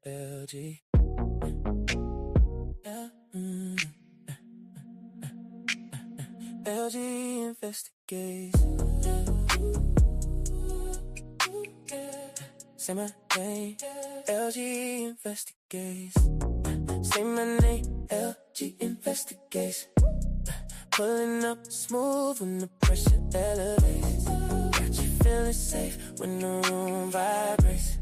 LG. Yeah. LG investigates. Say my name, LG investigates. Say my name, LG investigates. Pulling up smooth when the pressure elevates. Got you feeling safe when the room vibrates.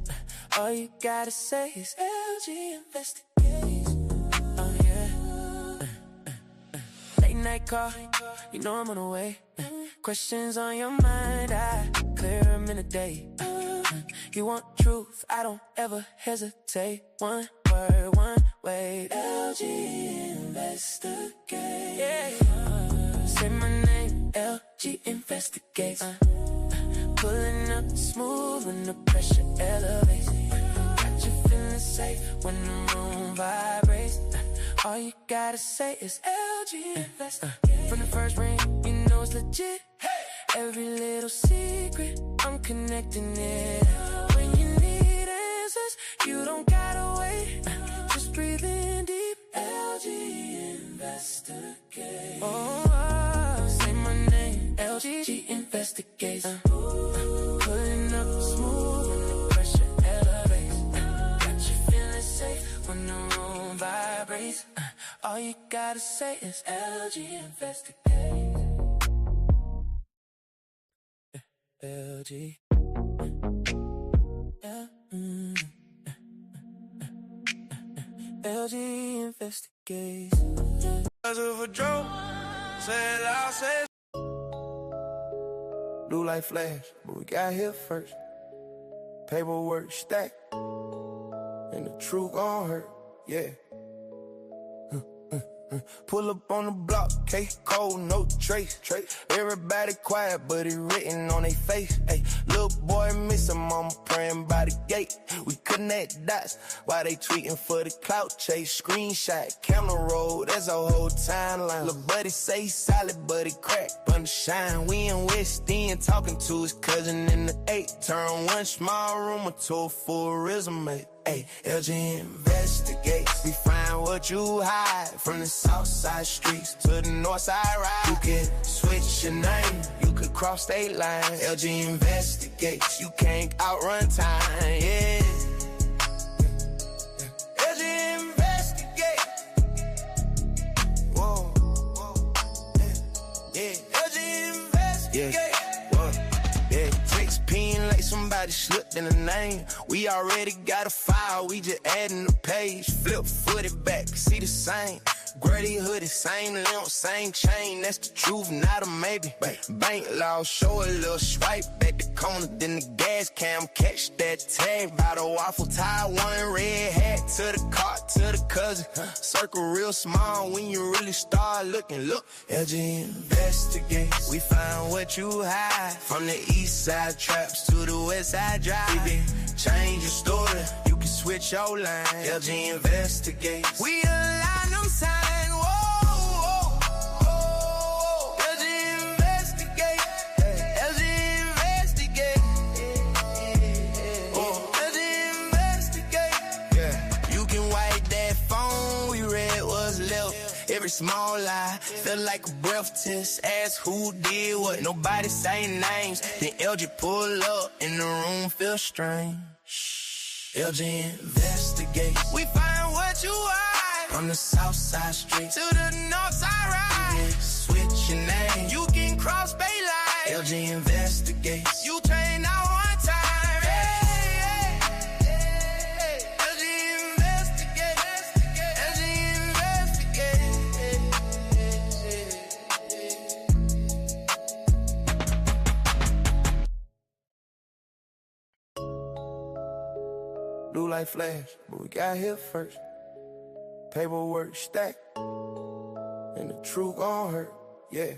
All you gotta say is LG investigates. Oh yeah. Late night call, you know I'm on the way. Questions on your mind, I clear them in a day. You want truth, I don't ever hesitate. One word, one way. LG investigate. Yeah. Say my name, LG investigates. Pulling up smooth when the pressure elevates. Got you feeling safe when the room vibrates. All you gotta say is LG investigate. From the first ring, you know it's legit. Every little secret, I'm connecting it. When you need answers, you don't gotta wait. Just breathe in deep. LG investigate. Oh, say my name. LG investigates. Pulling up smooth when the pressure elevates. Got you feeling safe when the room vibrates. All you gotta say is LG investigates. LG. Yeah. LG investigates. Cause of a joke, said I said. Blue light flash, but we got here first. Paperwork stacked, and the truth gon' hurt, yeah. Pull up on the block, case cold, no trace. Everybody quiet, but it written on their face. Hey, little boy miss him, mama praying by the gate. We connect dots while they tweeting for the clout chase. Screenshot, camera roll, that's our whole timeline. Lil' buddy say solid, but it crack under shine. We in West End talking to his cousin in the 8. Turn one small rumor to a full resume. Ay, LG investigates. We find what you hide from the south side streets to the north side ride. You can switch your name, you could cross state lines. LG investigates. You can't outrun time, yeah. LG investigates. Whoa, yeah. LG investigates. Yeah, text pin like somebody slipped in the name. We already got a file, we just adding the page. Flip footed back, see the same. Grady hoodie, same limp, same chain. That's the truth, not a maybe. Bank law, show a little swipe at the corner, then the gas cam catch that tag. By the waffle tie, one red hat to the cart, to the cousin. Circle real small when you really start looking. Look, LG investigates. We find what you hide from the east side traps to the west side drive. We change your story, you can switch your line. LG investigates. We align them signs. Every small lie felt like a breath test. Ask who did what, nobody say names. Then LG pull up and the room feel strange. LG investigates. We find what you hide from the south side street to the north side ride. Switch your name, you can cross bay line. LG investigates. You train out one time. Blue light flash, but we got here first. Paperwork stacked, and the truth gon' hurt, yeah.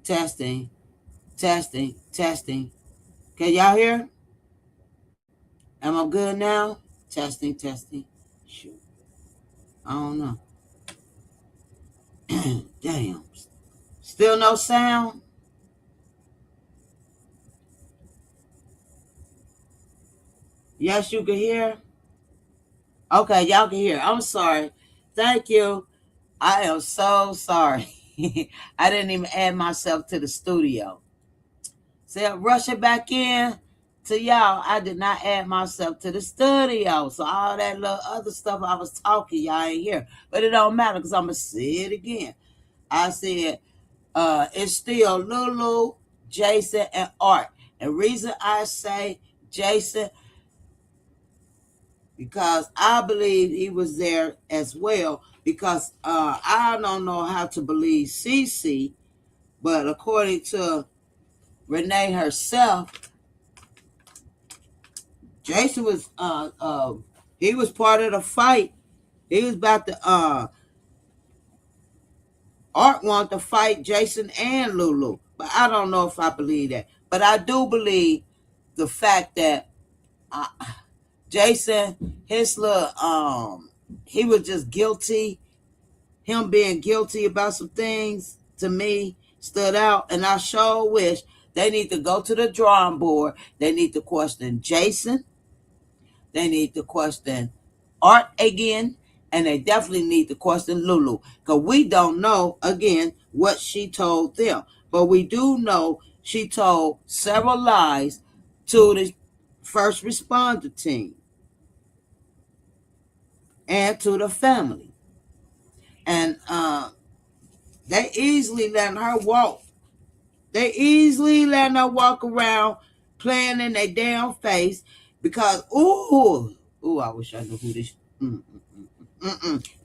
Testing, testing, testing. Can y'all hear? Am I good now? Testing, testing. Shoot. I don't know. Damn. Still no sound? Yes, you can hear? Okay, y'all can hear. I'm sorry. Thank you. I am so sorry. I didn't even add myself to the studio. See, I'm rushing back in to y'all. I did not add myself to the studio. So all that little other stuff I was talking, y'all ain't here. But it don't matter because I'm going to say it again. I said, it's still Lulu, Jason, and Art. And reason I say Jason, because I believe he was there as well. Because I don't know how to believe Cece, but according to Renee herself, Jason was he was part of the fight. He was about to Art wanted to fight Jason and Lulu, but I don't know if I believe that. But I do believe the fact that Jason, his little he was just guilty. Him being guilty about some things to me stood out, and I sure wish they need to go to the drawing board. They need to question Jason. They need to question Art again, and they definitely need to question Lulu, because we don't know, again, what she told them. But we do know she told several lies to the first responder team and to the family. And they easily let her walk. They easily letting her walk around playing in their damn face because, I wish I knew who this.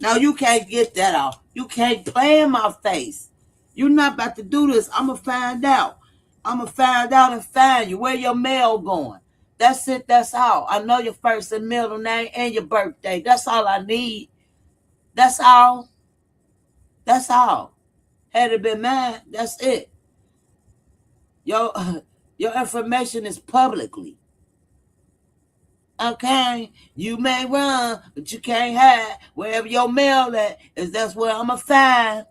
Now you can't get that off. You can't play in my face. You're not about to do this. I'm going to find out. I'm going to find out and find you. Where your mail going? That's it. That's all. I know your first and middle name and your birthday. That's all I need. That's all. That's all. Had it been mine, that's it. Your information is publicly. Okay? You may run, but you can't hide. Wherever your mail at, is that's where I'm going to find.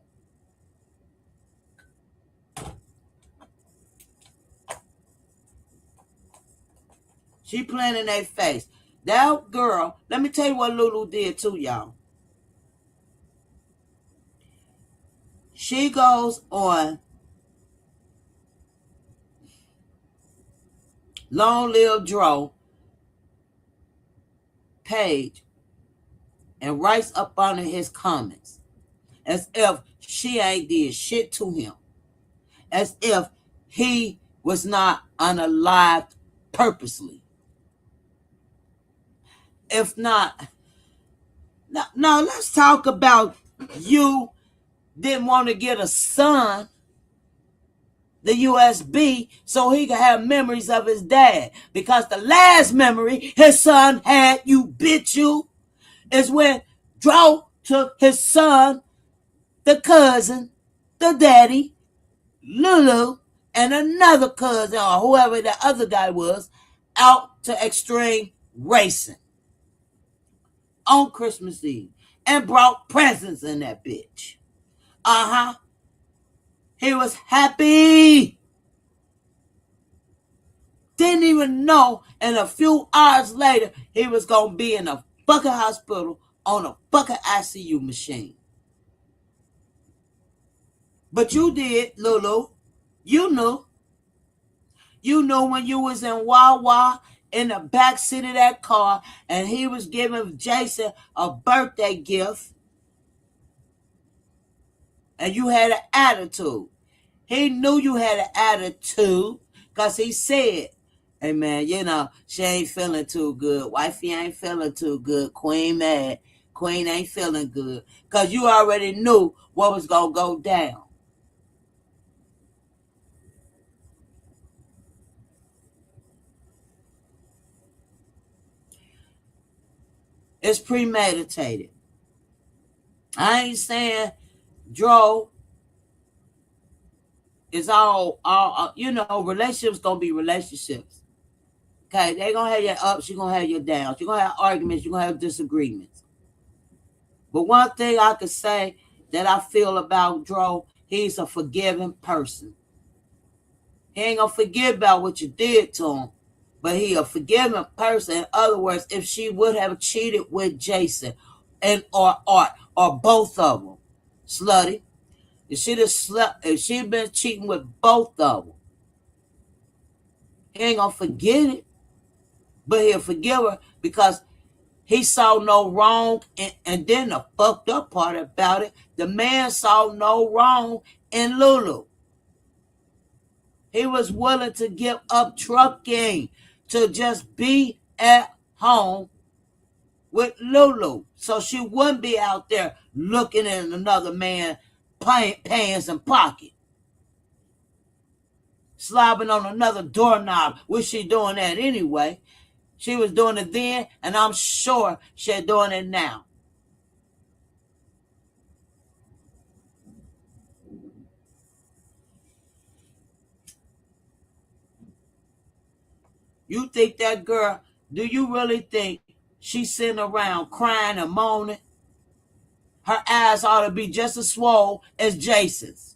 She playing in their face. That girl, let me tell you what Lulu did too, y'all. She goes on Long Live Dro page and writes up under his comments as if she ain't did shit to him. As if he was not unalived purposely. If not, no, let's talk about you didn't want to get a son the USB so he could have memories of his dad. Because the last memory his son had, you bitch you, is when Dro took his son, the cousin, the daddy, Lulu, and another cousin or whoever the other guy was out to extreme racing on Christmas Eve and brought presents in that bitch. He was happy. Didn't even know, and a few hours later, he was going to be in a fucking hospital on a fucking ICU machine. But you did, Lulu. You knew. You knew when you was in Wawa in the backseat of that car and he was giving Jason a birthday gift and you had an attitude. He knew you had an attitude because he said, hey, man, she ain't feeling too good. Wifey ain't feeling too good. Queen mad. Queen ain't feeling good. Because you already knew what was going to go down. It's premeditated. I ain't saying Dro it's all relationships gonna be relationships. Okay, they're gonna have your ups, you're gonna have your downs, you're gonna have arguments, you're gonna have disagreements. But one thing I could say that I feel about Dro, he's a forgiving person. He ain't gonna forget about what you did to him, but he a forgiving person. In other words, if she would have cheated with Jason and or Art or both of them, slutty, if she'd been cheating with both of them, he ain't gonna forget it, but he'll forgive her because he saw no wrong. And then the fucked up part about it, the man saw no wrong in Lulu. He was willing to give up trucking to just be at home with Lulu, so she wouldn't be out there looking at another man's pants and pocket, slobbing on another doorknob, which she doing that anyway. She was doing it then, and I'm sure she's doing it now. You think that girl, do you really think she's sitting around crying and moaning? Her eyes ought to be just as swole as Jason's.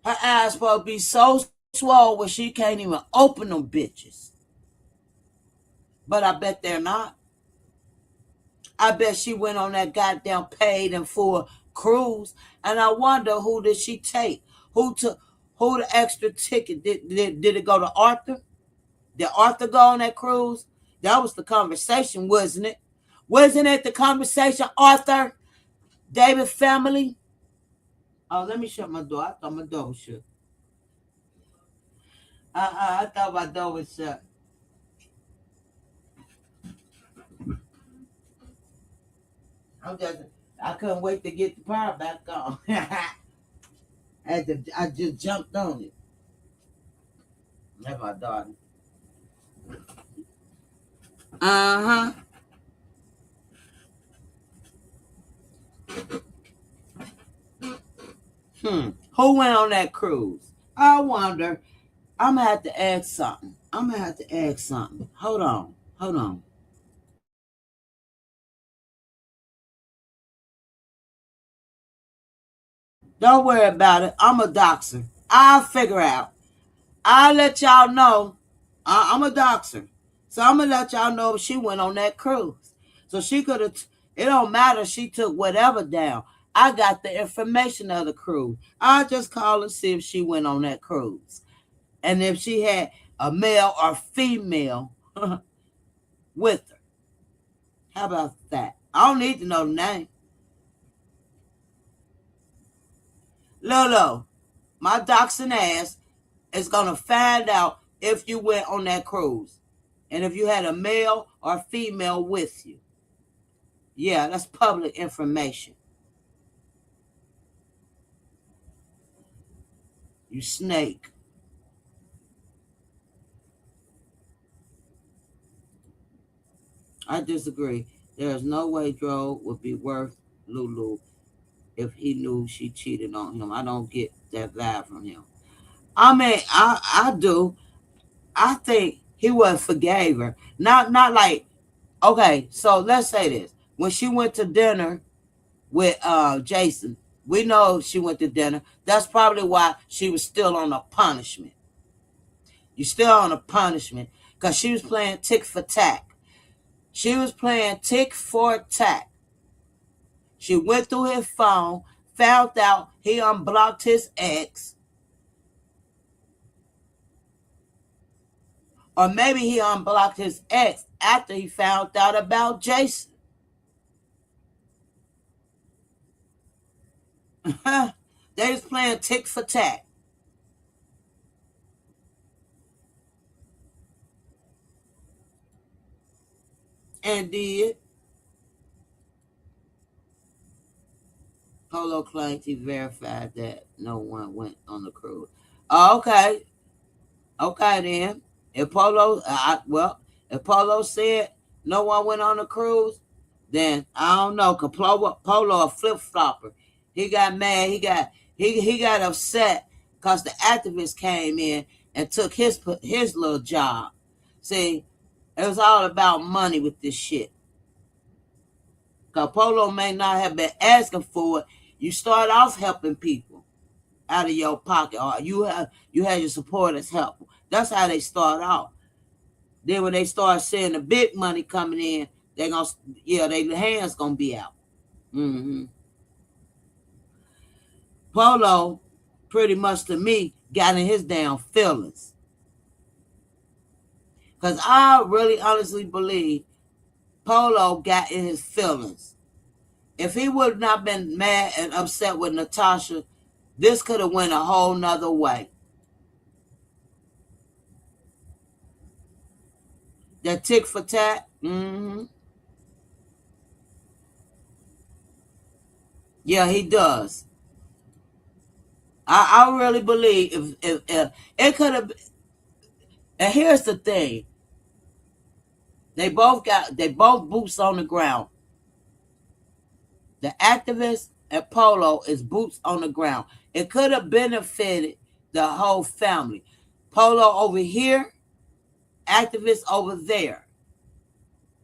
Her eyes supposed to be so swole where she can't even open them bitches. But I bet they're not. I bet she went on that goddamn paid and full cruise, and I wonder who did she take? Who the extra ticket? Did it go to Arthur? Did Arthur go on that cruise? That was the conversation, wasn't it? Wasn't it the conversation, Arthur? David family? Oh, let me shut my door. I thought my door was shut. I thought my door was shut. I couldn't wait to get the power back on. I just jumped on it. That's my daughter. Uh-huh. Who went on that cruise? I wonder. I'm gonna have to ask something. Hold on. Don't worry about it. I'm a doxer. I'll figure out. I'll let y'all know. I'm a doxer. So I'm going to let y'all know if she went on that cruise. So she could have, it don't matter. She took whatever down. I got the information of the cruise. I'll just call and see if she went on that cruise. And if she had a male or female with her. How about that? I don't need to know the name. Lolo, my doxing ass is going to find out if you went on that cruise and if you had a male or female with you. Yeah, that's public information. You snake. I disagree. There is no way Dro would be worth Lulu if he knew she cheated on him. I don't get that vibe from him. I mean, I do. I think he would forgave her. Not like, okay, so let's say this. When she went to dinner with Jason, we know she went to dinner. That's probably why she was still on a punishment. You're still on a punishment because she was playing tick for tack. She was playing tick for tack. She went through his phone, found out he unblocked his ex. Or maybe he unblocked his ex after he found out about Jason. They was playing tick for tack. And did. Polo claims he verified that no one went on the cruise. Okay. Okay then. If Polo, if Polo said No one went on a cruise? Then I don't know. Cause Polo a flip flopper. He got mad. He got upset because the activists came in and took his little job. See, it was all about money with this shit. Cause Polo may not have been asking for it. You start off helping people out of your pocket, or you had your supporters help. That's how they start off. Then when they start seeing the big money coming in, their hands gonna be out. Polo, pretty much to me, got in his damn feelings. Because I really honestly believe Polo got in his feelings. If he would not been mad and upset with Natasha, this could have went a whole nother way. That tick for tat, yeah, he does. I really believe if it could have. And here's the thing: they both boots on the ground. The activist and Polo is boots on the ground. It could have benefited the whole family. Polo over here, activists over there.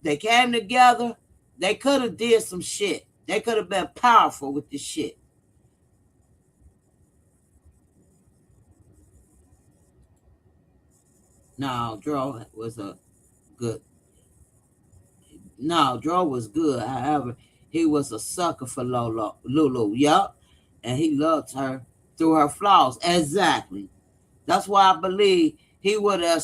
They came together. They could have did some shit. They could have been powerful with this shit. No, Dro was good. However, he was a sucker for Lulu. Yup. And he loved her through her flaws. Exactly. That's why I believe he would have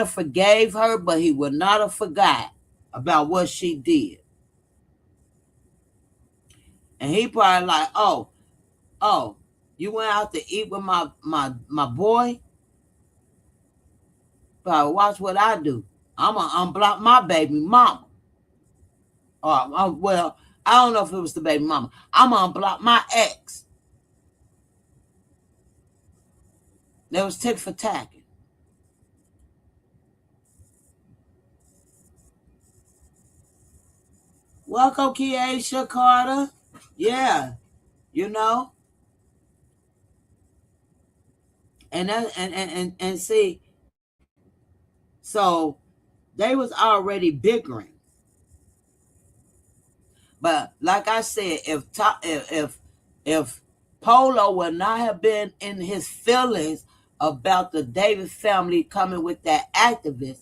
forgave her, but he would not have forgot about what she did. And he probably like, oh, you went out to eat with my boy? Probably watch what I do. I'm going to unblock my baby mama. Well, I don't know if it was the baby mama. I'm going to unblock my ex. There was tick for tacking. Welcome, Keisha Carter. Yeah, you know. And see, so they was already bickering. But like I said, if Polo would not have been in his feelings about the Davis family coming with that activist,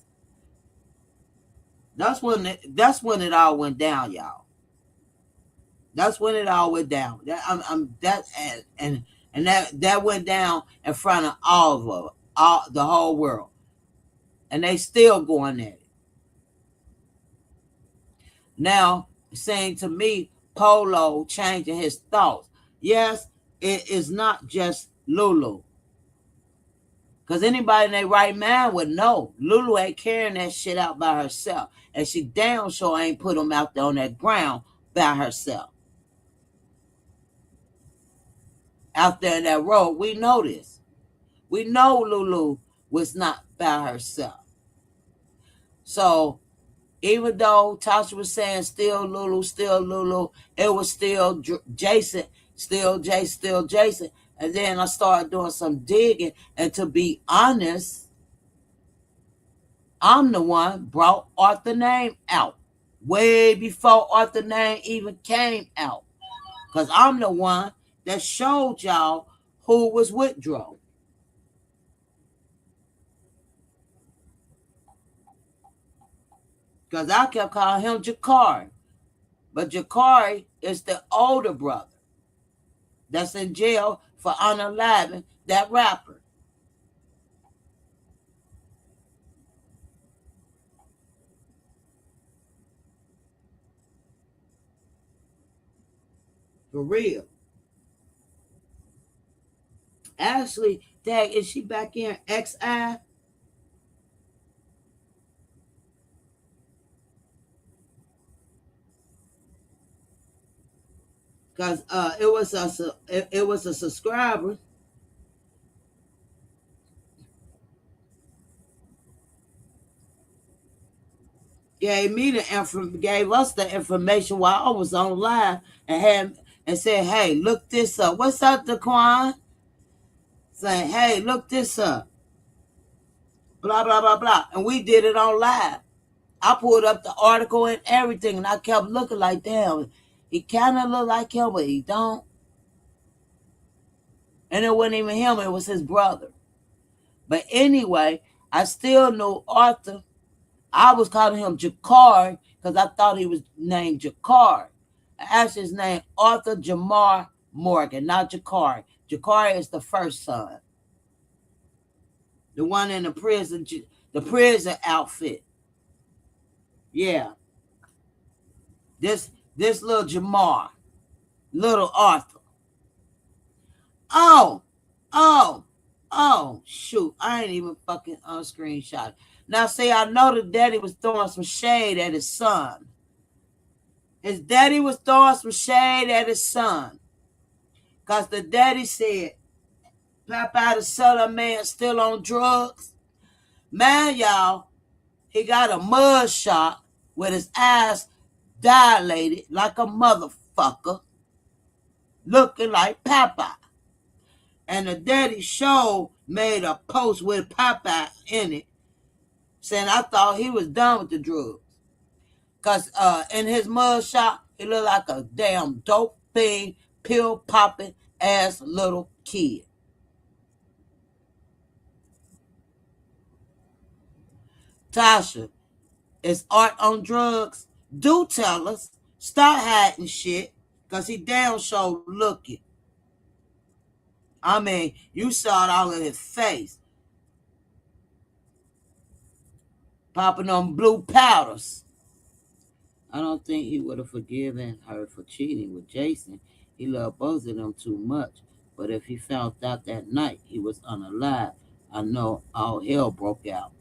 that's when it all went down, y'all. That's when it all went down. That went down in front of the whole world, and they still going at it. Now, saying to me, Polo changing his thoughts. Yes, it is not just Lulu. Because anybody in their right mind would know Lulu ain't carrying that shit out by herself. And she damn sure ain't put them out there on that ground by herself. Out there in that road, we know this. We know Lulu was not by herself. So, even though Tasha was saying still Lulu, it was still Jason, still Jason. And then I started doing some digging. And to be honest, I'm the one brought Arthur's name out. Way before Arthur's name even came out. Because I'm the one that showed y'all who was with Dro. Because I kept calling him Jakari. But Jakari is the older brother that's in jail for UNLIVED, that rapper. For real. Ashley, Dad, is she back in XI? Because it was a subscriber. gave us the information while I was on live and said, hey, look this up. What's up, Daquan? Saying, hey, look this up. Blah, blah, blah, blah. And we did it on live. I pulled up the article and everything, and I kept looking like, damn, he kind of looked like him, but he don't. And it wasn't even him, it was his brother. But anyway, I still knew Arthur. I was calling him Jakar because I thought he was named Jakar. Actually, his name Arthur Jamar Morgan, not Jakar. Jakar is the first son. The one in the prison outfit. Yeah. This little Jamar. Little Arthur. Oh, shoot. I ain't even fucking screenshot. Now, see, I know the daddy was throwing some shade at his son. His daddy was throwing some shade at his son. Because the daddy said, Papa, the son of man still on drugs. Man, y'all, he got a mud shot with his eyes dilated like a motherfucker, looking like Papa. And the daddy show made a post with Papa in it, saying I thought he was done with the drugs. Because in his mud shot, he looked like a damn dope fiend, pill popping ass little kid. Tasha, is Art on drugs? Do tell us. Start hiding shit, because he damn sure looking. I mean, you saw it all in his face. Popping on blue powders. I don't think he would have forgiven her for cheating with Jason. He loved both of them too much. But if he found out that night he was unalive, I know all hell broke out.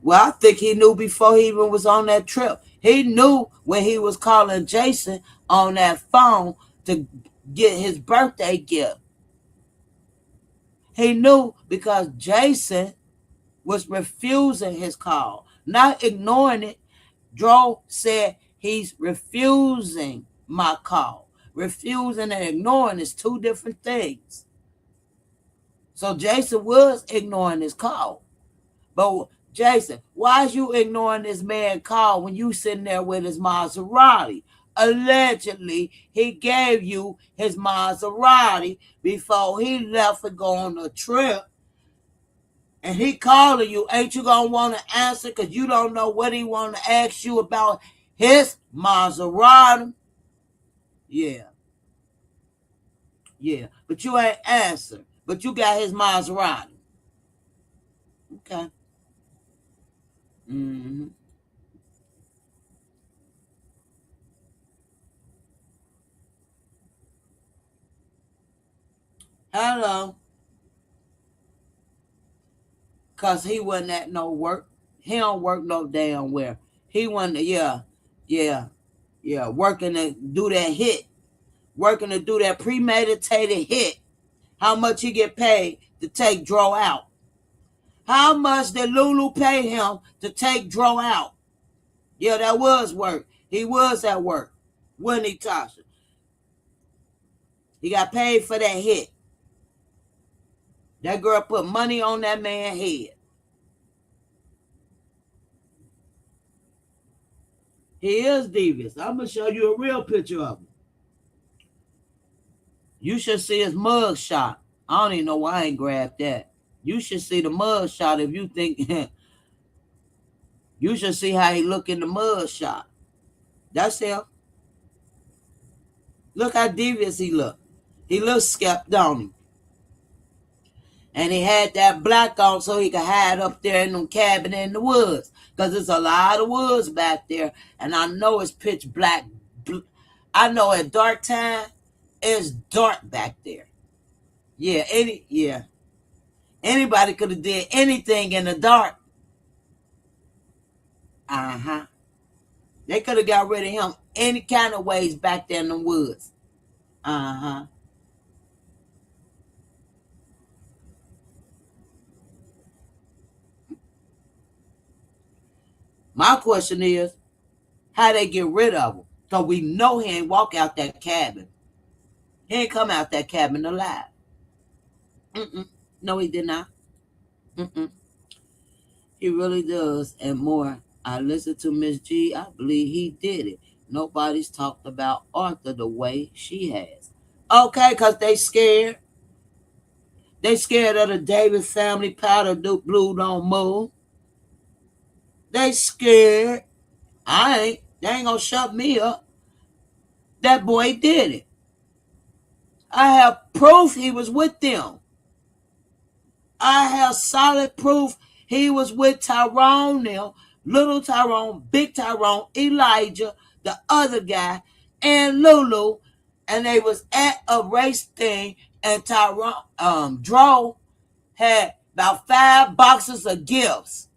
Well, I think he knew before he even was on that trip. He knew when he was calling Jason on that phone to get his birthday gift. He knew because Jason was refusing his call, not ignoring it. Dro said he's refusing my call. Refusing and ignoring is two different things. So Jason was ignoring his call. But Jason, why is you ignoring this man call when you sitting there with his Maserati? Allegedly, he gave you his Maserati before he left to go on a trip. And he calling you, ain't you going to want to answer because you don't know what he want to ask you about his Maserati? Yeah. Yeah. But you ain't answer. But you got his Maserati. Okay. Mm-hmm. Hello. Because he wasn't at no work. He don't work no damn where. He wasn't, working to do that hit. Working to do that premeditated hit. How much he get paid to take Dro out? How much did Lulu pay him to take Dro out? Yeah, that was work. He was at work. Wasn't he, Tasha? He got paid for that hit. That girl put money on that man's head. He is devious. I'm going to show you a real picture of him. You should see his mug shot. I don't even know why I ain't grabbed that. You should see the mug shot if you think... You should see how he look in the mug shot. That's him. Look how devious he look. He looks skept, don't he? And he had that black on so he could hide up there in the cabin in the woods. Because there's a lot of woods back there. And I know it's pitch black. I know at dark time, it's dark back there. Yeah, anybody could have did anything in the dark. Uh-huh. They could have got rid of him any kind of ways back there in the woods. Uh-huh. My question is, how they get rid of him? Because we know he ain't walk out that cabin. He ain't come out that cabin alive. No, he did not. He really does. And more, I listened to Miss G. I believe he did it. Nobody's talked about Arthur the way she has. Okay, because they scared. They scared of the Davis family powder blue don't move. They scared. They ain't gonna shut me up. That boy did it. I have proof he was with them. I have solid proof he was with Tyrone now, little Tyrone, big Tyrone, Elijah, the other guy, and Lulu, and they was at a race thing, and Tyrone, Dro had about 5 boxes of gifts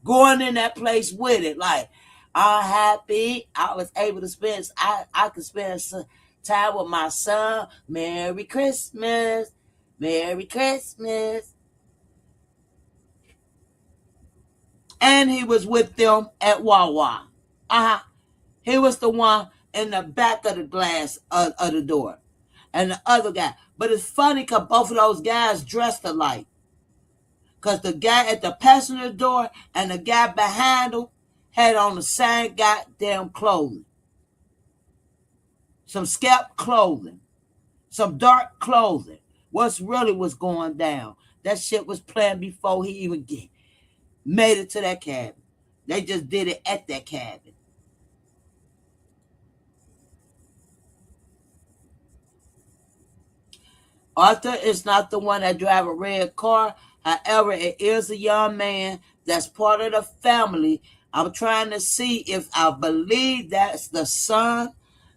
going in that place with it. Like, I'm happy I was able to spend, I could spend some time with my son. Merry Christmas. Merry Christmas. And he was with them at Wawa. He was the one in the back of the glass of the door. And the other guy. But it's funny because both of those guys dressed alike. Because the guy at the passenger door and the guy behind him had on the same goddamn clothing. Some scalp clothing. Some dark clothing. What's really was going down. That shit was planned before he even made it to that cabin. They just did it at that cabin. Arthur is not the one that drive a red car. However, it is a young man that's part of the family. I'm trying to see if I believe that's the son,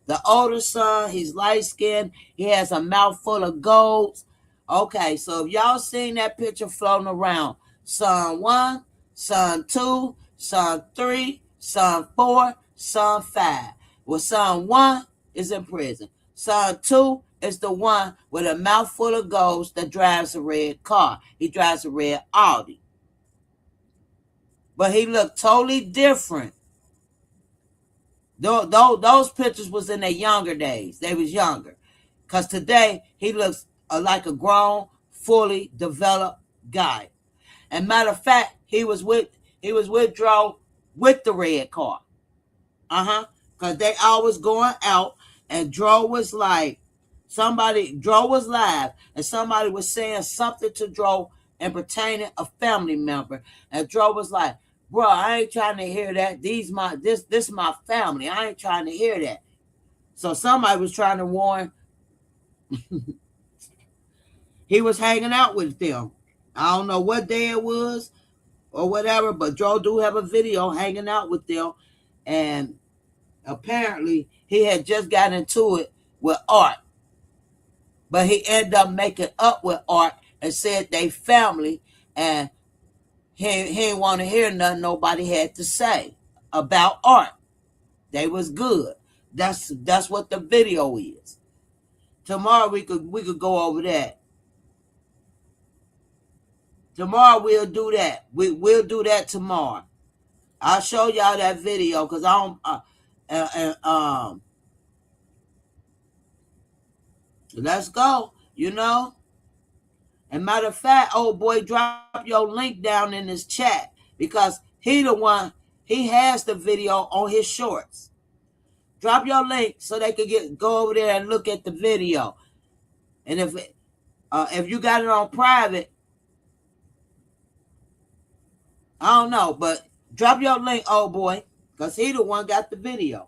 the older son. He's light-skinned. He has a mouthful of golds. Okay, so if y'all seen that picture floating around, son 1, son 2, son 3, son 4, son 5. Well, son 1 is in prison. Son 2 is the one with a mouthful of golds that drives a red car. He drives a red Audi. But he looked totally different. Those pictures was in their younger days. They was younger. Because today, he looks like a grown, fully developed guy. And matter of fact, he was with Dro with the red car. Because they always going out, and Dro was like, Dro was live, and somebody was saying something to Dro and pertaining a family member. And Dro was like, bro, I ain't trying to hear that. This my family. I ain't trying to hear that. So somebody was trying to warn. He was hanging out with them. I don't know what day it was or whatever, but Dro do have a video hanging out with them. And apparently he had just got into it with Art. But he ended up making up with Art and said they family, and he didn't want to hear nothing nobody had to say about Art. They was good. That's what the video is. Tomorrow we could go over that. Tomorrow we'll do that. We'll do that tomorrow. I'll show y'all that video because I don't. Let's go. And matter of fact, old boy, drop your link down in this chat because he the one. He has the video on his shorts. Drop your link so they can go over there and look at the video. And if you got it on private, I don't know, but drop your link, old boy, because he the one got the video.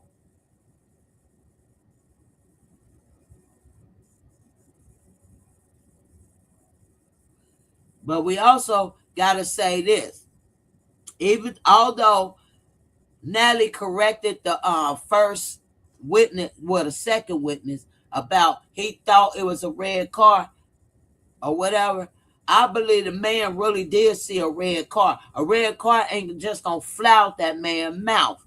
But we also got to say this. Even although Natalie corrected the first witness, the second witness, about he thought it was a red car or whatever, I believe the man really did see a red car. A red car ain't just going to fly out that man's mouth.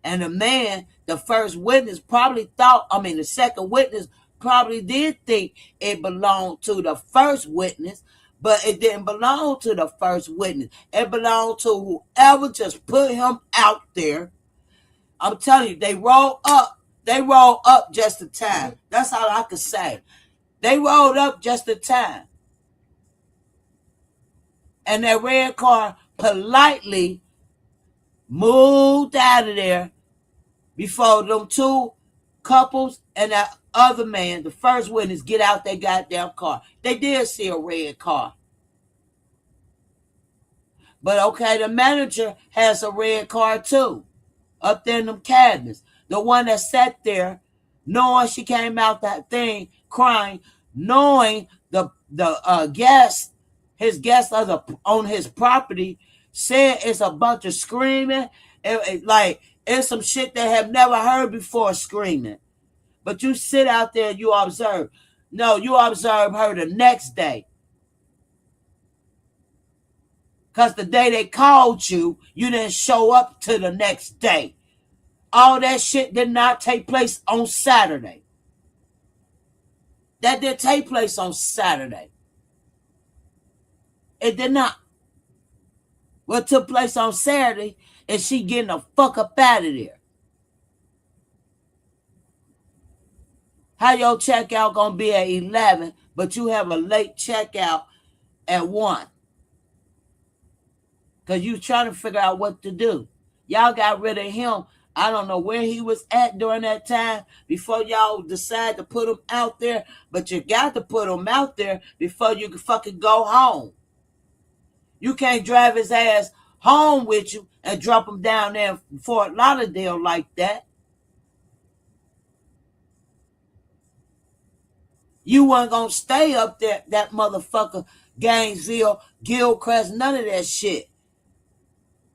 And the first witness the second witness probably did think it belonged to the first witness, But it didn't belong to the first witness. It belonged to whoever just put him out there. I'm telling you, they roll up. They roll up just in time. That's all I could say. They rolled up just in time. And that red car politely moved out of there before them two couples and that other man, the first witness, get out their goddamn car. They did see a red car. But okay, the manager has a red car too, up there in them cabinets. The one that sat there, knowing she came out that thing crying, knowing the guest, his guest on his property, said it's a bunch of screaming. Like it's some shit they have never heard before screaming. But you sit out there and you observe. No, you observe her the next day. Because the day they called you, you didn't show up to the next day. All that shit did not take place on Saturday. That did take place on Saturday. It did not. What took place on Saturday is she getting the fuck up out of there. How your checkout gonna be at 11, but you have a late checkout at 1? Because you trying to figure out what to do. Y'all got rid of him. I don't know where he was at during that time before y'all decide to put him out there, but you got to put him out there before you can fucking go home. You can't drive his ass home with you and drop him down there in Fort Lauderdale like that. You weren't going to stay up there, that motherfucker, Gainesville, Gilchrist, none of that shit.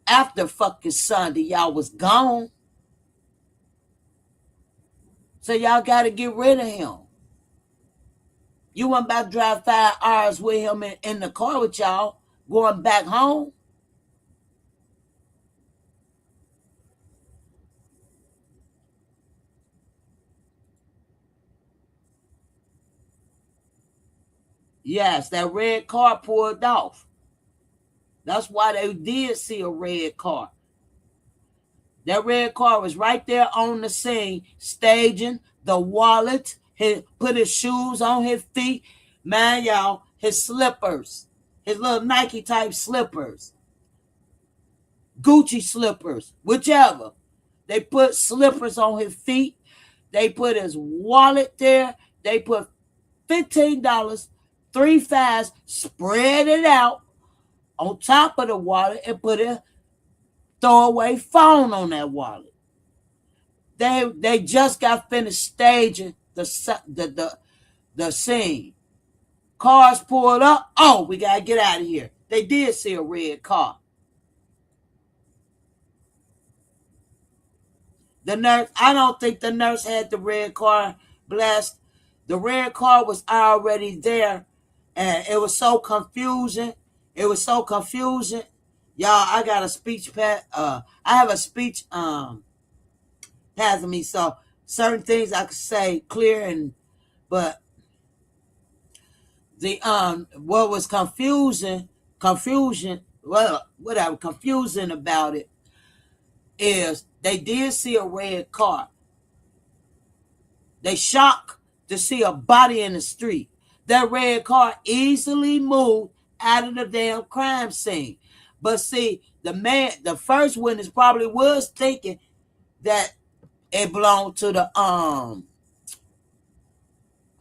After fucking Sunday, y'all was gone. So y'all got to get rid of him. You weren't about to drive 5 hours with him in the car with y'all, going back home. Yes, that red car pulled off. That's why they did see a red car. That red car was right there on the scene, staging the wallet, put his shoes on his feet. Man, y'all, his slippers, his little Nike type slippers, Gucci slippers, whichever. They put slippers on his feet. They put his wallet there. They put $15, 3 5s, spread it out on top of the wallet and put a throwaway phone on that wallet. They just got finished staging the scene. Cars pulled up. Oh, we gotta get out of here. They did see a red car. The nurse, I don't think the nurse had the red car blessed. The red car was already there, and it was so confusing. It was so confusing. Y'all, I got a speech pad. I have a speech having me, so certain things I could say clear, but the what was confusion, well, whatever, confusing about it is they did see a red car. They shocked to see a body in the street. That red car easily moved out of the damn crime scene. But see, the first witness probably was thinking that it belonged to the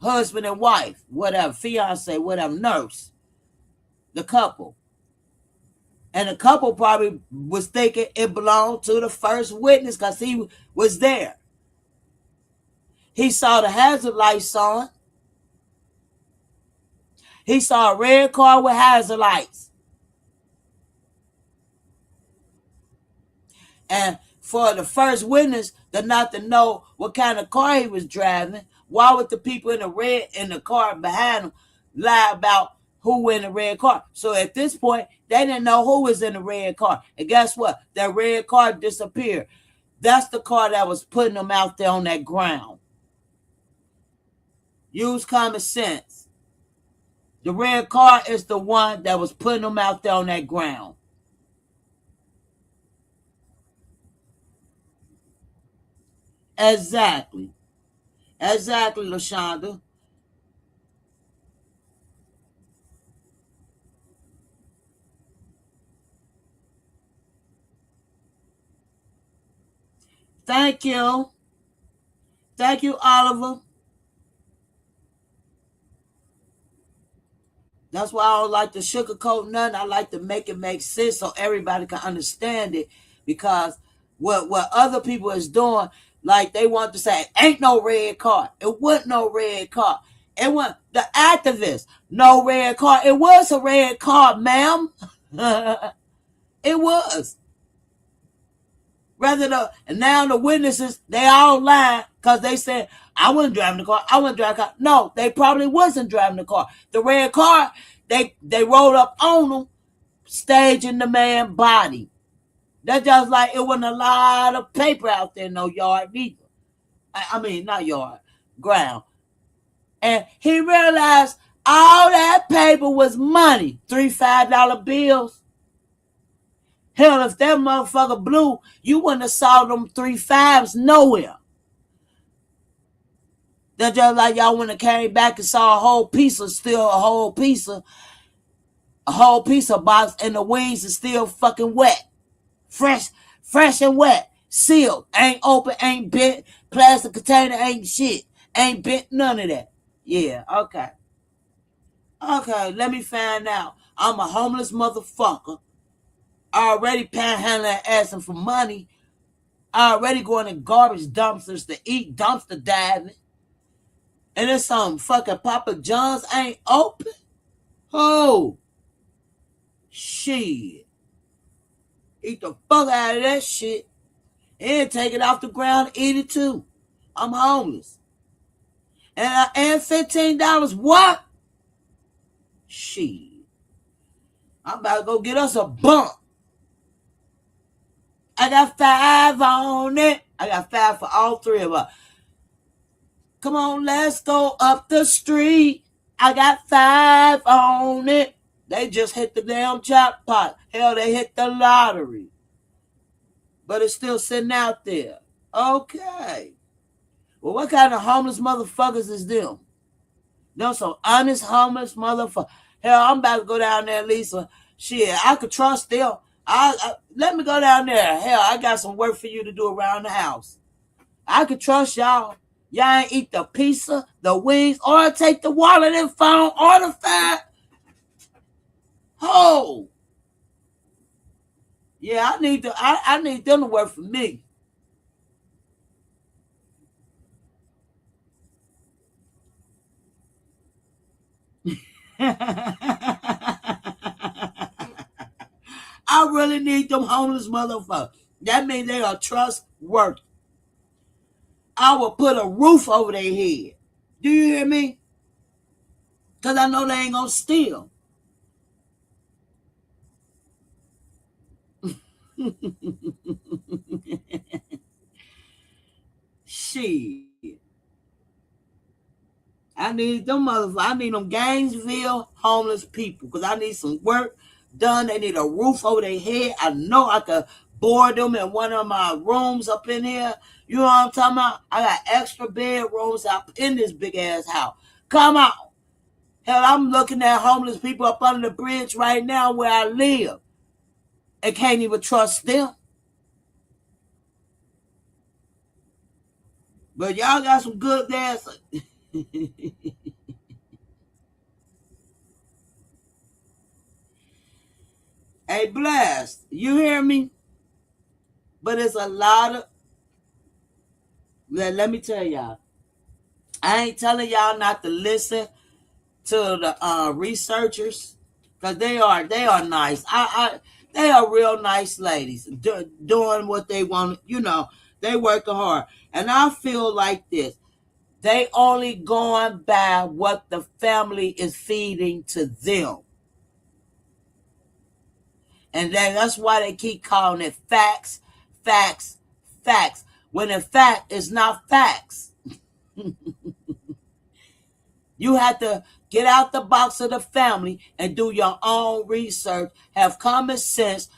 husband and wife, whatever, fiance, whatever, nurse, the couple. And the couple probably was thinking it belonged to the first witness because he was there. He saw the hazard lights on. He saw a red car with hazard lights. And for the first witness to not to know what kind of car he was driving, why would the people in the car behind him lie about who in the red car? So at this point, they didn't know who was in the red car. And guess what? That red car disappeared. That's the car that was putting them out there on that ground. Use common sense. The red car is the one that was putting them out there on that ground. Exactly. Exactly, LaShonda. Thank you. Thank you, Oliver. That's why I don't like to sugarcoat nothing. I like to make it make sense so everybody can understand it. Because what other people is doing, like they want to say, ain't no red car. It wasn't no red car. It wasn't the activists. No red car. It was a red car, ma'am. It was. And now the witnesses, they all lying because they said, I wasn't driving the car. I wasn't driving the car. No, they probably wasn't driving the car. The red car, they rolled up on them, staging the man's body. That's just like it wasn't a lot of paper out there in no yard either. I mean, not yard, ground. And he realized all that paper was money, $3 $5 bills. Hell, if that motherfucker blew, you wouldn't have saw them 3 5s nowhere. That's just like y'all wouldn't have came back and saw a whole piece of box, and the wings is still fucking wet. Fresh and wet. Sealed. Ain't open, ain't bent. Plastic container ain't shit. Ain't bent, none of that. Yeah, okay. Okay, let me find out. I'm a homeless motherfucker. Already panhandling, asking for money. Already going in garbage dumpsters to eat, dumpster diving. And it's some fucking Papa John's ain't open. Oh, shit. Eat the fuck out of that shit. And take it off the ground, eat it too. I'm homeless. And $15, what? Shit. I'm about to go get us a bump. I got 5 on it. I got 5 for all 3 of us. Come on, let's go up the street. I got 5 on it. They just hit the damn jackpot. Hell, they hit the lottery. But it's still sitting out there. Okay. Well, what kind of homeless motherfuckers is them? Them some honest homeless motherfuckers. Hell, I'm about to go down there, Lisa. Shit, I could trust them. Let me go down there. Hell, I got some work for you to do around the house. I could trust y'all. Y'all ain't eat the pizza, the wings, or take the wallet and phone, or the fat. Oh. Yeah, I need them to work for me. I really need them homeless motherfuckers. That means they are trustworthy. I will put a roof over their head. Do you hear me? Because I know they ain't going to steal. Shit. I need them motherfuckers. I need them Gainesville homeless people because I need some work done. They need a roof over their head. I know I could board them in one of my rooms up in here. You know what I'm talking about? I got extra bedrooms up in this big ass house. Come on. Hell, I'm looking at homeless people up under the bridge right now where I live and can't even trust them. But y'all got some good dancers. Hey, Blast, you hear me? But it's a lot of... Let me tell y'all. I ain't telling y'all not to listen to the researchers because they are nice. They are real nice ladies doing what they want. You know, they working hard. And I feel like this. They only going by what the family is feeding to them. And that's why they keep calling it facts, facts, facts. When in fact, it's not facts. You have to get out the box of the family and do your own research. Have common sense.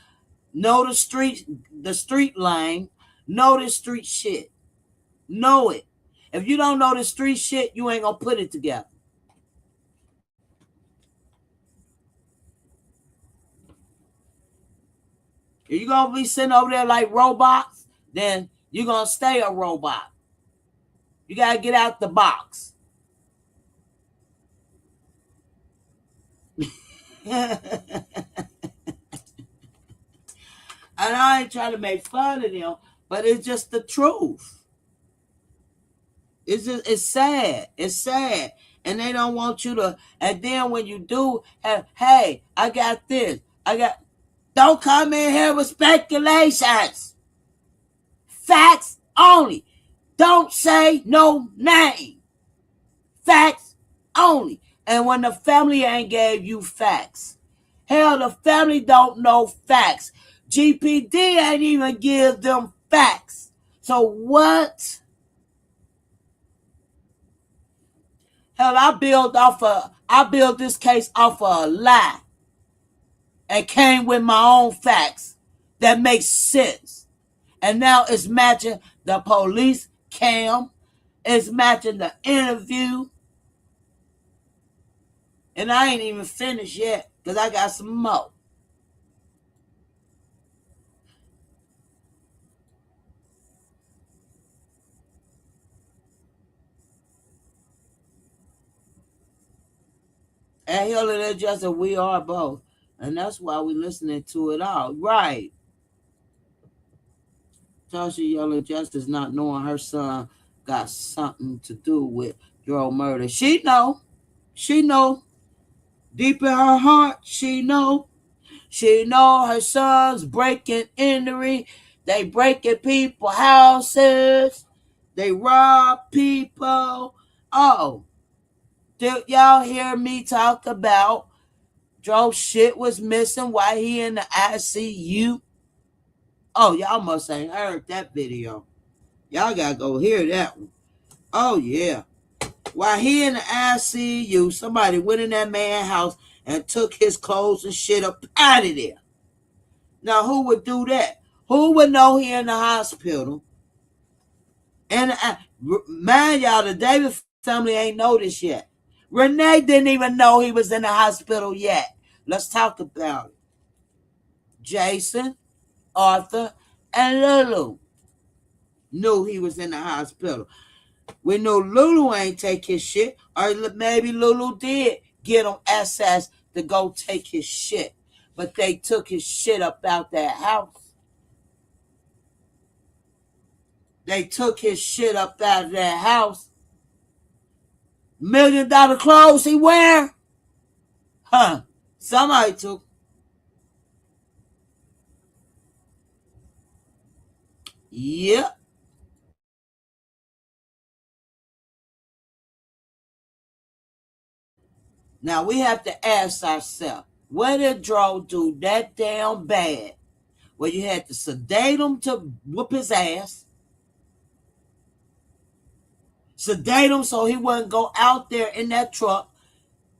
Know the street line. Know the street shit. Know it. If you don't know the street shit, you ain't gonna put it together. If you're gonna be sitting over there like robots, then you're gonna stay a robot. You gotta get out the box. And I ain't trying to make fun of them, but it's just the truth. It's sad. It's sad. And they don't want you to, and then when you do have, hey, I got this. Don't come in here with speculations. Facts only. Don't say no name. Facts only. And when the family ain't gave you facts. Hell, the family don't know facts. GPD ain't even give them facts. So what? Hell, I built this case off of a lie. And came with my own facts that make sense. And now it's matching the police cam. It's matching the interview. And I ain't even finished yet because I got some more. And Hillary, they're just we are both. And that's why we're listening to it all. Right. Tasha yelling justice not knowing her son got something to do with Joe murder. She know. She know. Deep in her heart, she know. She know her son's breaking entry. They breaking people houses. They rob people. Oh. Did y'all hear me talk about Joe shit was missing while he in the ICU? Oh, y'all must ain't heard that video. Y'all gotta go hear that one. Oh, yeah. While he in the ICU, somebody went in that man's house and took his clothes and shit up out of there. Now, who would do that? Who would know he in the hospital? And mind y'all, the Davis family ain't know this yet. Renee didn't even know he was in the hospital yet. Let's talk about it. Jason, Arthur, and Lulu knew he was in the hospital. We knew Lulu ain't take his shit, or maybe Lulu did get him access to go take his shit. But they took his shit up out that house. They took his shit up out of that house. $1 million clothes he wear? Huh. Somebody took. Yep. Now we have to ask ourselves, what did Dro do that damn bad? Well, you had to sedate him to whoop his ass. Sedate him so he wouldn't go out there in that truck,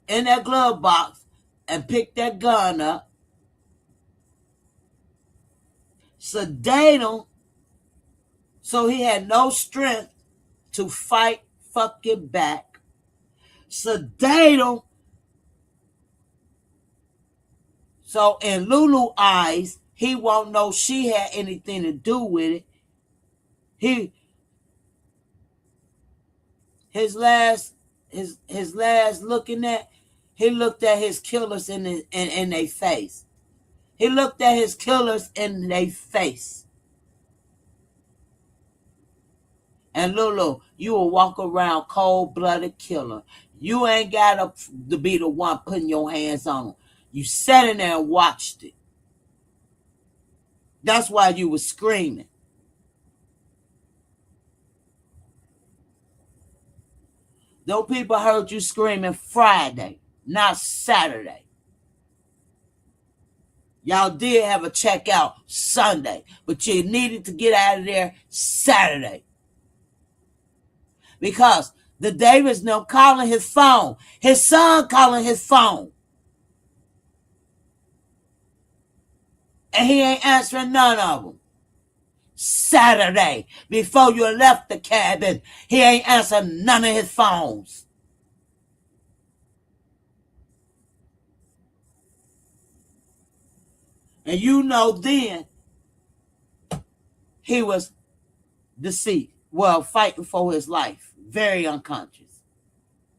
in that glove box, and pick that gun up. Sedate him so he had no strength to fight fucking back. Sedate him so in Lulu's eyes, he won't know she had anything to do with it. His last looking at, he looked at his killers in their face. He looked at his killers in their face. And Lulu, you will walk around cold-blooded killer. You ain't got to be the one putting your hands on him. You sat in there and watched it. That's why you was screaming. Those people heard you screaming Friday, not Saturday. Y'all did have a checkout Sunday, but you needed to get out of there Saturday. Because The Davis now calling his phone. His son calling his phone. And he ain't answering none of them. Saturday, before you left the cabin, he ain't answering none of his phones. And you know then he was deceased. Well, fighting for his life. Very unconscious.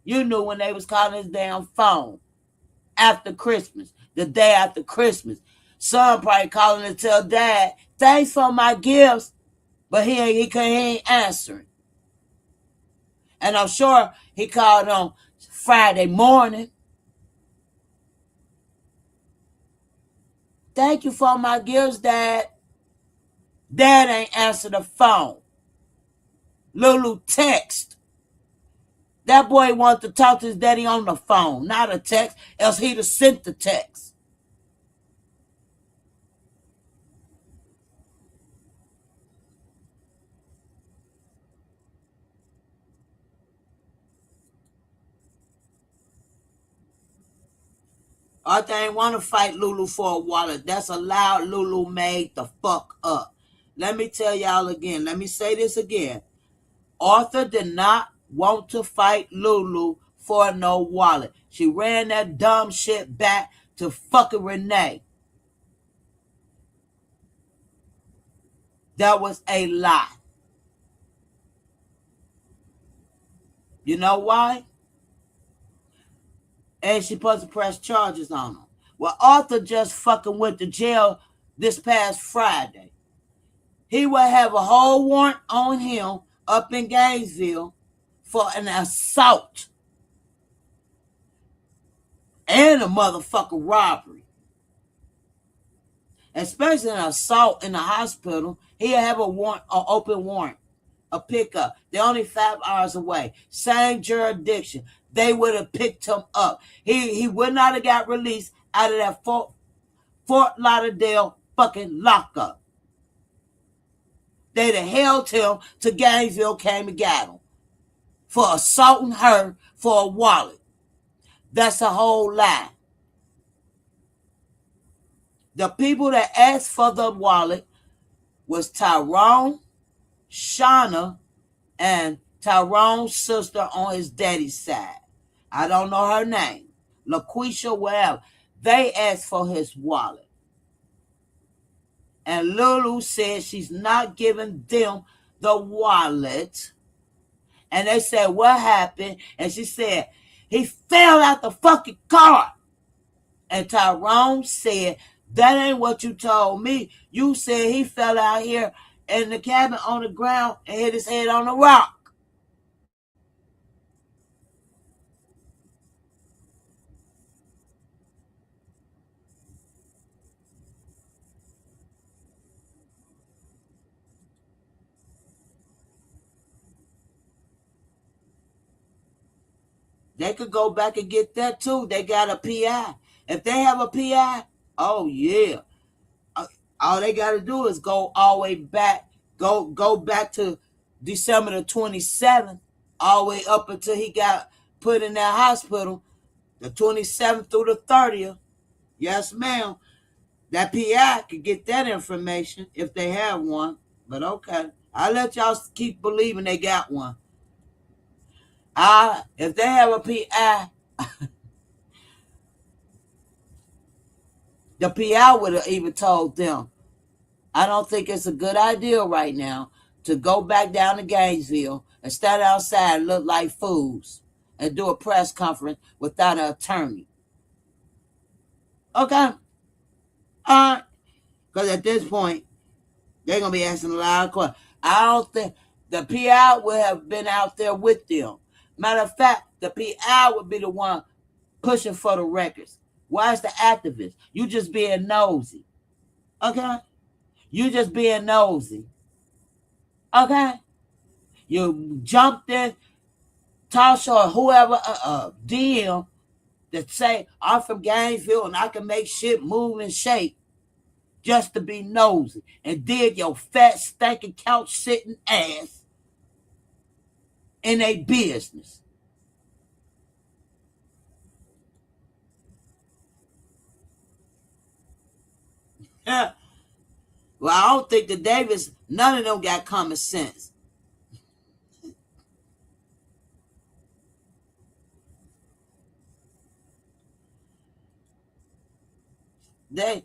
You knew when they was calling his damn phone after Christmas, the day after Christmas. Son probably calling to tell dad, thanks for my gifts, but he ain't answering. And I'm sure he called on Friday morning. Thank you for my gifts, Dad. Dad ain't answer the phone. Lulu text. That boy wanted to talk to his daddy on the phone, not a text, else he'd have sent the text. Arthur ain't want to fight Lulu for a wallet. That's a loud Lulu made the fuck up. Let me tell y'all again. Let me say this again. Arthur did not want to fight Lulu for no wallet. She ran that dumb shit back to fucking Renee. That was a lie. You know why? And she supposed to press charges on him. Well, Arthur just fucking went to jail this past Friday. He will have a whole warrant on him up in Gainesville for an assault and a motherfucking robbery. Especially an assault in the hospital. He'll have a warrant, an open warrant, a pickup. They're only 5 hours away. Same jurisdiction. They would have picked him up. He would not have got released out of that Fort Lauderdale fucking lockup. They'd have held him to Gainesville, came and got him for assaulting her for a wallet. That's a whole lie. The people that asked for the wallet was Tyrone, Shauna, and Tyrone's sister on his daddy's side. I don't know her name. LaQuisha, whatever. They asked for his wallet. And Lulu said she's not giving them the wallet. And they said, what happened? And she said, he fell out the fucking car. And Tyrone said, that ain't what you told me. You said he fell out here in the cabin on the ground and hit his head on a rock. They could go back and get that too. They got a PI. If they have a PI, oh yeah. All they got to do is go all the way back. Go back to December the 27th, all the way up until he got put in that hospital, the 27th through the 30th. Yes, ma'am. That PI could get that information if they have one. But okay. I'll let y'all keep believing they got one. If they have a PI, the PI would have even told them, I don't think it's a good idea right now to go back down to Gainesville and stand outside and look like fools and do a press conference without an attorney. Okay? All right. Because at this point, they're going to be asking a lot of questions. I don't think the PI would have been out there with them. Matter of fact, the PI would be the one pushing for the records. Why is the activist? You just being nosy. Okay? You just being nosy. Okay? You jumped in, Tasha or whoever, DM, that say, I'm from Gainesville and I can make shit move and shake just to be nosy. And did your fat, stinking, couch-sitting ass in a business. Well, I don't think the Davis, none of them got common sense.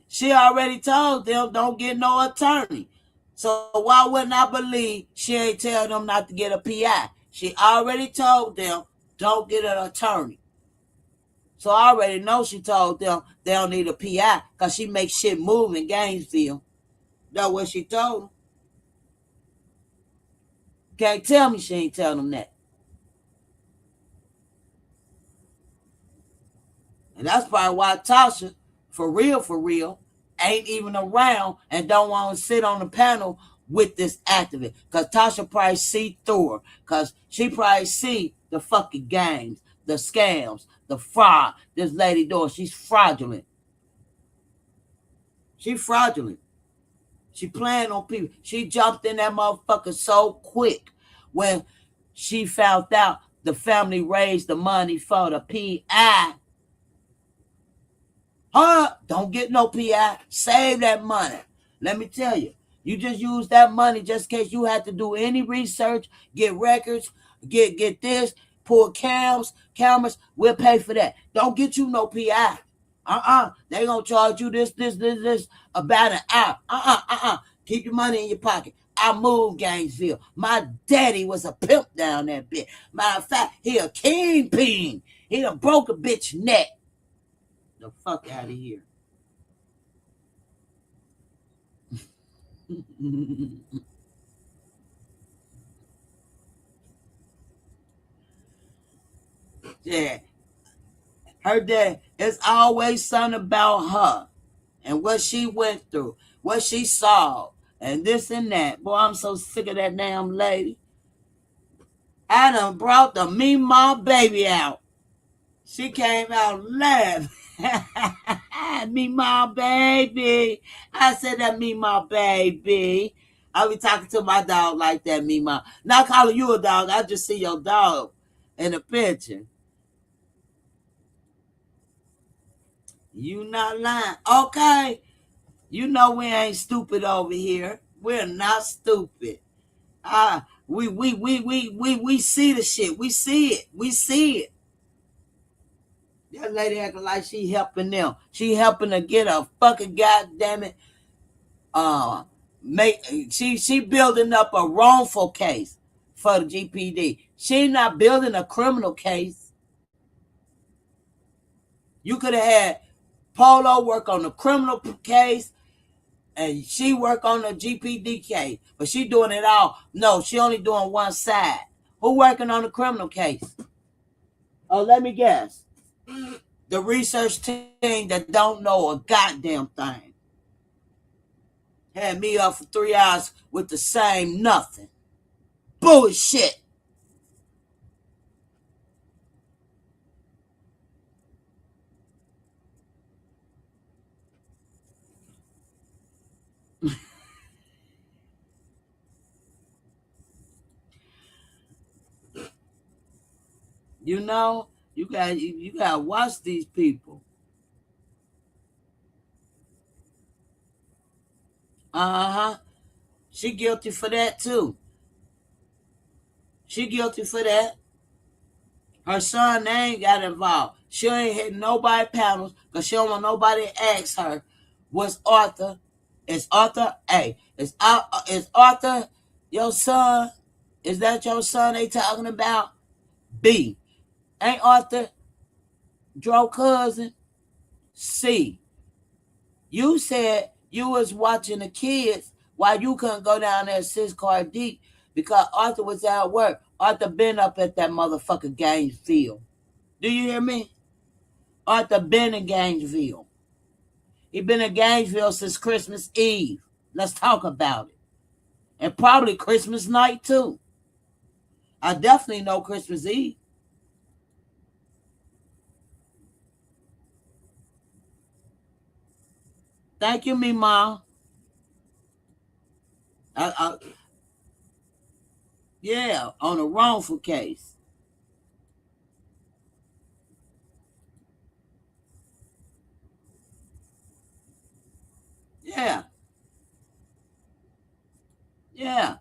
She already told them don't get no attorney. So why wouldn't I believe she ain't tell them not to get a PI? She already told them don't get an attorney. So I already know she told them they don't need a PI because she makes shit move in Gainesville. That's what she told them. Can't tell me she ain't telling them that. And that's probably why Tasha, for real, ain't even around and don't want to sit on the panel with this activist. Because Tasha probably see through her. Because she probably see the fucking games, the scams, the fraud this lady doing. She's fraudulent. She's fraudulent. She playing on people. She jumped in that motherfucker so quick when she found out the family raised the money for the PI. Don't get no PI. Save that money. Let me tell you, you just use that money just in case you have to do any research, get records, get this, pull cameras. We'll pay for that. Don't get you no PI. They gonna charge you this about an hour. Keep your money in your pocket. I moved Gainesville. My daddy was a pimp down that bitch. Matter of fact, he a kingpin. He done broke a bitch neck. The fuck out of here. Yeah. Her dad, it's always something about her and what she went through, what she saw, and this and that. Boy, I'm so sick of that damn lady. I done brought the Meemaw baby out. She came out laughing. Meemaw baby. I said that Meemaw baby. I be talking to my dog like that, Meemaw. Not calling you a dog. I just see your dog in the picture. You not lying. Okay. You know we ain't stupid over here. We're not stupid. We see the shit. We see it. We see it. That lady acting like she helping them. She helping to get a fucking goddamn it. She building up a wrongful case for the GPD. She not building a criminal case. You could have had Polo work on the criminal case and she work on the GPD case, but she doing it all. No, she only doing one side. Who working on the criminal case? Oh, let me guess. The research team that don't know a goddamn thing. Had me up for 3 hours with the same nothing. Bullshit. You know, you gotta watch these people. She guilty for that too. She guilty for that. Her son, they ain't got involved. She ain't hitting nobody panels because she don't want nobody to ask her, what's Arthur? Is Arthur, is Arthur your son? Is that your son they talking about? B, ain't Arthur Joe cousin? C, you said you was watching the kids while you couldn't go down there 6 car deep because Arthur was at work. Arthur been up at that motherfucker Gainesville. Do you hear me? Arthur been in Gainesville. He been in Gainesville since Christmas Eve. Let's talk about it. And probably Christmas night too. I definitely know Christmas Eve. Thank you, Meemaw. Yeah, on a wrongful case. Yeah, yeah.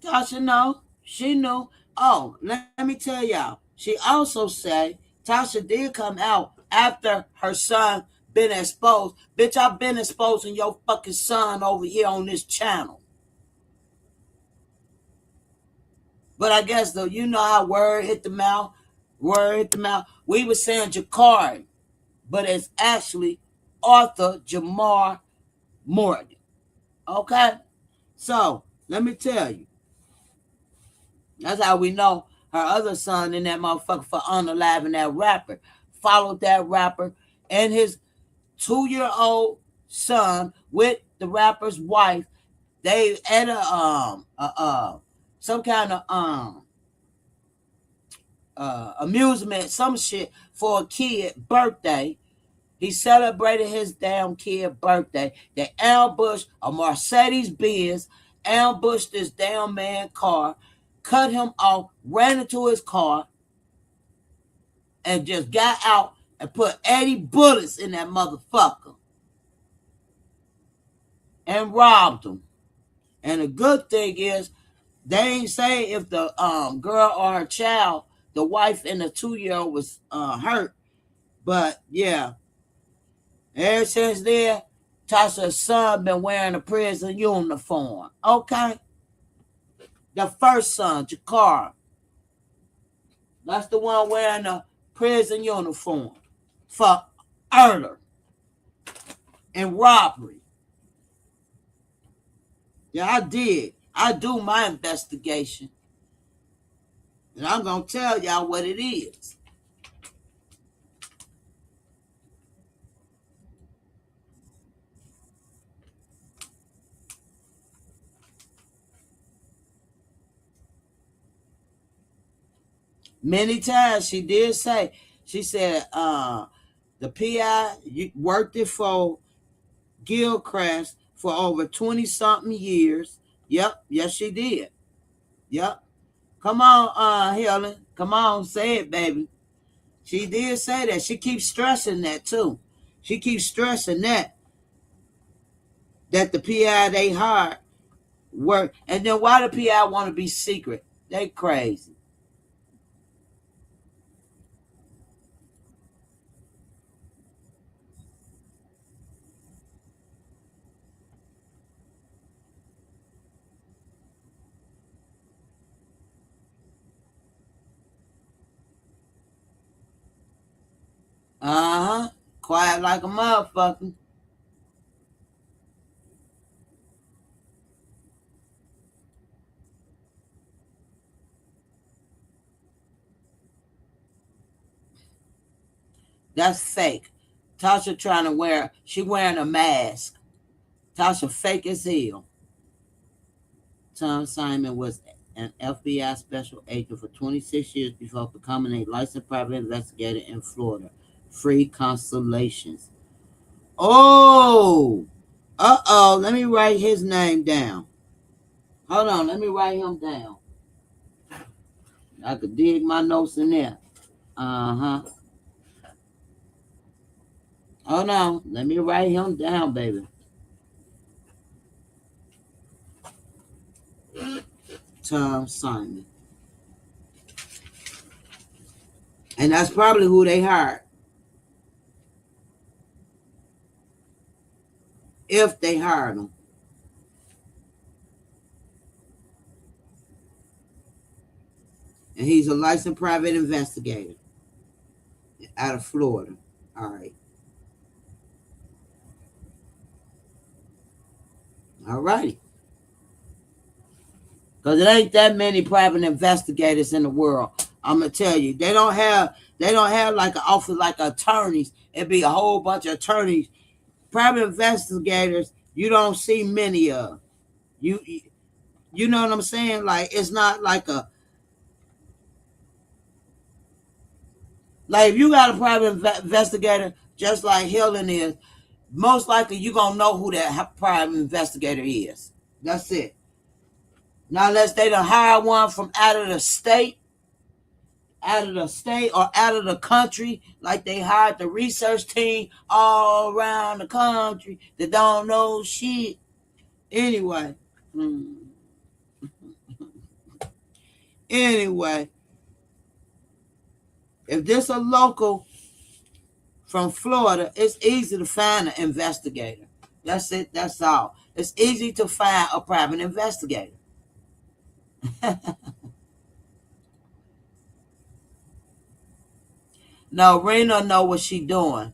Tasha know. She knew. Oh, let me tell y'all. She also said Tasha did come out after her son been exposed. Bitch, I've been exposing your fucking son over here on this channel. But I guess though, you know how word hit the mouth. Word hit the mouth. We were saying Jakari, but it's actually Arthur Jamar Morgan. Okay? So, let me tell you. That's how we know her other son in that motherfucker for unaliving that rapper. Followed that rapper and his 2-year-old son with the rapper's wife. They at some kind of amusement, some shit for a kid birthday. He celebrated his damn kid birthday. They ambushed a Mercedes Benz, ambushed this damn man car, cut him off, ran into his car, and just got out and put 80 bullets in that motherfucker and robbed him. And the good thing is, they ain't say if the girl or her child, the wife and the 2-year-old was hurt. But yeah, ever since then, Tasha's son been wearing a prison uniform. Okay? The first son, Jakar. That's the one wearing a prison uniform for murder and robbery. Yeah, I did. I do my investigation. And I'm going to tell y'all what it is. Many times she did say, she said, the PI worked it for Gilchrist for over 20-something years. Yep, yes, she did. Yep. Come on, Helen. Come on, say it, baby. She did say that. She keeps stressing that, too. She keeps stressing that the PI they hired work. And then why the PI want to be secret? They crazy. Uh-huh. Quiet like a motherfucker. That's fake. Tasha trying to she wearing a mask. Tasha fake as hell. Tom Simon was an FBI special agent for 26 years before becoming a licensed private investigator in Florida. Free constellations. Oh! Uh-oh. Let me write his name down. Hold on. Let me write him down. I could dig my notes in there. Uh-huh. Hold on. Let me write him down, baby. Tom Simon. And that's probably who they hired. If they hired him. And he's a licensed private investigator out of Florida. All right. All righty. Because it ain't that many private investigators in the world. I'm gonna tell you, they don't have like an office like attorneys. It'd be a whole bunch of attorneys. Private investigators, you don't see many of. You know what I'm saying? Like it's not like if you got a private investigator, just like Helen is, most likely you're gonna know who that private investigator is. That's it. Now, unless they done hire one from out of the state or out of the country, like they hired the research team all around the country that don't know shit. Anyway. Anyway. If this a local from Florida, it's easy to find an investigator. That's it. That's all. It's easy to find a private investigator. No, Rena know what she doing.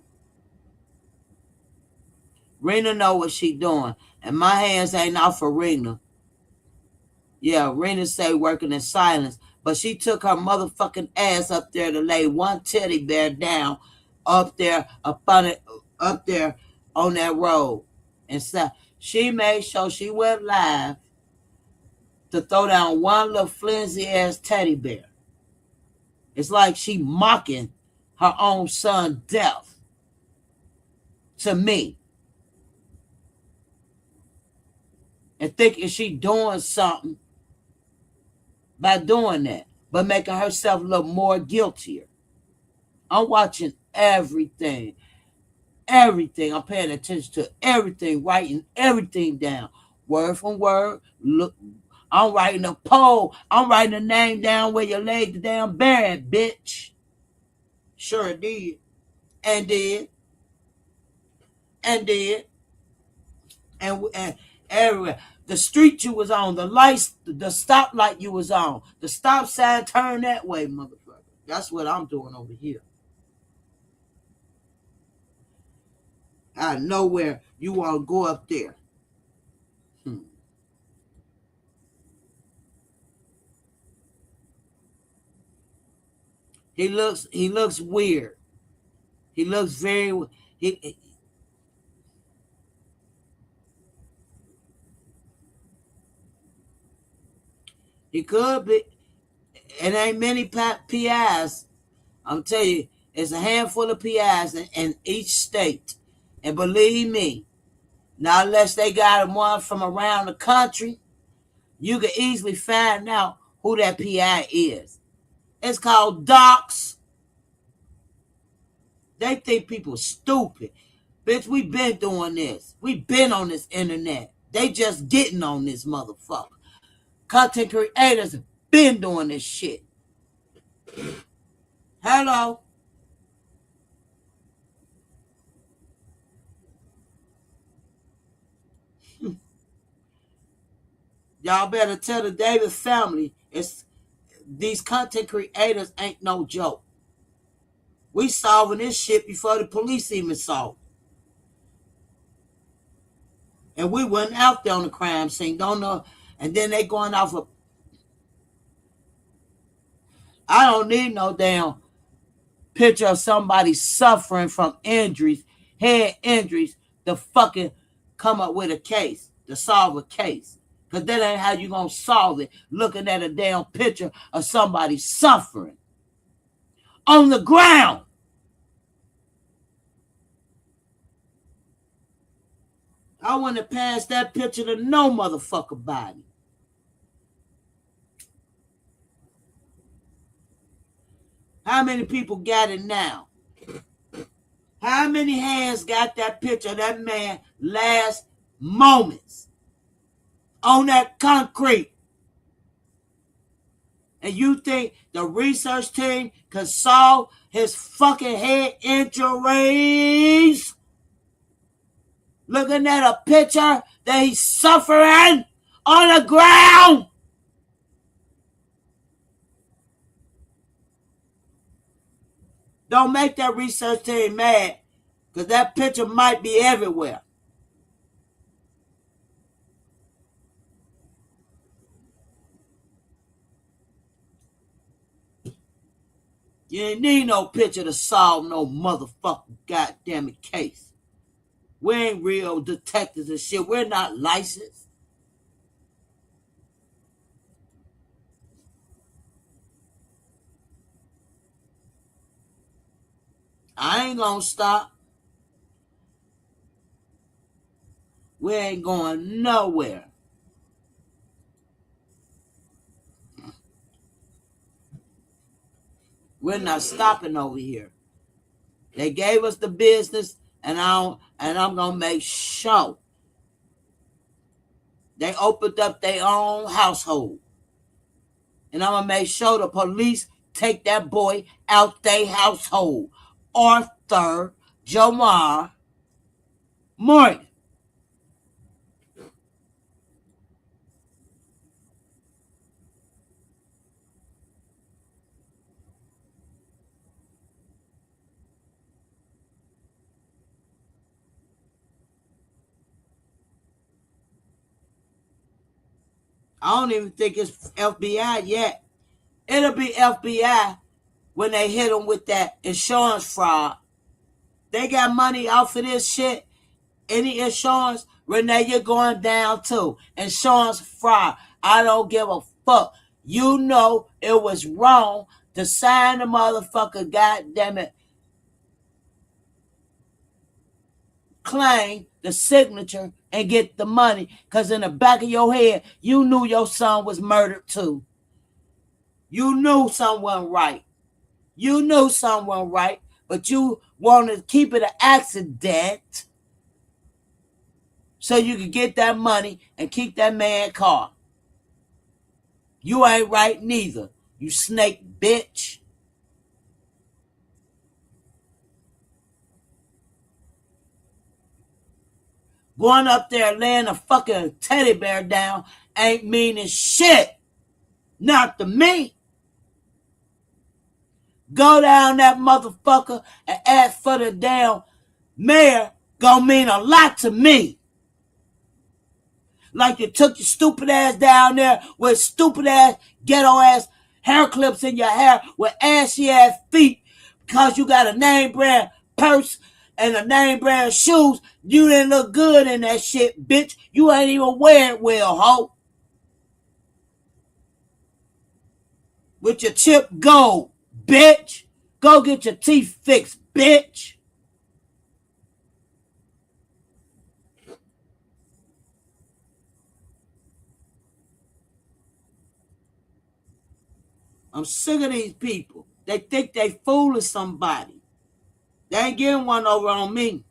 Rena know what she doing. And my hands ain't out for Rena. Yeah, Rena say working in silence. But she took her motherfucking ass up there to lay one teddy bear down up there up there on that road. And so she made sure she went live to throw down one little flimsy ass teddy bear. It's like she mocking her own son's death to me. And thinking she doing something by doing that, but making herself look more guiltier. I'm watching everything. Everything. I'm paying attention to everything, writing everything down. Word for word. Look, I'm writing a poll. I'm writing a name down where you laid the damn bear at, bitch. Sure did. And did. And did. And everywhere. The street you was on, the lights, the stoplight you was on, the stop sign turn that way, motherfucker. That's what I'm doing over here. Out of nowhere, you want to go up there. He looks weird. He looks very he could be. It ain't many PIs. I'm telling you, it's a handful of PIs in each state. And believe me, now unless they got one from around the country, you can easily find out who that PI is. It's called docs. They think people stupid. Bitch, we been doing this. We been on this internet. They just getting on this motherfucker. Content creators have been doing this shit. Hello? Y'all better tell the Davis family these content creators ain't no joke. We solving this shit before the police even solve it. And we wasn't out there on the crime scene. Don't know. And then they going off of, I don't need no damn picture of somebody suffering from injuries, head injuries, to fucking come up with a case, to solve a case. Because that ain't how you going to solve it, looking at a damn picture of somebody suffering on the ground. I want to pass that picture to no motherfucker body. How many people got it now? How many hands got that picture of that man last moments on that concrete? And you think the research team can solve his fucking head injuries? Looking at a picture that he's suffering on the ground? Don't make that research team mad, because that picture might be everywhere. You ain't need no picture to solve no motherfucking goddamn case. We ain't real detectives and shit. We're not licensed. I ain't gonna stop. We ain't going nowhere. We're not stopping over here. They gave us the business, and I'm gonna make sure they opened up their own household. And I'm gonna make sure the police take that boy out their household. Arthur Jamar Morgan. I don't even think it's FBI yet. It'll be FBI when they hit them with that insurance fraud. They got money off of this shit. Any insurance, Renee, you're going down too. Insurance fraud. I don't give a fuck. You know it was wrong to sign the motherfucker, goddamn it, claim the signature and get the money, because in the back of your head, you knew your son was murdered too. You knew someone right. You knew someone right, but you wanted to keep it an accident so you could get that money and keep that man car. You ain't right neither, you snake bitch. Going up there laying a fucking teddy bear down ain't meaning shit. Not to me. Go down that motherfucker and ask for the damn mayor gonna mean a lot to me. Like you took your stupid ass down there with stupid ass, ghetto ass hair clips in your hair with ashy ass feet because you got a name brand purse and a name brand shoes. You didn't look good in that shit, bitch. You ain't even wear it well, ho. With your chip gold, bitch. Go get your teeth fixed, bitch. I'm sick of these people. They think they fooling somebody. They ain't getting one over on me.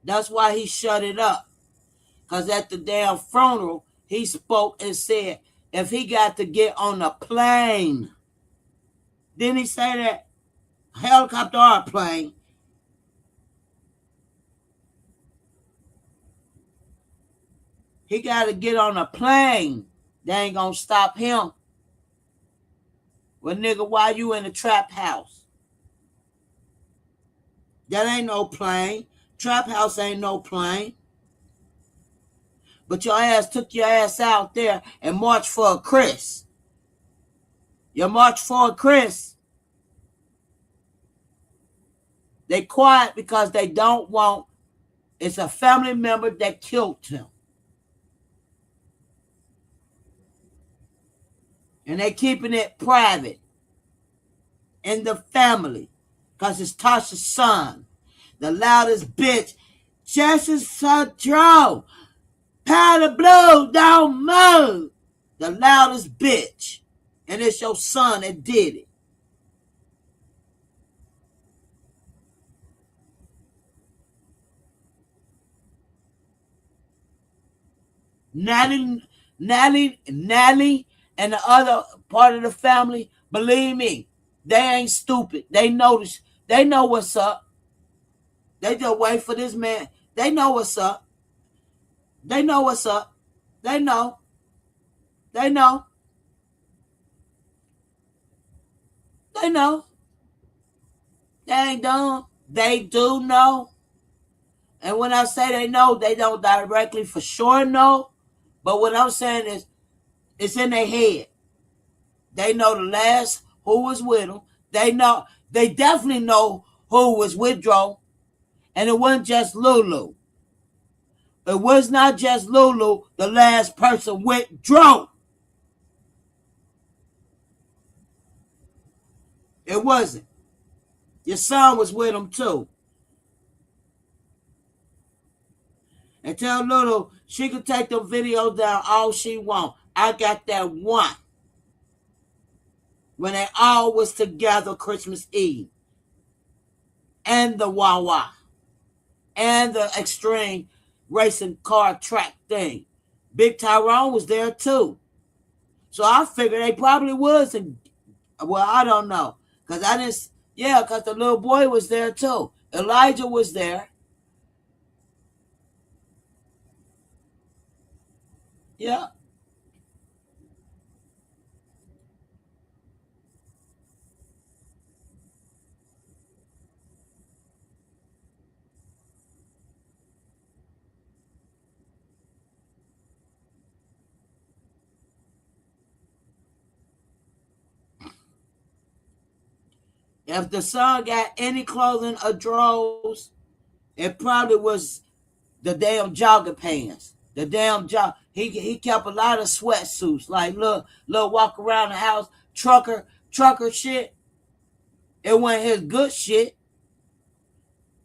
That's why he shut it up. Because at the damn funeral, he spoke and said, if he got to get on a plane, didn't he say that? Helicopter or a plane? He got to get on a plane. They ain't going to stop him. Well, nigga, why you in the trap house? That ain't no plane. Trap house ain't no plane. But your ass took your ass out there and marched for a Chris. You marched for a Chris. They quiet because they don't want, it's a family member that killed him. And they keeping it private in the family because it's Tasha's son. The loudest bitch. Justice Sutro. Powder blue, don't move. The loudest bitch. And it's your son that did it. Natalie, and the other part of the family, believe me, they ain't stupid. They notice. They know what's up. They just wait for this man. They know what's up. They know what's up. They know. They know. They know. They ain't dumb. They do know. And when I say they know, they don't directly for sure know. But what I'm saying is, it's in their head. They know the last who was with them. They know. They definitely know who was with Joe. And it wasn't just Lulu. It was not just Lulu, the last person with Joe. It wasn't. Your son was with him too. And tell Lulu she can take the videos down all she want. I got that one. When they all was together Christmas Eve. And the Wawa. And the extreme racing car track thing. Big Tyrone was there too. So I figured they probably was. Well, I don't know. Because I didn't. Yeah, because the little boy was there too. Elijah was there. Yeah. If the son got any clothing or drawers, it probably was the damn jogging pants. The damn jog. He kept a lot of sweatsuits, like little walk around the house trucker shit. It wasn't his good shit.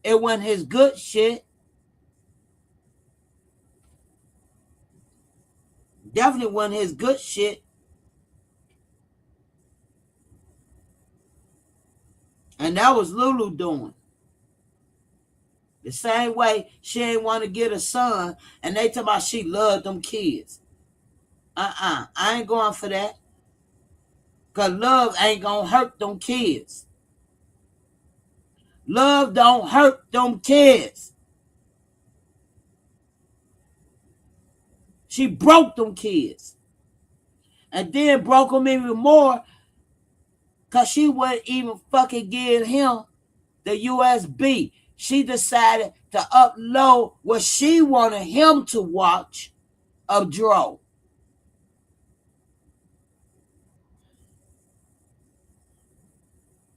It wasn't his good shit. Definitely wasn't his good shit. And that was Lulu doing. The same way she ain't want to get a son, and they talk about she loved them kids. I ain't going for that. Because love ain't going to hurt them kids. Love don't hurt them kids. She broke them kids. And then broke them even more because she wouldn't even fucking give him the USB. She decided to upload what she wanted him to watch of Dro.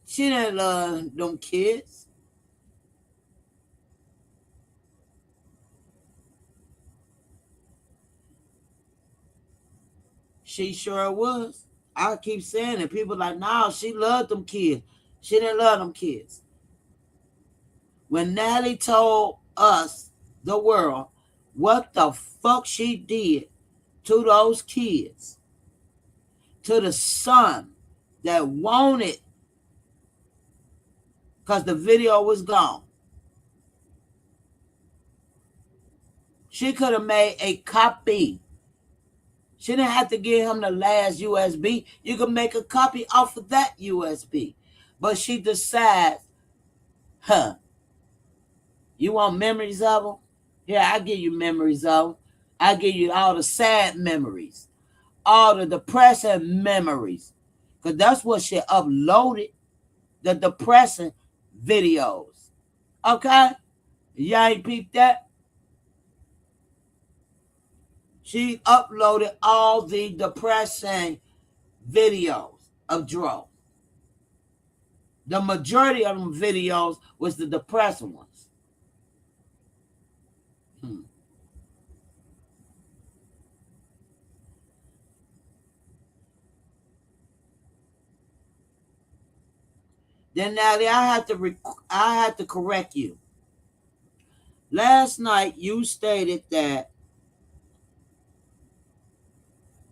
She didn't love them kids. She sure was. I keep saying it. People like, no, she loved them kids. She didn't love them kids. When Natalie told us, the world, what the fuck she did to those kids, to the son that wanted, because the video was gone. She could have made a copy. She didn't have to give him the last USB. You could make a copy off of that USB. But she decides, you want memories of them? Yeah, I give you memories of them. I give you all the sad memories, all the depressing memories. Because that's what she uploaded, the depressing videos. Okay? Y'all ain't peeped that? She uploaded all the depressing videos of Dro. The majority of them videos was the depressing ones. Then Natalie, I have to correct you. Last night you stated that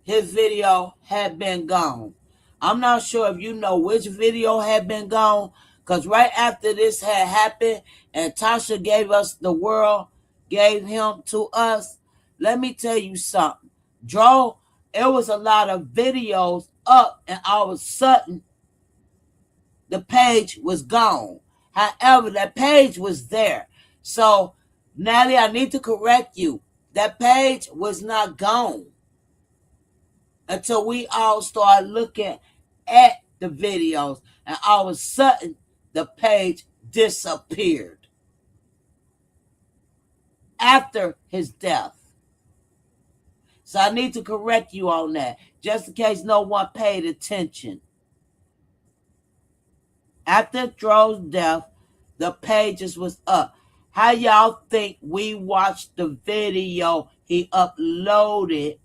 his video had been gone. I'm not sure if you know which video had been gone, because right after this had happened and Tasha gave us the world, gave him to us, let me tell you something. Dro, it was a lot of videos up, and all of a sudden, the page was gone. However, that page was there. So, Natalie, I need to correct you. That page was not gone until we all start looking at the videos, and all of a sudden the page disappeared after his death. So I need to correct you on that, just in case no one paid attention. After Dro's death, the pages was up. How y'all think we watched the video he uploaded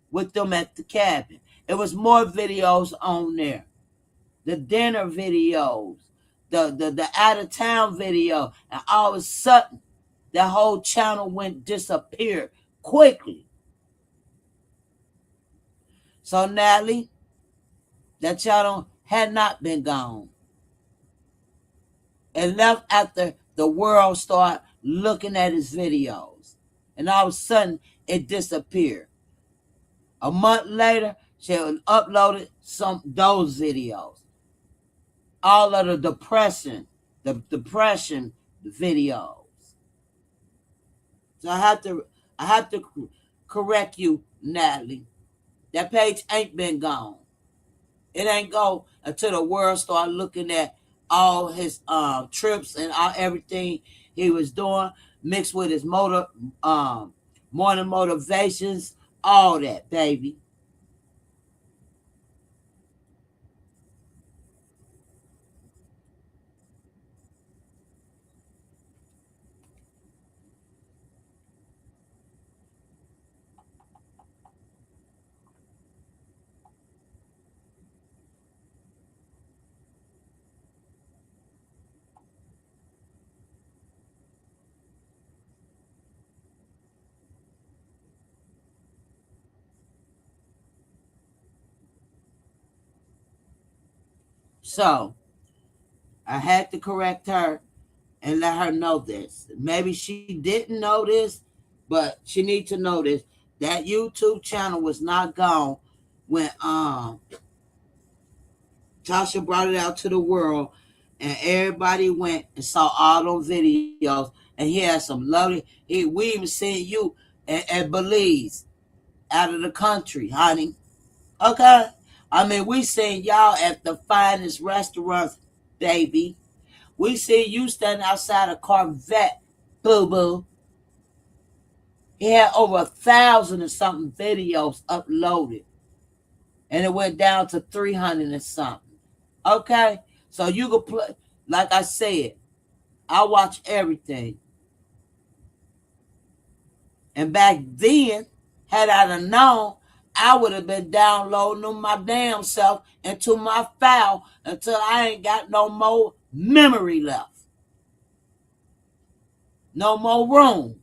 with them at the cabin? It was more videos on there. The dinner videos, the out of town video, and all of a sudden that whole channel went disappeared quickly. So Natalie, that channel had not been gone. It left after the world started looking at his videos. And all of a sudden, it disappeared. A month later, she uploaded those videos. All of the depression videos. So I have to correct you, Natalie. That page ain't been gone. It ain't go until the world started looking at all his trips and everything he was doing, mixed with his morning motivations, all that, baby. So I had to correct her and let her know this. Maybe she didn't know this, but she needs to know this. That YouTube channel was not gone when Tasha brought it out to the world, and everybody went and saw all those videos. And he had some lovely. We even seen you at Belize, out of the country, honey. Okay, I mean, we seen y'all at the finest restaurants, baby. We see you standing outside a Corvette, boo boo. He had over 1,000 and something videos uploaded, and it went down to 300 and something. Okay, so you could play. Like I said, I watch everything. And back then, had I have known, I would have been downloading them my damn self into my file until I ain't got no more memory left. No more room.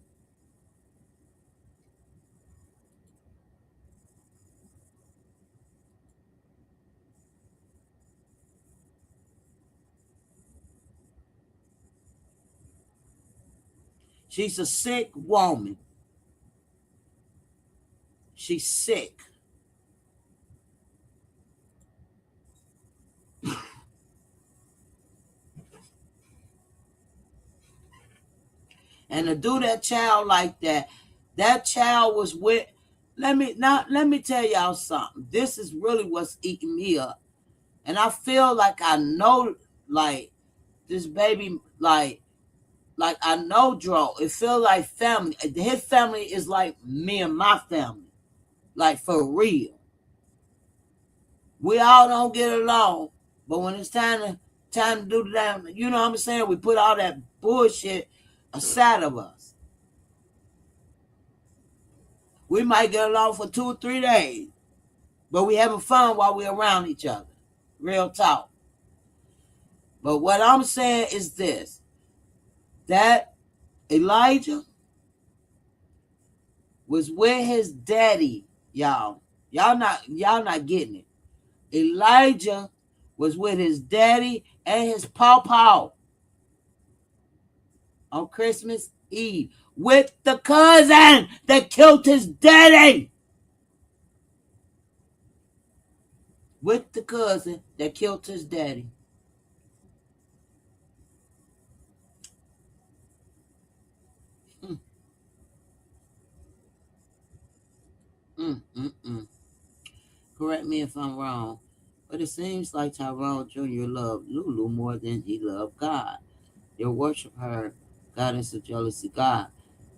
She's a sick woman. She's sick. And to do that child like that child was with. Let me tell y'all something. This is really what's eating me up. And I feel like I know, like, this baby, like I know Dro. It feel like family. His family is like me and my family. Like, for real. We all don't get along. But when it's time to do the damn, you know what I'm saying? We put all that bullshit aside of us. We might get along for 2 or 3 days, but we having fun while we're around each other. Real talk. But what I'm saying is this. That Elijah was with his daddy, y'all. Y'all not getting it. Elijah was with his daddy and his pawpaw on Christmas Eve with the cousin that killed his daddy. With the cousin that killed his daddy. Correct me if I'm wrong, but it seems like Tyrone Jr. loved Lulu more than he loved God. They worship her, goddess of jealousy, God.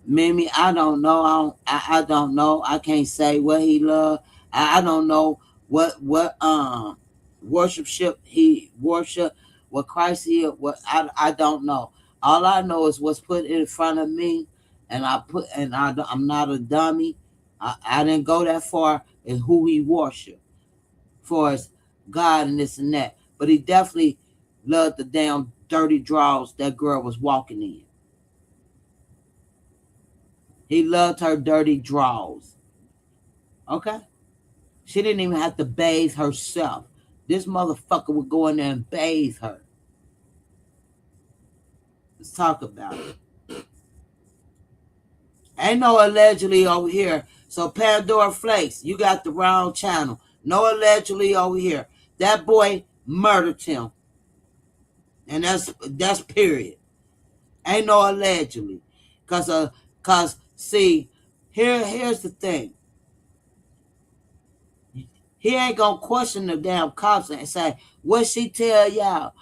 Mimi, I don't know. I don't know. I can't say what he loved. I don't know what worshipship he worship, what Christ he what I don't know. All I know is what's put in front of me, and I'm not a dummy. I didn't go that far in who he worshiped, for as God and this and that. But he definitely loved the damn dirty drawers that girl was walking in. He loved her dirty draws. Okay? She didn't even have to bathe herself. This motherfucker would go in there and bathe her. Let's talk about it. Ain't no allegedly over here. So Pandora Flakes, you got the wrong channel. No allegedly over here. That boy murdered him. And that's period. Ain't no allegedly. Cause see, here's the thing. He ain't gonna question the damn cops and say, what she tell y'all?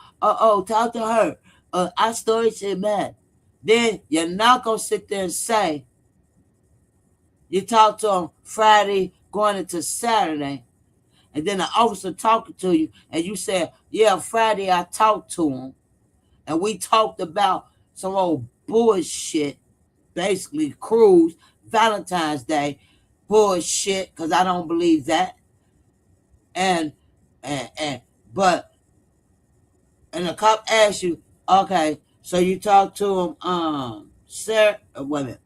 Talk to her. I story shit bad. Then you're not gonna sit there and say, you talk to him Friday going into Saturday, and then the officer talking to you, and you said, yeah, Friday I talked to him, and we talked about some old bullshit, basically cruise, Valentine's Day, bullshit, because I don't believe that. And the cop asks you, okay, so you talk to him, Sarah, wait a minute.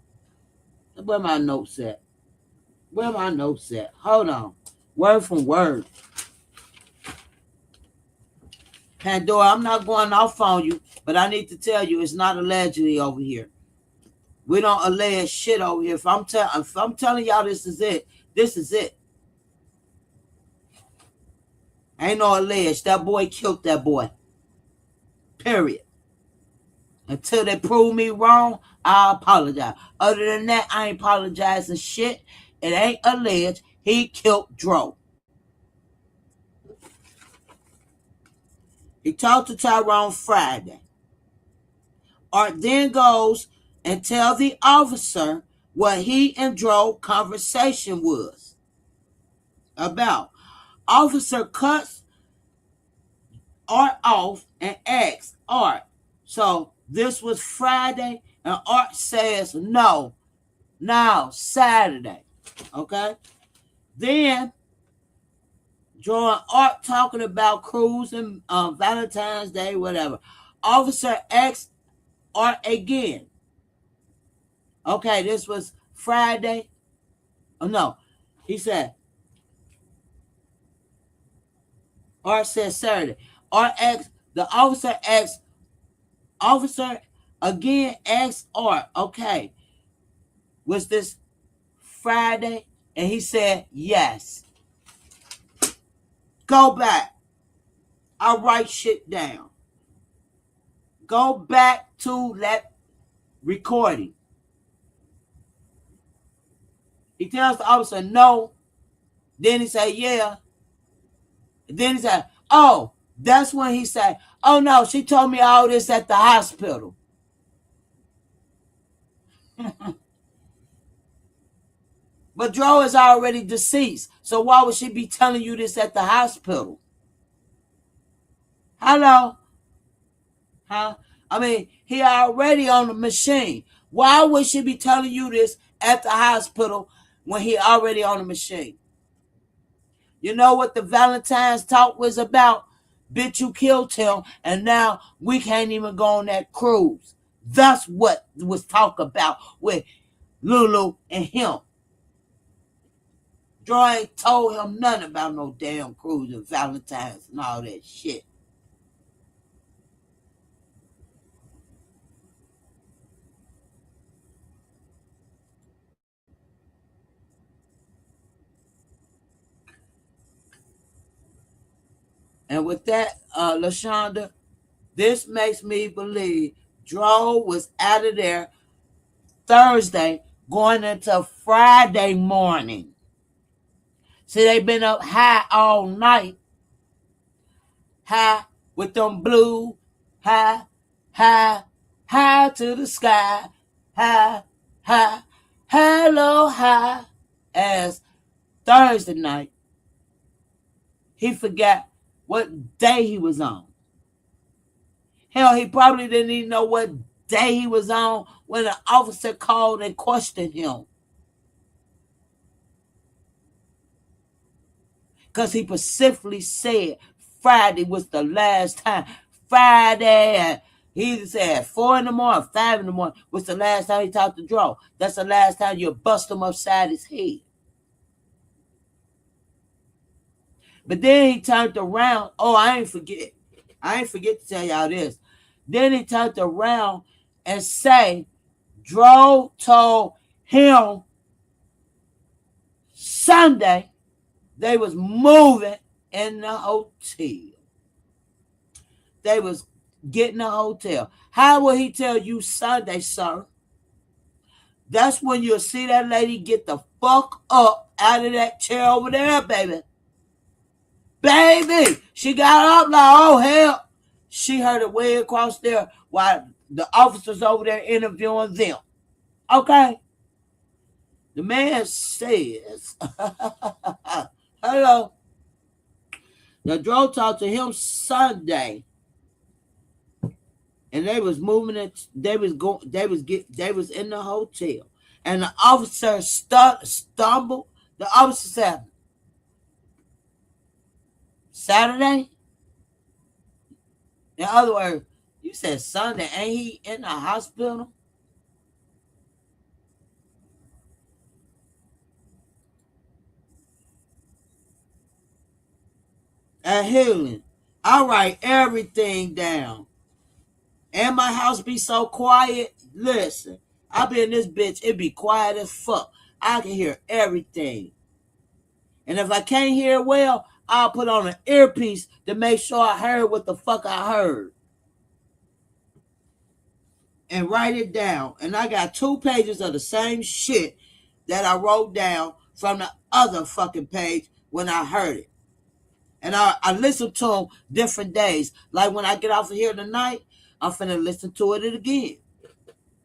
Where my notes at? Hold on. Word from word. Pandora, I'm not going off on you, but I need to tell you it's not allegedly over here. We don't allege shit over here. If I'm telling y'all this is it, this is it. Ain't no alleged. That boy killed that boy. Period. Until they prove me wrong, I apologize. Other than that, I ain't apologizing shit. It ain't alleged. He killed Dro. He talked to Tyrone Friday. Art then goes and tell the officer what he and Dro conversation was about. Officer cuts Art off and asks Art, so this was Friday? And Art says no, now Saturday. Okay? Then Dro and Art talking about cruising, Valentine's Day, whatever. Officer asks Art again. Okay, this was Friday. Oh no, he said. Art said Saturday. The officer again asks Art, okay, was this Friday? And he said yes. Go back. I write shit down. Go back to that recording. He tells the officer no. Then he said yeah. Then he said, oh, that's when he said, oh no, she told me all this at the hospital. But Dro is already deceased. So why would she be telling you this at the hospital? Hello? Huh? I mean, he already on the machine. Why would she be telling you this at the hospital when he already on the machine? You know what the Valentine's talk was about? Bitch, you killed him, and now we can't even go on that cruise. That's what was talked about with Lulu and him. Dro ain't told him nothing about no damn cruise and Valentine's and all that shit. And with that, LaShonda, this makes me believe Dro was out of there Thursday going into Friday morning. See, they been up high all night. High with them blue, high to the sky, high, hello, high. As Thursday night, he forgot what day he was on. Hell, he probably didn't even know what day he was on when an officer called and questioned him. Because he specifically said Friday was the last time. Friday, He either said at 4 in the morning, 5 in the morning. What's the last time he talked to Dro? That's the last time you bust him upside his head. But then he turned around. Oh, I ain't forget to tell y'all this. Then he turned around and say, Dro told him Sunday they was moving in the hotel. They was getting a hotel. How will he tell you Sunday, sir? That's when you'll see that lady get the fuck up out of that chair over there, baby. Baby, she got up like, oh, hell. She heard it way across there while the officers over there interviewing them. Okay? The man says, hello. The Dro talked to him Sunday, and they was moving it. They was in the hotel, and the officer stumbled. The officer said, Saturday? In other words, you said Sunday. Ain't he in the hospital? At healing. I write everything down. And my house be so quiet. Listen, I be in this bitch. It be quiet as fuck. I can hear everything. And if I can't hear well, I'll put on an earpiece to make sure I heard what the fuck I heard. And write it down. And I got 2 pages of the same shit that I wrote down from the other fucking page when I heard it. And I listen to them different days. Like when I get off of here tonight, I'm finna listen to it again.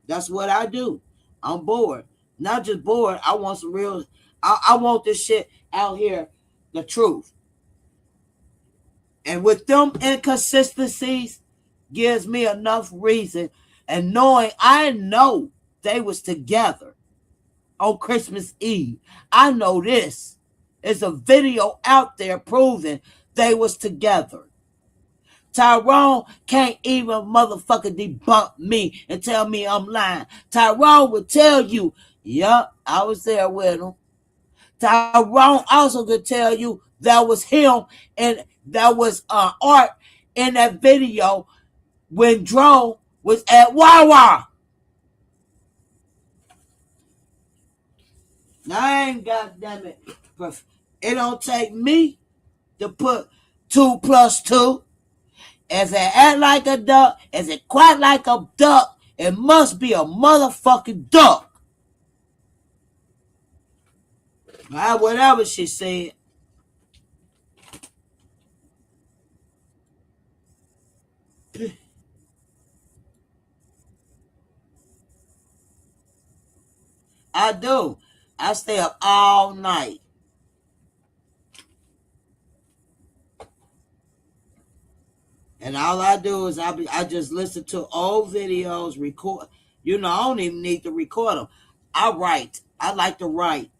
That's what I do. I'm bored. Not just bored. I want some real. I want this shit out here, the truth. And with them inconsistencies, gives me enough reason. And knowing, I know they was together on Christmas Eve. I know this. There's a video out there proving they was together. Tyrone can't even motherfucking debunk me and tell me I'm lying. Tyrone would tell you, yup, I was there with him. Tyrone also could tell you that was him and that was Art in that video when Dro was at Wawa. Now I ain't goddamn it. It don't take me to put 2 plus 2. If it act like a duck, if it quack like a duck, it must be a motherfucking duck. Whatever she said. I do. I stay up all night. And all I do is I just listen to old videos, record. I don't even need to record them. I write. I like to write.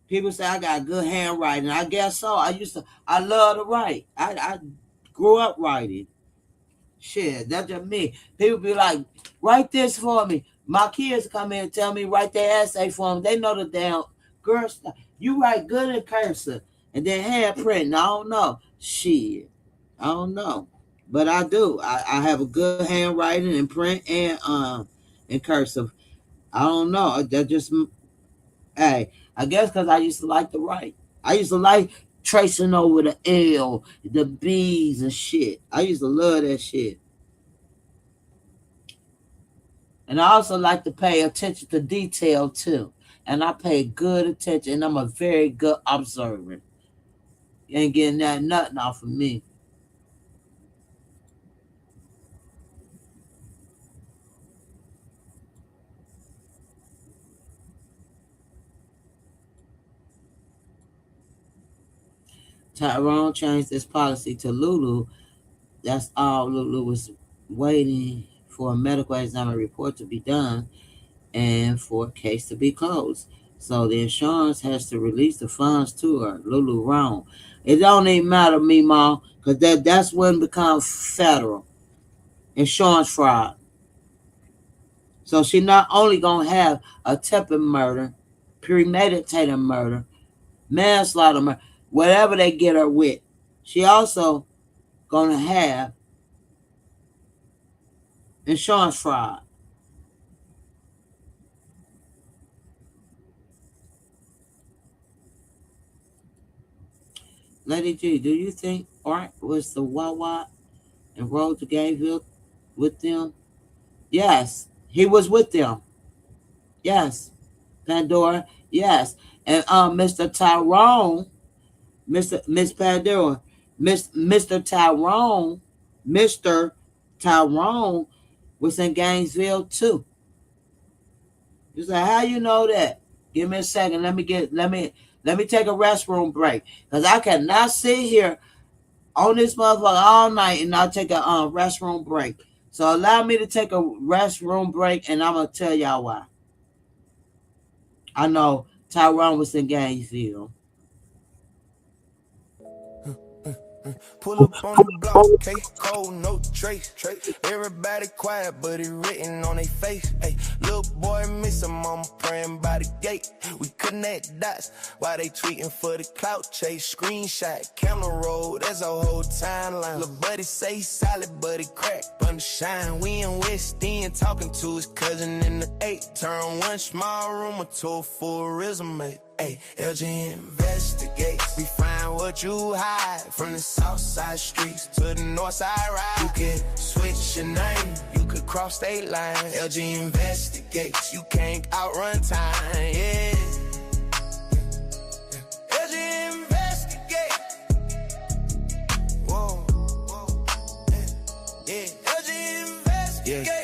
People say I got good handwriting. I guess so. I love to write. I grew up writing. Shit, that's just me. People be like, write this for me. My kids come in and tell me write their essay for them. They know the damn girl stuff. You write good in cursive and then handprint. I don't know. Shit. I don't know. But I do. I have a good handwriting in print and in cursive. I don't know. That just, hey, I guess because I used to like to write. I used to like tracing over the L, the B's and shit. I used to love that shit. And I also like to pay attention to detail too. And I pay good attention. And I'm a very good observer. You ain't getting that nothing off of me. Tyrone changed this policy to LULU. That's all. LULU was waiting for a medical exam report to be done and for a case to be closed. So the insurance has to release the funds to her. LULU wrong. It don't even matter to me, Mom, because that's when it becomes federal. insurance fraud. So she not only gonna have attempted murder, premeditated murder, manslaughter murder, whatever they get her with, she also gonna have insurance fraud. Lady G, do you think Art was the Wawa and rode to Gainesville with them? Yes, he was with them. Yes, Pandora. Yes, and Mr. Tyrone, Miss Pandora, Mr. Tyrone, Mr. Tyrone was in Gainesville too. You say, how you know that? Give me a second. Let me take a restroom break. Because I cannot sit here on this motherfucker all night and not take a restroom break. So allow me to take a restroom break, and I'm gonna tell y'all why. I know Tyrone was in Gainesville. Pull up on the block, case cold, no trace. Everybody quiet, but it written on their face. Hey, little boy miss him, mama praying by the gate. We connect dots while they tweeting for the clout chase. Screenshot, camera roll, that's a whole timeline. Little buddy say solid, but it crack, under shine. We in West End talking to his cousin in the 8. Turn one small rumor to a full resume. Ay, LG investigates. We find what you hide from the south side streets to the north side ride. You can switch your name, you could cross state lines. LG investigates. You can't outrun time, yeah. LG investigate. Whoa, yeah. LG investigate. Yeah.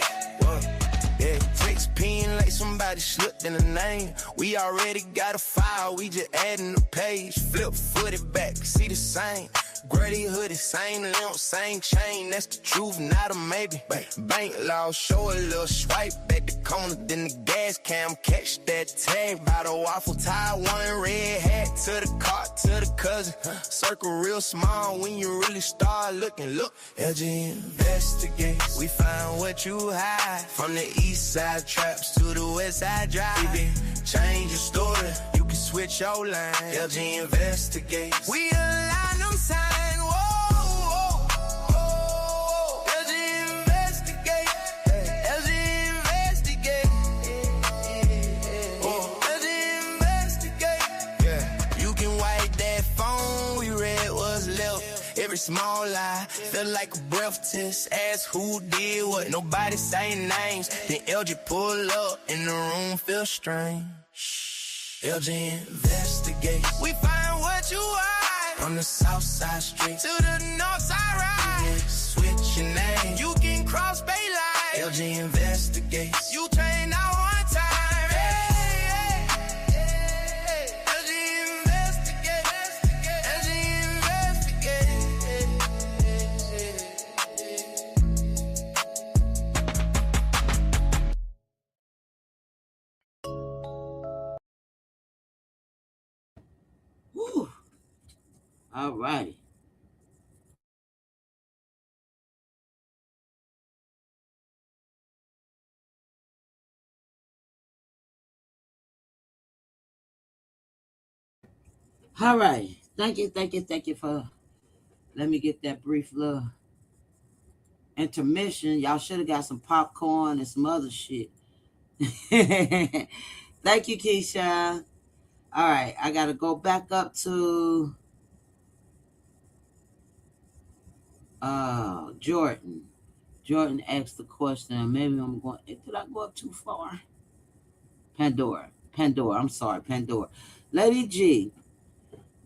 Somebody slipped in the name. We already got a file, we just adding the page. Flip footed back, see the same. Grady hoodie, same limp, same chain. That's the truth, not a maybe. Bank law, show a little swipe at the corner, then the gas cam catch that tag. By the waffle tie, one red hat to the car, to the cousin. Circle real small when you really start looking. Look, LG investigates. We find what you hide from the east side traps to the west side drive. Change your story, you can switch your line. LG investigates. We align them signs. Every small lie felt like a breath test. Ask who did what, nobody say names. Then LG pull up and the room feel strange. LG investigate. We find what you hide from the south side street to the north side ride. Switch your name, you can cross bay line. LG investigates. You train out one time. All righty. All right. Thank you for let me get that brief little intermission. Y'all should have got some popcorn and some other shit. Thank you, Keisha. All right, I gotta go back up to Jordan. Jordan asked the question. Maybe I'm going. Did I go up too far? Pandora. I'm sorry, Pandora. Lady G,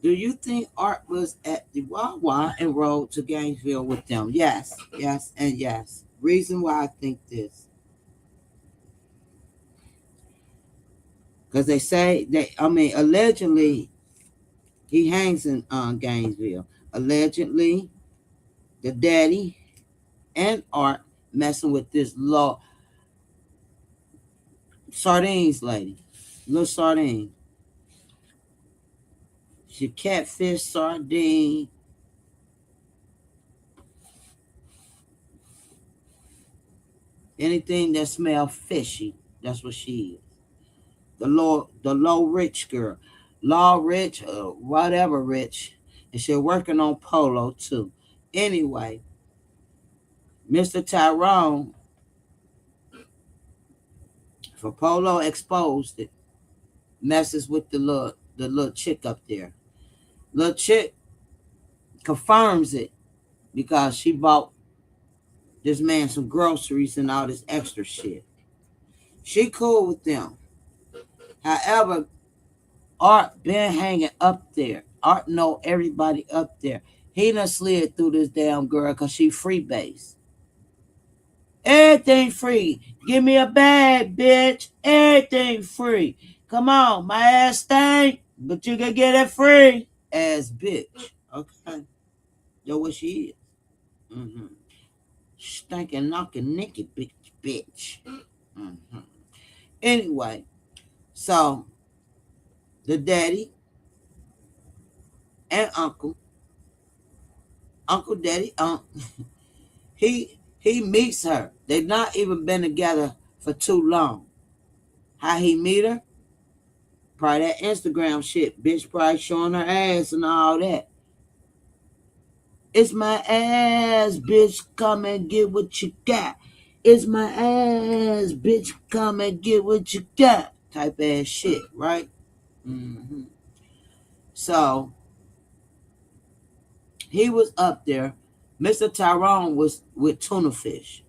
do you think Art was at the Wawa and rode to Gainesville with them? Yes, and yes. Reason why I think this. Because they say allegedly he hangs in Gainesville. Allegedly, the daddy and Art messing with this sardines lady. Little sardine. She catfish sardine. Anything that smells fishy, that's what she is. The low rich girl. Law rich or whatever rich. And she's working on Polo too. Anyway, Mr. Tyrone, for Polo exposed it, messes with the little chick up there. Little chick confirms it because she bought this man some groceries and all this extra shit. She cool with them. However, Art been hanging up there. Art know everybody up there. He done slid through this damn girl because she free base. Everything free. Give me a bag, bitch. Everything free. Come on, my ass stank, but you can get it free. Ass bitch. Okay. That's what she is. Mm-hmm. Stinking, knocking, naked bitch. Mm-hmm. Anyway, so the daddy and uncle, daddy, he meets her. They've not even been together for too long. How he meet her? Probably that Instagram shit. Bitch probably showing her ass and all that. It's my ass, bitch. Come and get what you got. It's my ass, bitch. Come and get what you got. Type ass shit, right? Mm-hmm. So he was up there. Mr. Tyrone was with tuna fish.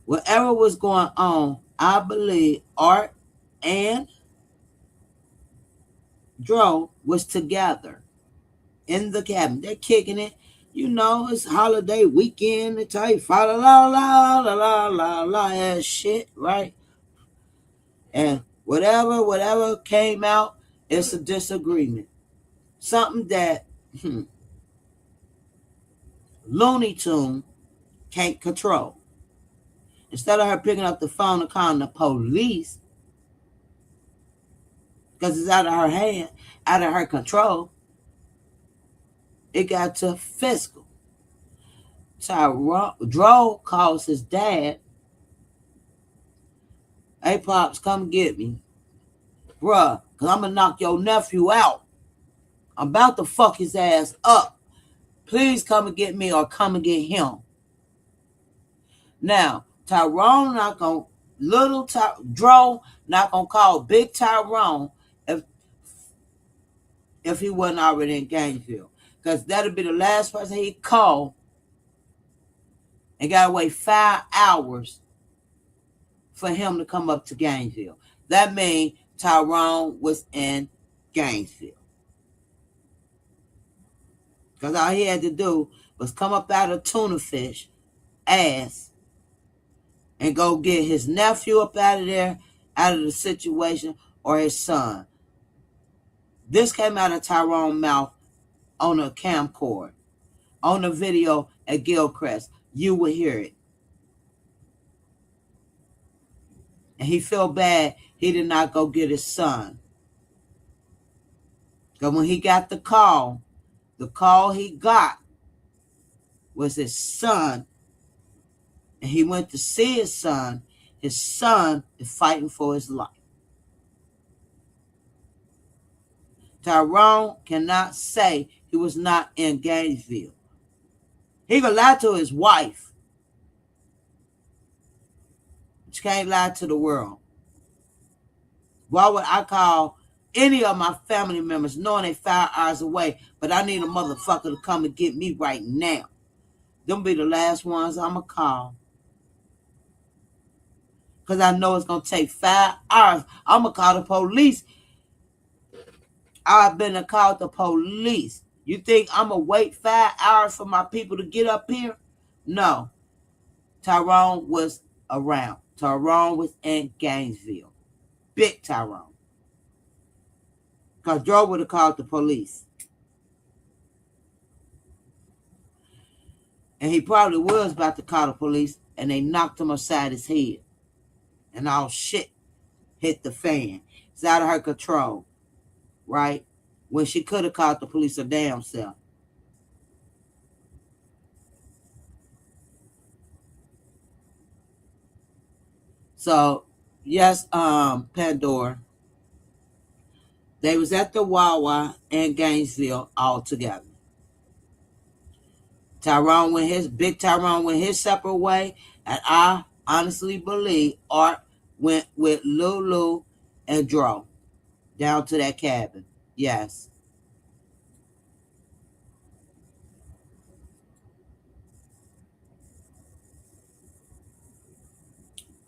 Whatever was going on, I believe Art and Dro was together in the cabin. They're kicking it. You know, it's holiday weekend. They tell you, fa la la la la la la la ass shit, right? And whatever came out, it's a disagreement. Something that Looney Tune can't control. Instead of her picking up the phone and calling the police, because it's out of her hand, out of her control, it got to fiscal. Dro calls his dad. Hey, Pops, come get me. Bruh, because I'm going to knock your nephew out. I'm about to fuck his ass up. Please come and get me or come and get him. Now, Tyrone not going to, Dro not going to call Big Tyrone if he wasn't already in Gainesville. Because that'll be the last person he'd call and got to wait 5 hours for him to come up to Gainesville. That means Tyrone was in Gainesville. Because all he had to do was come up out of tuna fish ass and go get his nephew up out of there, out of the situation, or his son. This came out of Tyrone's mouth on a camcorder, on a video at Gilchrist. You will hear it. And he felt bad he did not go get his son. Because when he got the call he got was his son. And he went to see his son. His son is fighting for his life. Tyrone cannot say he was not in Gainesville. He can lie to his wife. But you can't lie to the world. Why would I call any of my family members knowing they 5 hours away, but I need a motherfucker to come and get me right now? Them be the last ones I'm going to call. Because I know it's going to take 5 hours. I'm going to call the police. I've been to call the police. You think I'm going to wait 5 hours for my people to get up here? No. Tyrone was around. Tyrone was in Gainesville. Big Tyrone. Because Joe would have called the police. And he probably was about to call the police, and they knocked him upside his head. And all shit hit the fan. It's out of her control. Right? When she could have called the police her damn self. So, yes, Pandora. They was at the Wawa in Gainesville all together. Big Tyrone went his separate way, and I honestly believe Art went with Lulu and Dro down to that cabin. Yes.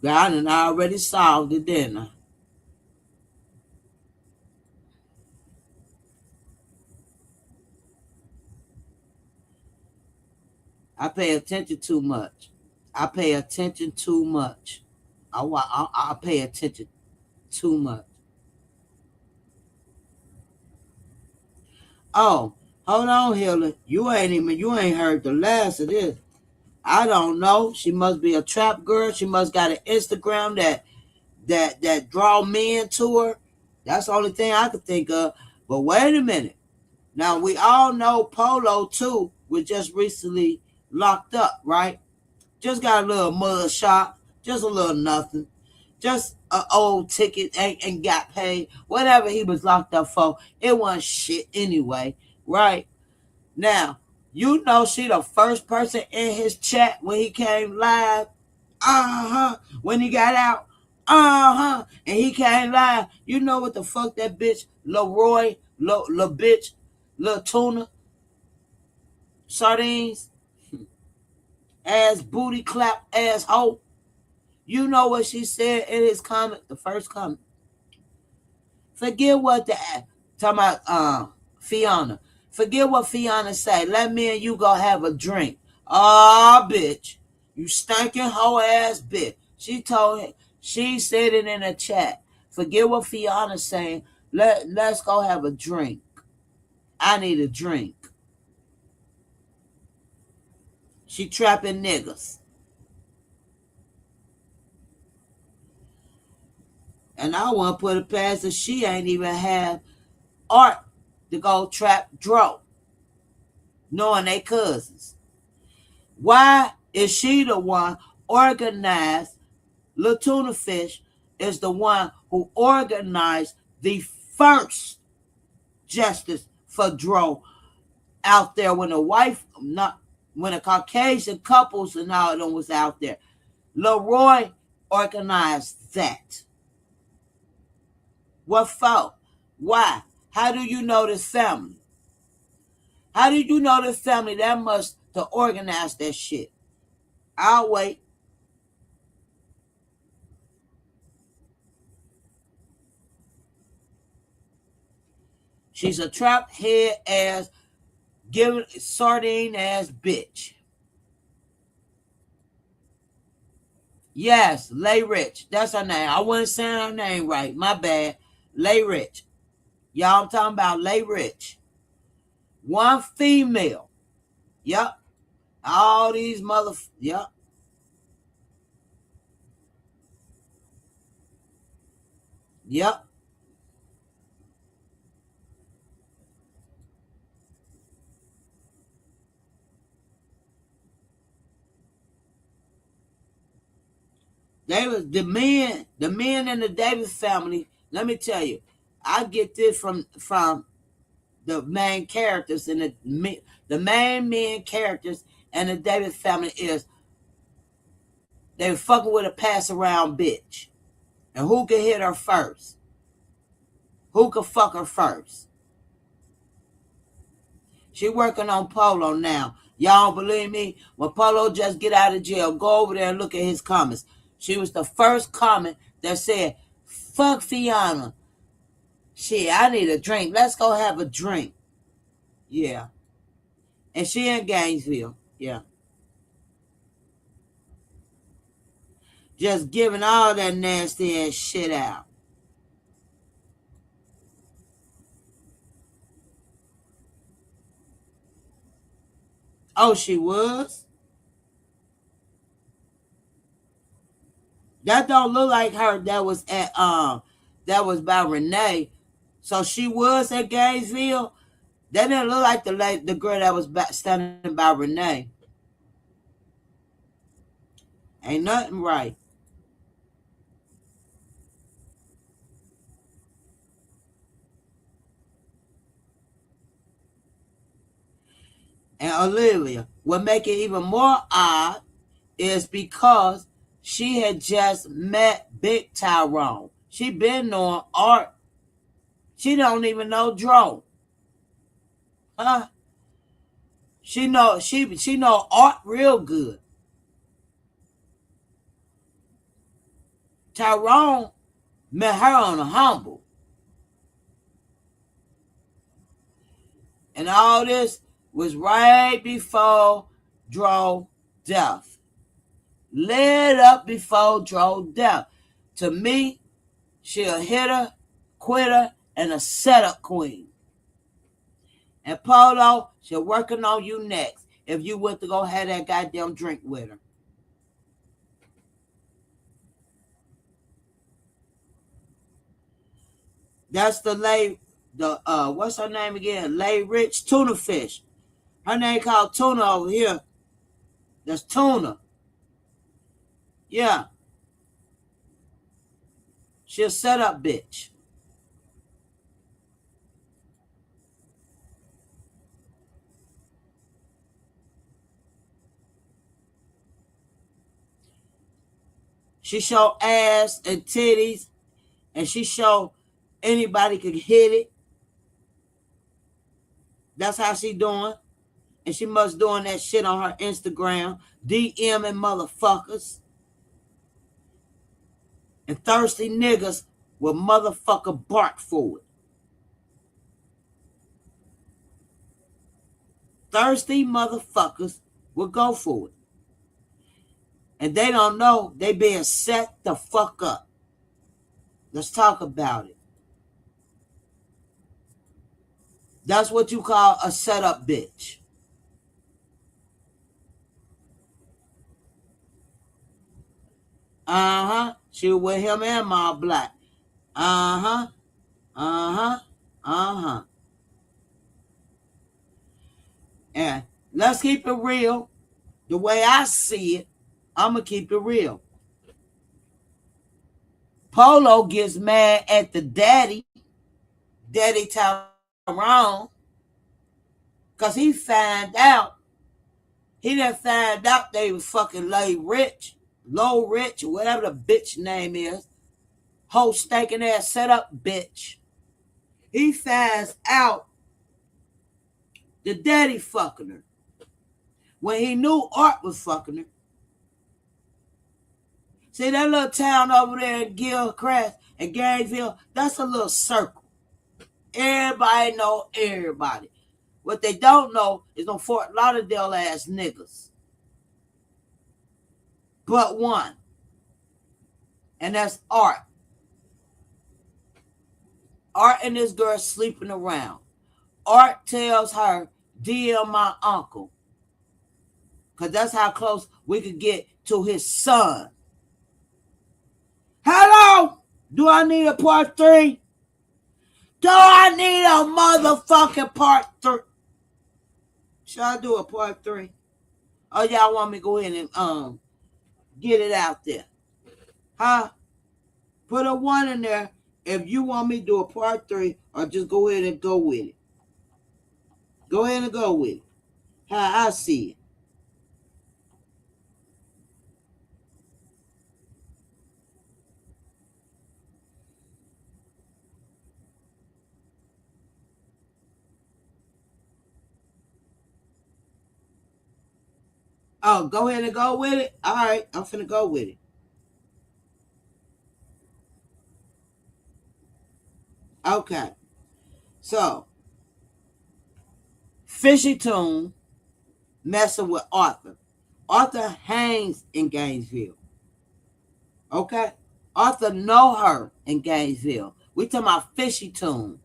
God and I already solved it, didn't I? I pay attention too much. I pay attention too much. I pay attention too much. Oh, hold on, Hillary. You ain't heard the last of this. I don't know. She must be a trap girl. She must got an Instagram that draw men to her. That's the only thing I could think of. But wait a minute. Now we all know Polo too was just recently locked up, right? Just got a little mud shot, just a little nothing. Just an old ticket and got paid. Whatever he was locked up for, it wasn't shit anyway, right? Now, you know she the first person in his chat when he came live. When he got out. And he came live. You know what the fuck that bitch, Leroy, La bitch, La tuna, sardines, ass booty clap, ass hoe. You know what she said in his comment, the first comment. Forget what talking about Fiona. Forget what Fiona say. Let me and you go have a drink. Oh, bitch. You stinking hoe ass bitch. She said it in the chat. Forget what Fiona saying. Let's go have a drink. I need a drink. She trapping niggas. And I want to put it past that she ain't even have Art to go trap Dro, knowing they cousins. Why is she the one organized? Latuna Fish is the one who organized the first justice for Dro out there when when the Caucasian couples and all of them was out there. Leroy organized that. What for? Why? How do you know this family? How did you know this family that much to organize that shit? I'll wait. She's a trap head ass, giving sardine ass bitch. Yes, Lay Rich. That's her name. I wasn't saying her name right. My bad. Lay Rich. Y'all, I'm talking about Lay Rich. One female. Yep. All these Yep. Yep. They was the men in the Davis family. Let me tell you, I get this from the main characters and the main main characters and the Davis family is they were fucking with a pass around bitch. And who can hit her first? Who can fuck her first? She working on Polo now. Y'all don't believe me? When Polo just get out of jail, go over there and look at his comments. She was the first comment that said, fuck Fiona. Shit, I need a drink. Let's go have a drink. Yeah. And she in Gainesville. Yeah. Just giving all that nasty ass shit out. Oh, she was? That don't look like her that was by Renee. So she was at Gainesville. That didn't look like the girl that was standing by Renee. Ain't nothing right. And Olivia, what make it even more odd is because she had just met Big Tyrone. She been knowing Art. She don't even know Dro. Huh? She know Art real good. Tyrone met her on a humble. And all this was right before Dro death. Led up before Dro death. To me, she a hitter, quitter, and a setup queen. And Polo, she working on you next if you went to go have that goddamn drink with her. That's what's her name again? Lay Rich Tuna Fish. Her name called Tuna over here. That's Tuna. Yeah. She a setup bitch. She show ass and titties, and she show anybody could hit it. That's how she doing. And she must doing that shit on her Instagram, DMing motherfuckers. And thirsty niggas will motherfucker bark for it. Thirsty motherfuckers will go for it. And they don't know they being set the fuck up. Let's talk about it. That's what you call a setup bitch. Uh-huh. She was with him and Ma Black. Uh-huh. Uh-huh. Uh-huh. And let's keep it real. The way I see it, I'm going to keep it real. Polo gets mad at the Daddy Tyrone, because he didn't find out they was fucking low rich, whatever the bitch name is, whole stinking ass set up bitch. He finds out the Daddy fucking her when he knew Art was fucking her. See, that little town over there in Gilchrist and Gainesville, that's a little circle. Everybody know everybody. What they don't know is no Fort Lauderdale ass niggas. But one. And that's Art. Art and this girl sleeping around. Art tells her, DM my uncle. Because that's how close we could get to his son. Hello? Do I need a part 3? Do I need a motherfucking part 3? Should I do a part 3? Or y'all want me to go in and get it out there? Huh? Put a 1 in there if you want me to do a part 3, or just go ahead and go with it. Go ahead and go with it. How I see it. Oh, go ahead and go with it? All right, I'm finna go with it. Okay. So, Fishy Tune messing with Arthur. Arthur hangs in Gainesville. Okay? Arthur know her in Gainesville. We talking about Fishy Tune,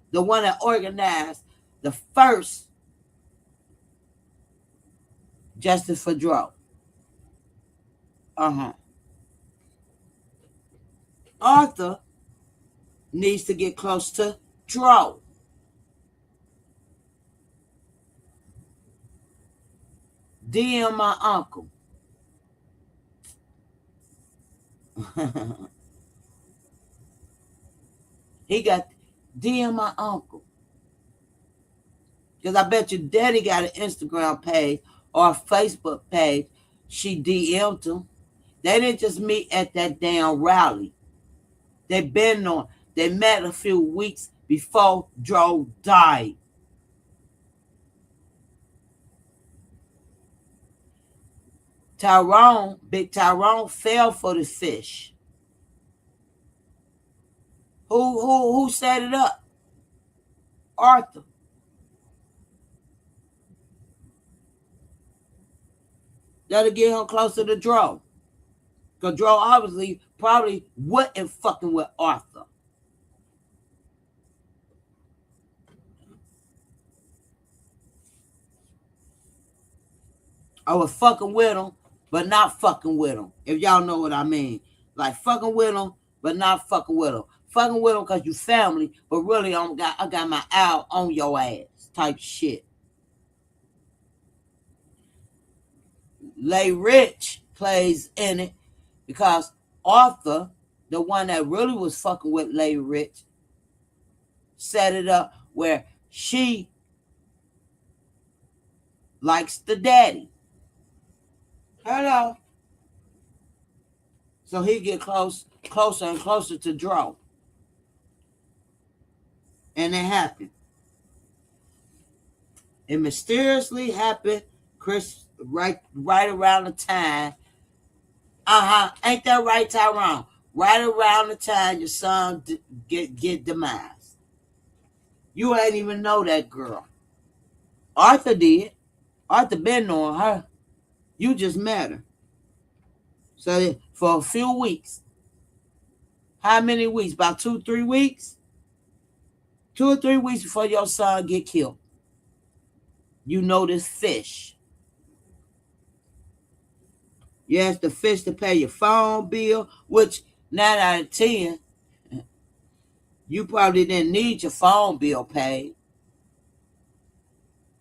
the one that organized the first Justice for Dro. Arthur needs to get close to Dro. DM my uncle. He got DM my uncle. Because I bet your daddy got an Instagram page or a Facebook page. She DM'd him. They didn't just meet at that damn rally. They been on. They met a few weeks before Joe died. Big Tyrone fell for the fish. Who set it up? Arthur. That'll get him closer to Dro. Because Dro obviously probably wasn't fucking with Arthur. I was fucking with him, but not fucking with him. If y'all know what I mean. Like fucking with him, but not fucking with him. Fucking with him because you family, but really I got my eye on your ass type shit. Lay Rich plays in it because Arthur, the one that really was fucking with Lay Rich, set it up where she likes the daddy. Hello. So he get closer and closer to Dro. And it happened. It mysteriously happened, Chris, right around the time. Ain't that right, Tyrone? Right around the time your son get demised. You ain't even know that girl. Arthur did. Arthur been knowing her. You just met her. So for a few weeks. How many weeks? About 2-3 weeks? 2 or 3 weeks before your son get killed. You know this fish. You ask the fish to pay your phone bill, which 9 out of 10, you probably didn't need your phone bill paid.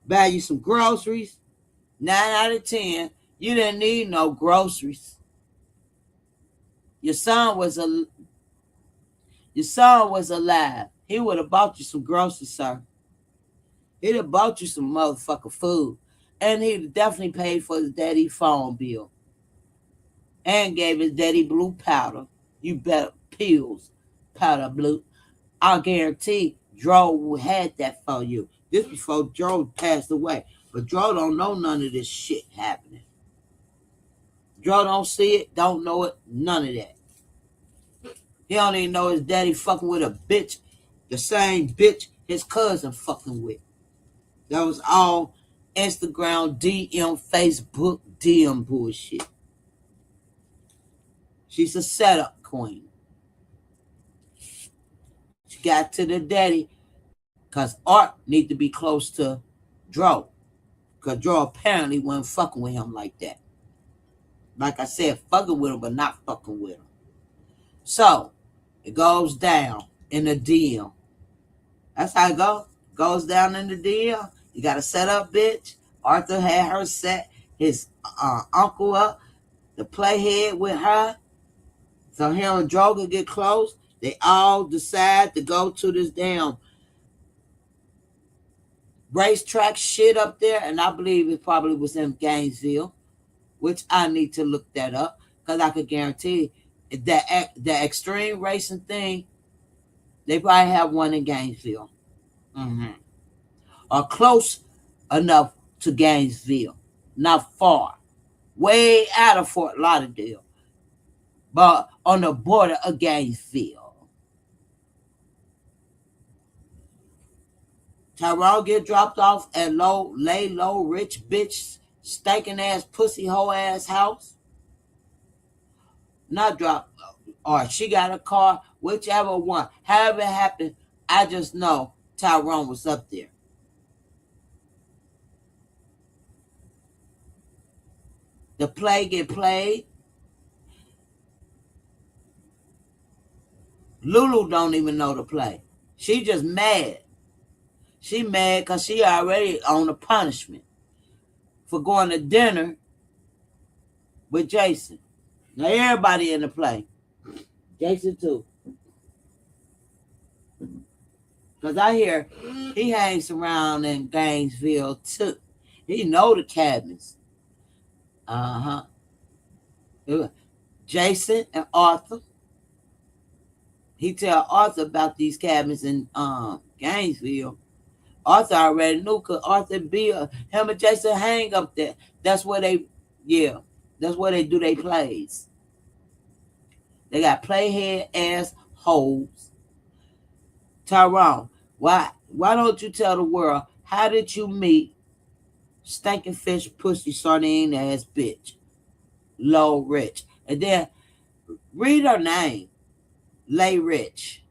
Buy you some groceries. 9 out of 10, you didn't need no groceries. Your son was alive. He would have bought you some groceries, sir. He'd have bought you some motherfucking food. And he'd definitely paid for his daddy phone bill. And gave his daddy blue powder. You bet, pills, powder blue. I guarantee Dro had that for you. This before Dro passed away. But Dro don't know none of this shit happening. Dro don't see it, don't know it, none of that. He don't even know his daddy fucking with a bitch, the same bitch his cousin fucking with. That was all Instagram, DM, Facebook, DM bullshit. She's a setup queen. She got to the daddy because Art need to be close to Dro. Because Dro apparently wasn't fucking with him like that. Like I said, fucking with him, but not fucking with him. So, it goes down in the DM. That's how it goes. Goes down in the DM. You got to set up, bitch. Arthur had her set his uncle up to play head with her. So him and Dro could get close. They all decide to go to this damn racetrack shit up there. And I believe it probably was in Gainesville, which I need to look that up because I could guarantee that the extreme racing thing, they probably have one in Gainesville. Or close enough to Gainesville. Not far. Way out of Fort Lauderdale. But on the border of Gainesville. Tyrone get dropped off at lay low, rich bitch, stinking ass, pussy hoe ass house. Not dropped, or she got a car, whichever one. However it happened, I just know Tyrone was up there. The play get played. Lulu don't even know the play. She just mad. She mad because she already on a punishment for going to dinner with Jason. Now everybody in the play. Jason too. Because Because I hear he hangs around in Gainesville too. He know the cabins. Jason and Arthur. He tell Arthur about these cabins in Gainesville. Arthur already knew because Arthur him and Jason hang up there. That's where they do their plays. They got playhead ass hoes. Tyrone, why don't you tell the world how did you meet stinking fish pussy sardine ass bitch? Low Rich. And then read her name. Lay Rich.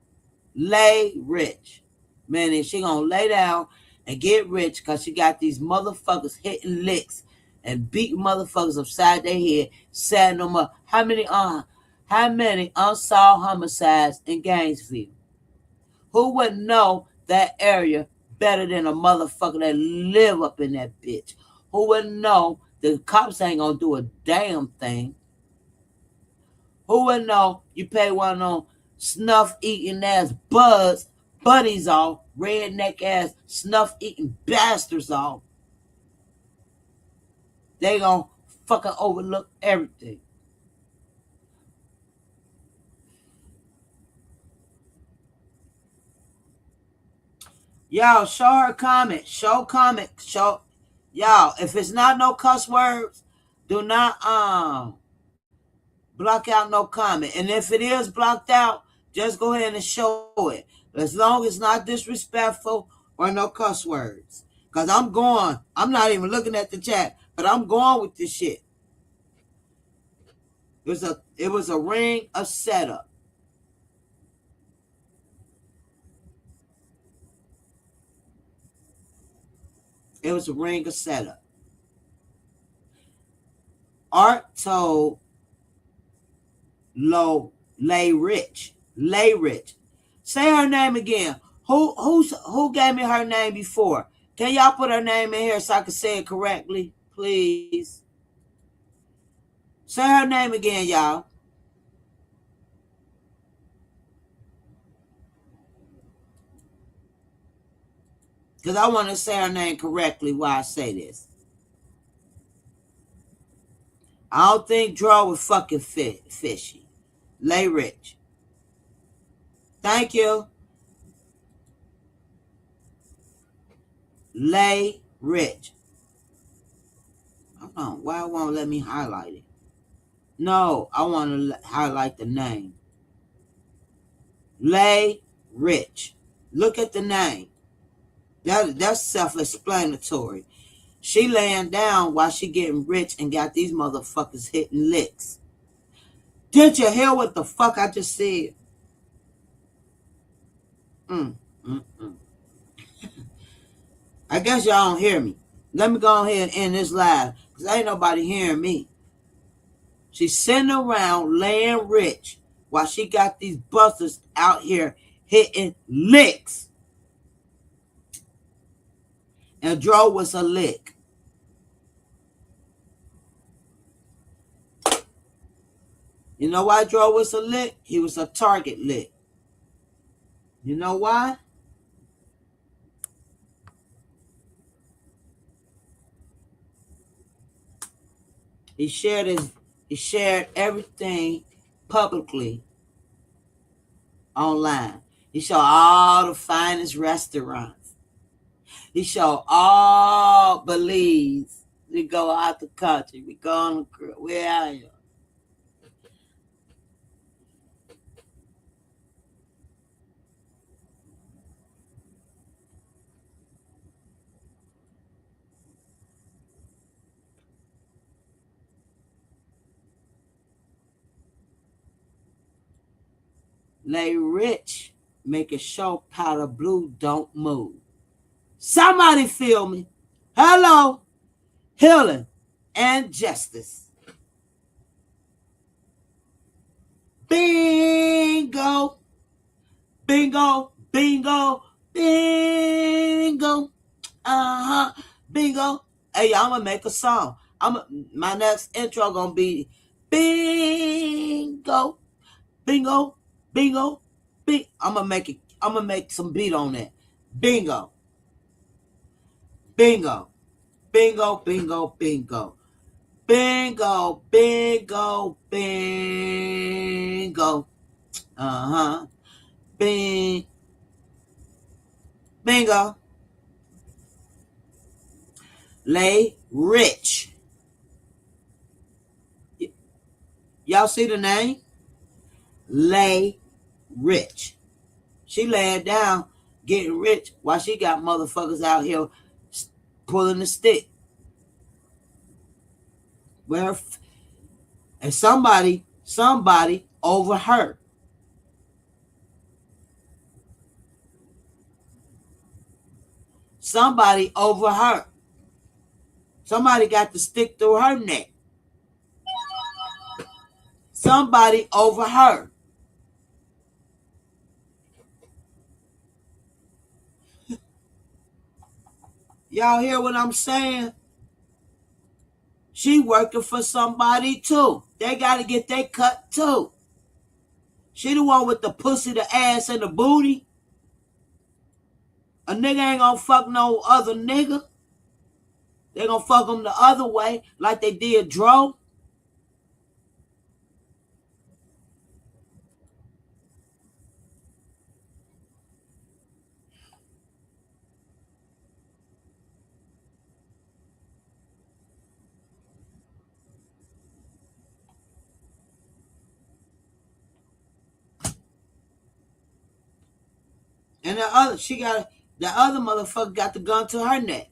Lay Rich. Man, and she gonna lay down and get rich because she got these motherfuckers hitting licks and beating motherfuckers upside their head, setting them up. How many unsolved homicides in Gainesville? Who would know that area better than a motherfucker that live up in that bitch? Who would know the cops ain't gonna do a damn thing? Who would know you pay one of them snuff eating ass buddies off, redneck ass snuff eating bastards off? They gonna fucking overlook everything. Y'all, show her comment. Show. Y'all, if it's not no cuss words, do not block out no comment. And if it is blocked out, just go ahead and show it. As long as it's not disrespectful or no cuss words. Because I'm not even looking at the chat, but I'm going with this shit. It was a ring of setup. It was a ring of setup. Art told Lay Rich. Say her name again. Who gave me her name before? Can y'all put her name in here so I can say it correctly, please? Say her name again, y'all. Because I want to say her name correctly while I say this. I don't think Draw was fucking fishy. Lay Rich. Thank you. Lay Rich. Hold on. Why it won't let me highlight it? No, I want to highlight the name. Lay Rich. Look at the name. That's self-explanatory. She laying down while she getting rich and got these motherfuckers hitting licks. Did you hear what the fuck I just said? I guess y'all don't hear me. Let me go ahead and end this live because ain't nobody hearing me. She's sitting around laying rich while she got these busters out here hitting licks. And Dro was a lick. You know why Dro was a lick? He was a target lick. You know why? He shared everything publicly online. He showed all the finest restaurants. He showed all Belize. We go out the country. We go on the cruise. Where are you? Lay Rich making sure Powder Blue don't move. Somebody feel me. Hello. Healing and justice. Bingo. Bingo. Bingo. Bingo. Bingo. Hey, I'm going to make a song. My next intro going to be bingo. Bingo. Bingo. I'm going to make some beat on that. Bingo. Bingo. Bingo, bingo, bingo. Bingo, bingo, bingo. Bingo. Lay Rich. Y'all see the name? Lay Rich. She laying down, getting rich, while she got motherfuckers out here pulling the stick. Well, and somebody over her. Somebody over her. Somebody got the stick through her neck. Somebody over her. Y'all hear what I'm saying? She working for somebody too. They got to get their cut too. She the one with the pussy, the ass, and the booty. A nigga ain't gonna fuck no other nigga. They gonna fuck him the other way like they did Dro. And the other motherfucker got the gun to her neck.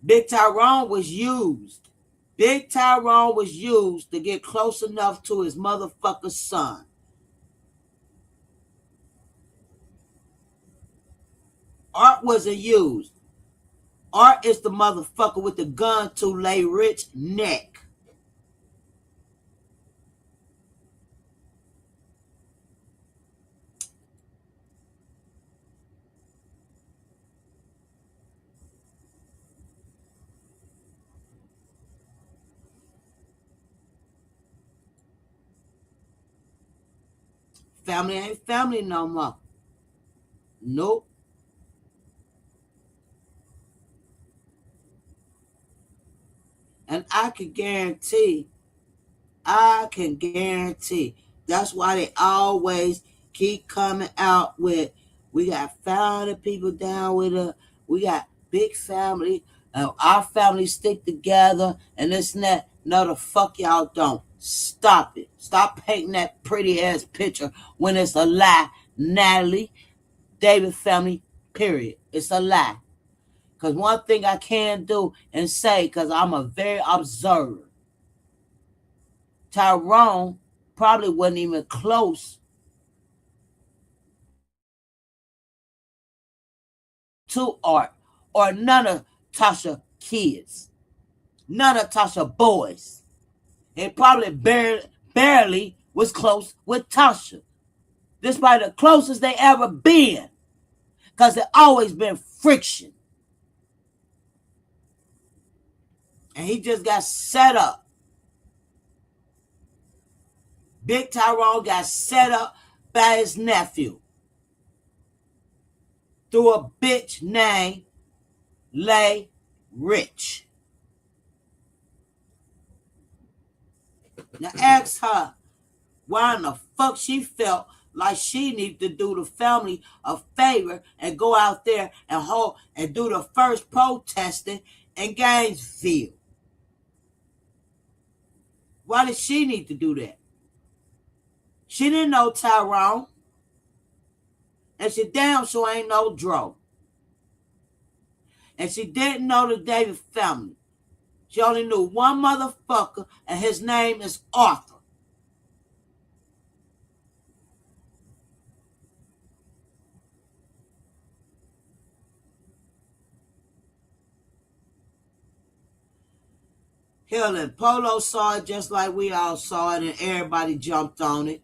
Big Tyrone was used. Big Tyrone was used to get close enough to his motherfucking son. Art wasn't used. Art is the motherfucker with the gun to Lay Rich neck. Family ain't family no more. Nope. And I can guarantee, that's why they always keep coming out with, we got family people down with us, we got big family, our family stick together, and this and that. No, the fuck y'all don't. Stop it. Stop painting that pretty ass picture when it's a lie. Natalie, David family, period. It's a lie. Because one thing I can do and say, because I'm a very observer, Tyrone probably wasn't even close to Art or none of Tasha kids, none of Tasha boys. It probably barely was close with Tasha. This probably the closest they ever been, because there always been friction. And he just got set up. Big Tyrone got set up by his nephew through a bitch named Lay Rich. Now ask her why in the fuck she felt like she needed to do the family a favor and go out there and do the first protesting in Gainesville. Why did she need to do that? She didn't know Tyrone. And she damn sure ain't no Dro. And she didn't know the David family. She only knew one motherfucker, and his name is Arthur. Hell, and Polo saw it just like we all saw it, and everybody jumped on it.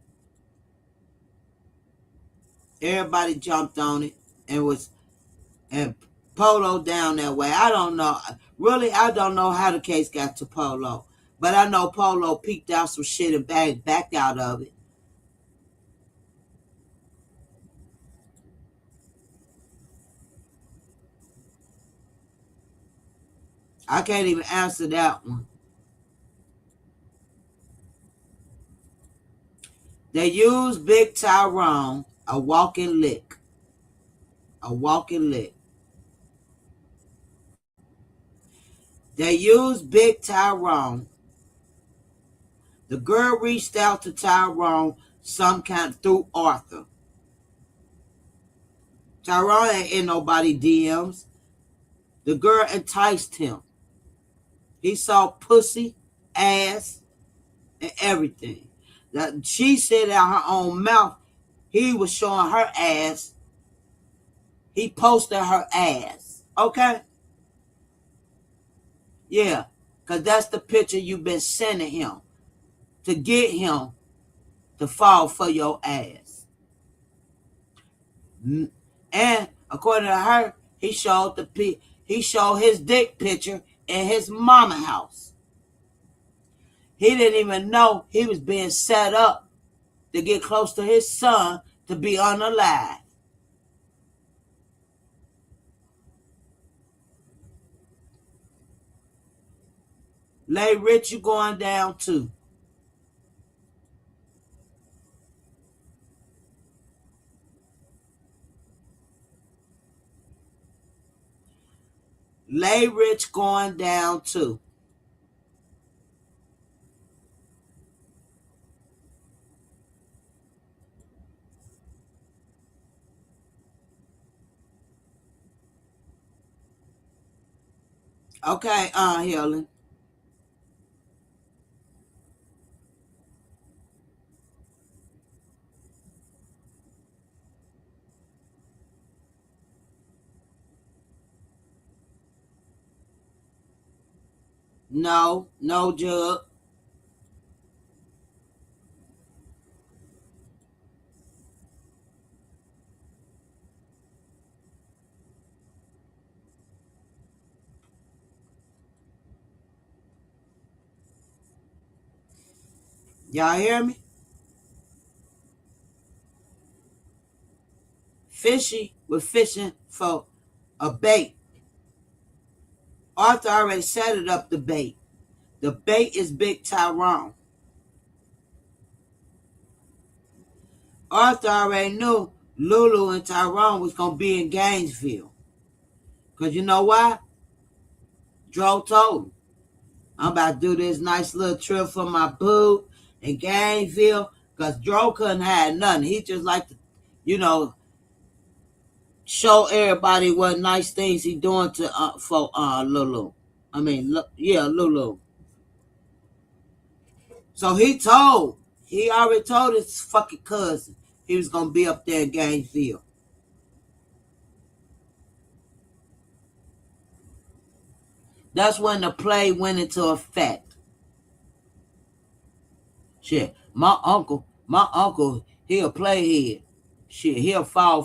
Everybody jumped on it and Polo down that way. I don't know. Really, I don't know how the case got to Polo. But I know Polo peeked out some shit and backed out of it. I can't even answer that one. They use Big Tyrone, a walking lick. A walking lick. They use Big Tyrone. The girl reached out to Tyrone some kind through Arthur. Tyrone ain't in nobody DMs. The girl enticed him. He saw pussy, ass, and everything. That she said out her own mouth, he was showing her ass. He posted her ass. Okay? Yeah, because that's the picture you've been sending him to get him to fall for your ass. And according to her, he showed his dick picture in his mama house. He didn't even know he was being set up to get close to his son to be unalive. Lay Rich, you going down too. Lay Rich going down too. Okay, Helen. No, Jug. Y'all hear me? Fishy was fishing for a bait. Arthur already set it up, the bait. The bait is Big Tyrone. Arthur already knew Lulu and Tyrone was going to be in Gainesville. Because you know why? Dro told him, I'm about to do this nice little trip for my boo in Gainesville. Because Dro couldn't have nothing. He just like to, show everybody what nice things he doing for Lulu. I mean, Lulu. So he already told his fucking cousin he was going to be up there in Gainesville. That's when the play went into effect. Shit, my uncle, he a playhead. Shit, he'll fall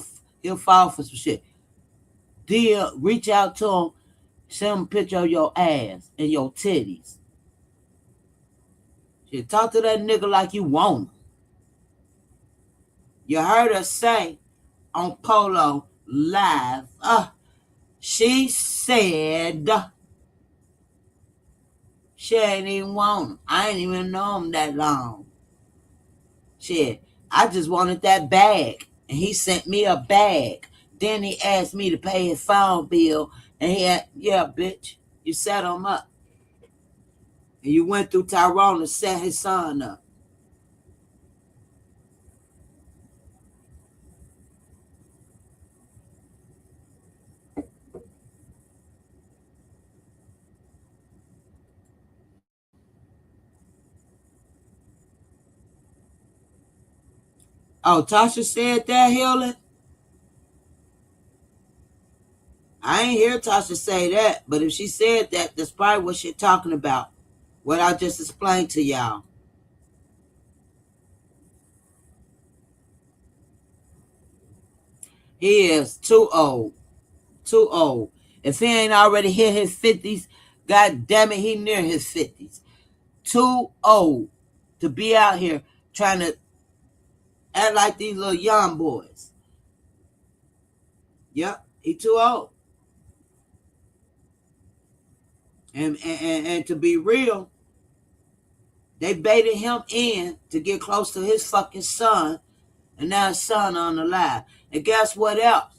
for some shit. Dear, reach out to him, send him a picture of your ass and your titties. Shit, talk to that nigga like you want him. You heard her say on Polo Live, she said she ain't even want him. I ain't even know him that long. Shit, I just wanted that bag. And he sent me a bag. Then he asked me to pay his phone bill. And he had, yeah, bitch, you set him up. And you went through Tyrone to set his son up. Oh, Tasha said that, Helen? I ain't hear Tasha say that, but if she said that, that's probably what she's talking about. What I just explained to y'all. He is too old. Too old. If he ain't already hit his 50s, God damn it, he near his 50s. too old to be out here trying to act like these little young boys. Yep, he too old. And to be real, they baited him in to get close to his fucking son, and now his son unalive. And guess what else?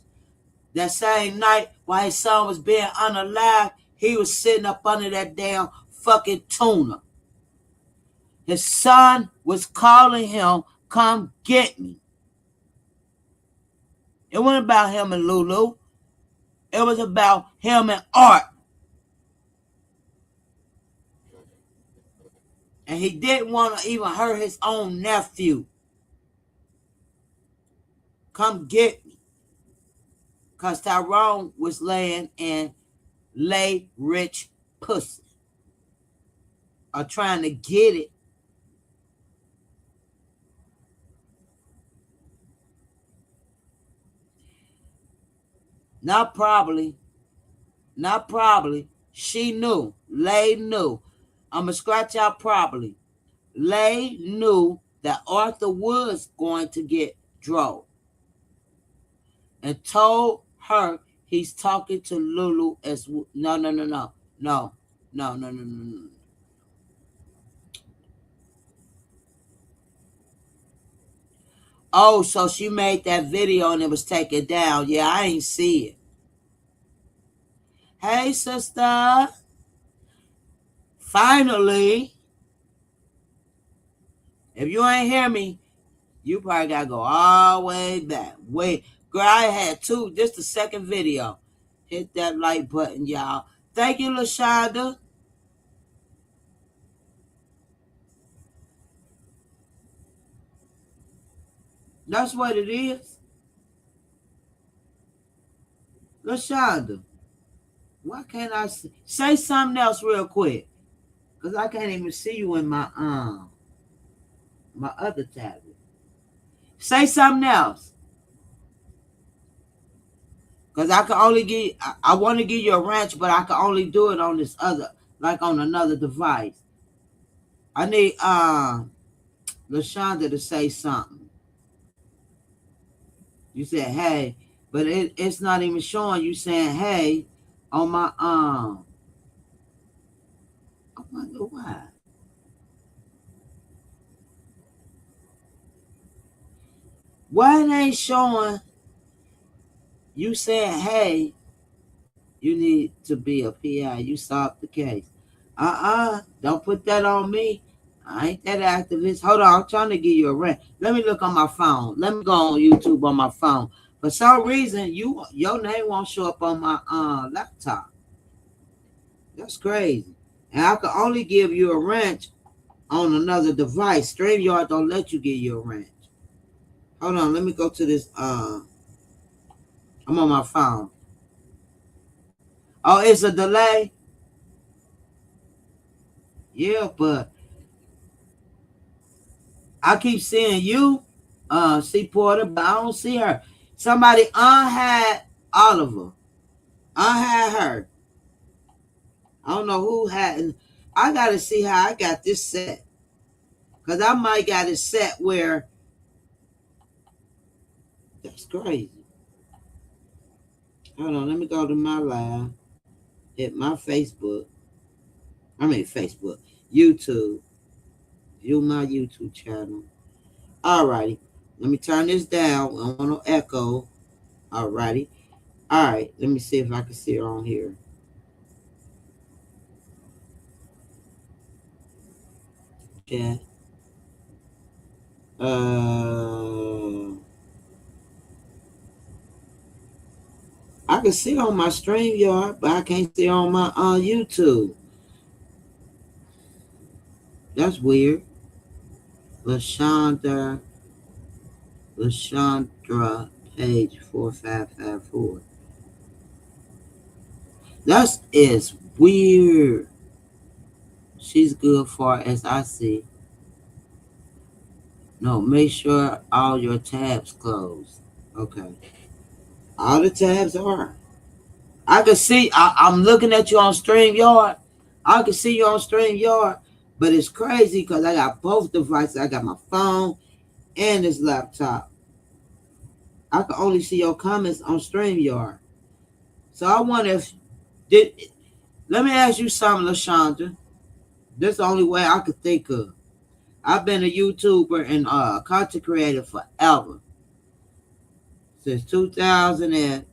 That same night while his son was being unalive, he was sitting up under that damn fucking tuna. His son was calling him, come get me. It wasn't about him and Lulu. It was about him and Art. And he didn't want to even hurt his own nephew. Come get me. Because Tyrone was laying in lay rich pussy. Or trying to get it. Not probably. She knew. Lay knew. I'm going to scratch out probably. Lay knew that Arthur was going to get drove. And told her he's talking to Lulu as well. No. Oh, so she made that video and it was taken down. Yeah, I ain't see it. Hey, sister. Finally. If you ain't hear me, you probably got to go all the way back. Wait. Girl, I had two. This the second video. Hit that like button, y'all. Thank you, LaShonda. That's what it is. LaShonda, why can't I say something else real quick? Because I can't even see you in my other tablet. Say something else. Because I can only I want to give you a wrench, but I can only do it on this other, like on another device. I need LaShonda to say something. You said, hey, but it's not even showing you saying, hey, on my I wonder why. Why it ain't showing you saying, hey, you need to be a PI. You solved the case. Don't put that on me. I ain't that activist. Hold on, I'm trying to give you a rant. Let me look on my phone. Let me go on YouTube on my phone. For some reason, your name won't show up on my laptop. That's crazy. And I can only give you a wrench on another device. StreamYard don't let you give you a wrench. Hold on, let me go to this. I'm on my phone. Oh, it's a delay? Yeah, but I keep seeing you, C. Porter, but I don't see her. Somebody unhad Oliver. Unhad her. I don't know who had. I got to see how I got this set. Because I might got it set where. That's crazy. Hold on, let me go to my live. Hit my Facebook. Facebook. YouTube. View my YouTube channel. Alrighty. Let me turn this down. I don't want no echo. Alrighty. Alright. Let me see if I can see it on here. Okay. I can see on my StreamYard, but I can't see on my YouTube. That's weird. LaShondra page 4554. That is weird. She's good far as I see. No, make sure all your tabs closed. Okay. All the tabs are. I can see, I'm looking at you on StreamYard. I can see you on StreamYard, But it's crazy because I got both devices. I got my phone and this laptop. I can only see your comments on StreamYard. So I wonder if did. Let me ask you something, LaShondra. This is the only way I could think of. I've been a YouTuber and content creator forever. Since 2000 and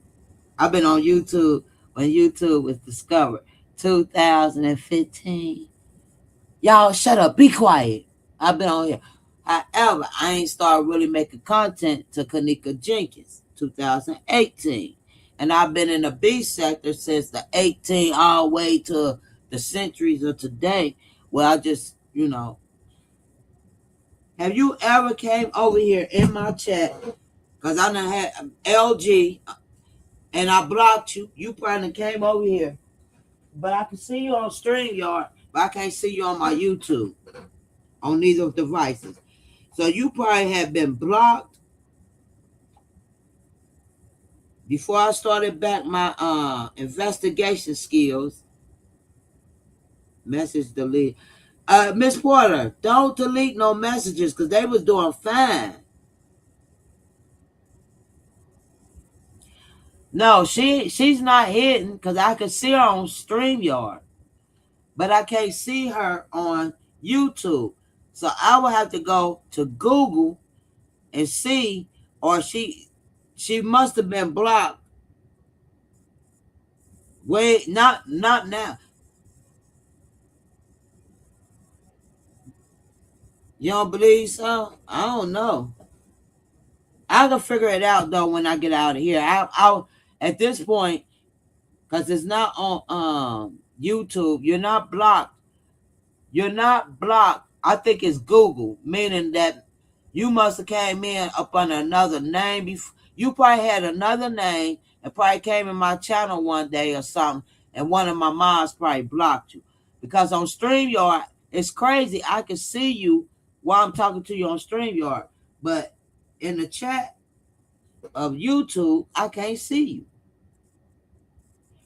I've been on YouTube when YouTube was discovered. 2015. Y'all shut up. Be quiet. I've been on here. However, I ain't started really making content to Kanika Jenkins, 2018. And I've been in the B sector since the 18 all the way to the centuries of today. Where I just, have you ever came over here in my chat? Because I done had LG and I blocked you. You probably came over here. But I can see you on StreamYard, but I can't see you on my YouTube on neither devices. So you probably have been blocked before I started back my investigation skills. Message delete. Miss Porter, don't delete no messages because they was doing fine. No, she's not hidden because I can see her on StreamYard, but I can't see her on YouTube. So I will have to go to Google and see, or she must have been blocked. Wait, not now. You don't believe so? I don't know. I can figure it out though when I get out of here. I'll at this point, because it's not on YouTube. You're not blocked. You're not blocked. I think it's Google, meaning that you must have came in up under another name before. You probably had another name and probably came in my channel one day or something, and one of my moms probably blocked you. Because on StreamYard, it's crazy. I can see you while I'm talking to you on StreamYard, but in the chat of YouTube, I can't see you.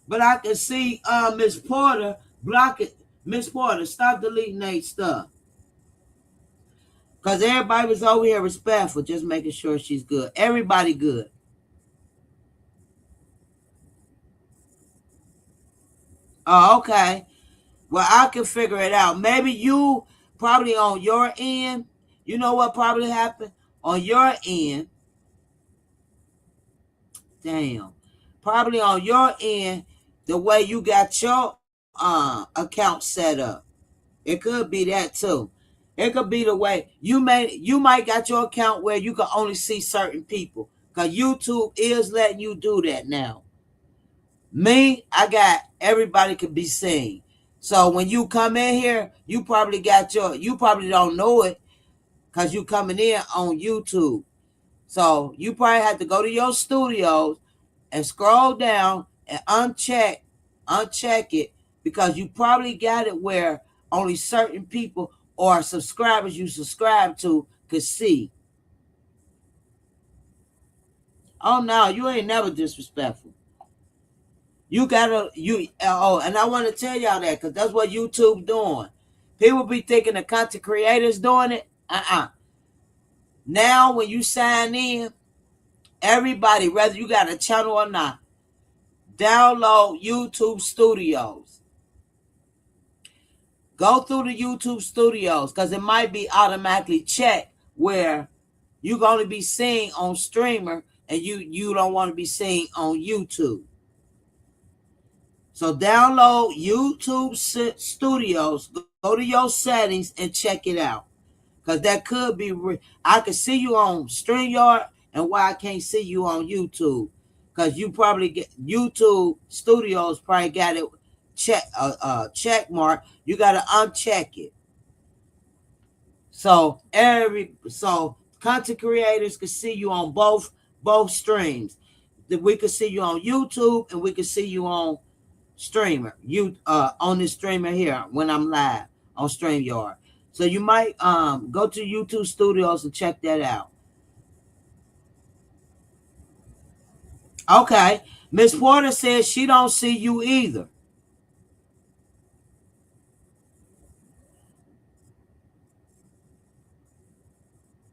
But I can see Miss Porter block it. Miss Porter, stop deleting Nate's stuff. Because everybody was over here respectful, just making sure she's good. Everybody good. Oh, okay. Well, I can figure it out. Maybe you probably on your end. You know what probably happened? On your end. Damn. Probably on your end, the way you got your account set up. It could be that too. It could be the way you might got your account where you can only see certain people. Because YouTube is letting you do that now. Me, I got everybody can be seen. So when you come in here, you probably don't know it because you coming in on YouTube. So you probably have to go to your studios and scroll down and uncheck it, because you probably got it where only certain people or subscribers you subscribe to could see. Oh no, you ain't never disrespectful. You gotta and I want to tell y'all that because that's what YouTube doing. People be thinking the content creators doing it. Now when you sign in, everybody, whether you got a channel or not, download YouTube Studios. Go through the YouTube Studios because it might be automatically checked where you can only be seen on streamer and you don't want to be seen on YouTube. So download YouTube Studios, go to your settings and check it out. Because that could be, I can see you on StreamYard and why I can't see you on YouTube. Because you probably get, YouTube Studios probably got it check mark. You got to uncheck it. So content creators can see you on both streams. We can see you on YouTube and we can see you on streamer. On this streamer here when I'm live on StreamYard. So you might go to YouTube Studios and check that out. Okay. Miss Porter says she don't see you either.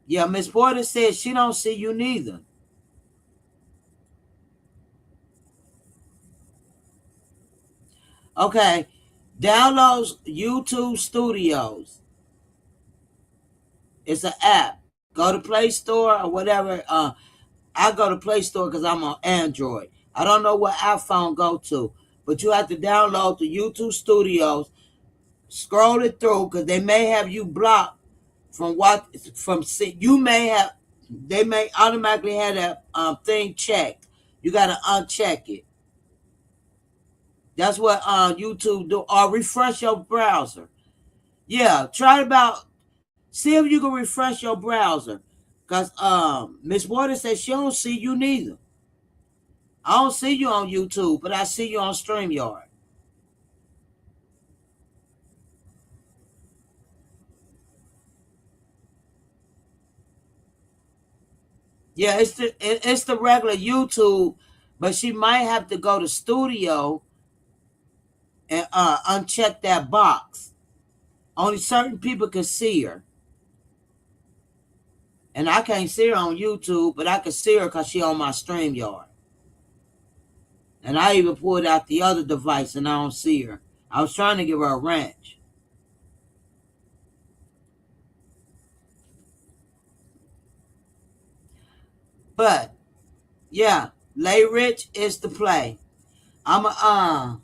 Yeah, Miss Porter said she don't see you neither. Okay. Download YouTube Studios. It's an app. Go to Play Store or whatever. I go to Play Store because I'm on Android. I don't know what iPhone go to, but you have to download the YouTube Studios. Scroll it through because they may have you blocked from what you may have. They may automatically have that thing checked. You got to uncheck it. That's what YouTube do. Or refresh your browser. Yeah, try about. See if you can refresh your browser. Because Miss Waters says she don't see you neither. I don't see you on YouTube, but I see you on StreamYard. Yeah, it's the regular YouTube, but she might have to go to Studio and uncheck that box. Only certain people can see her. And I can't see her on YouTube, but I can see her because she on my StreamYard. And I even pulled out the other device and I don't see her. I was trying to give her a wrench. But, yeah, Lay Rich is the play. I'm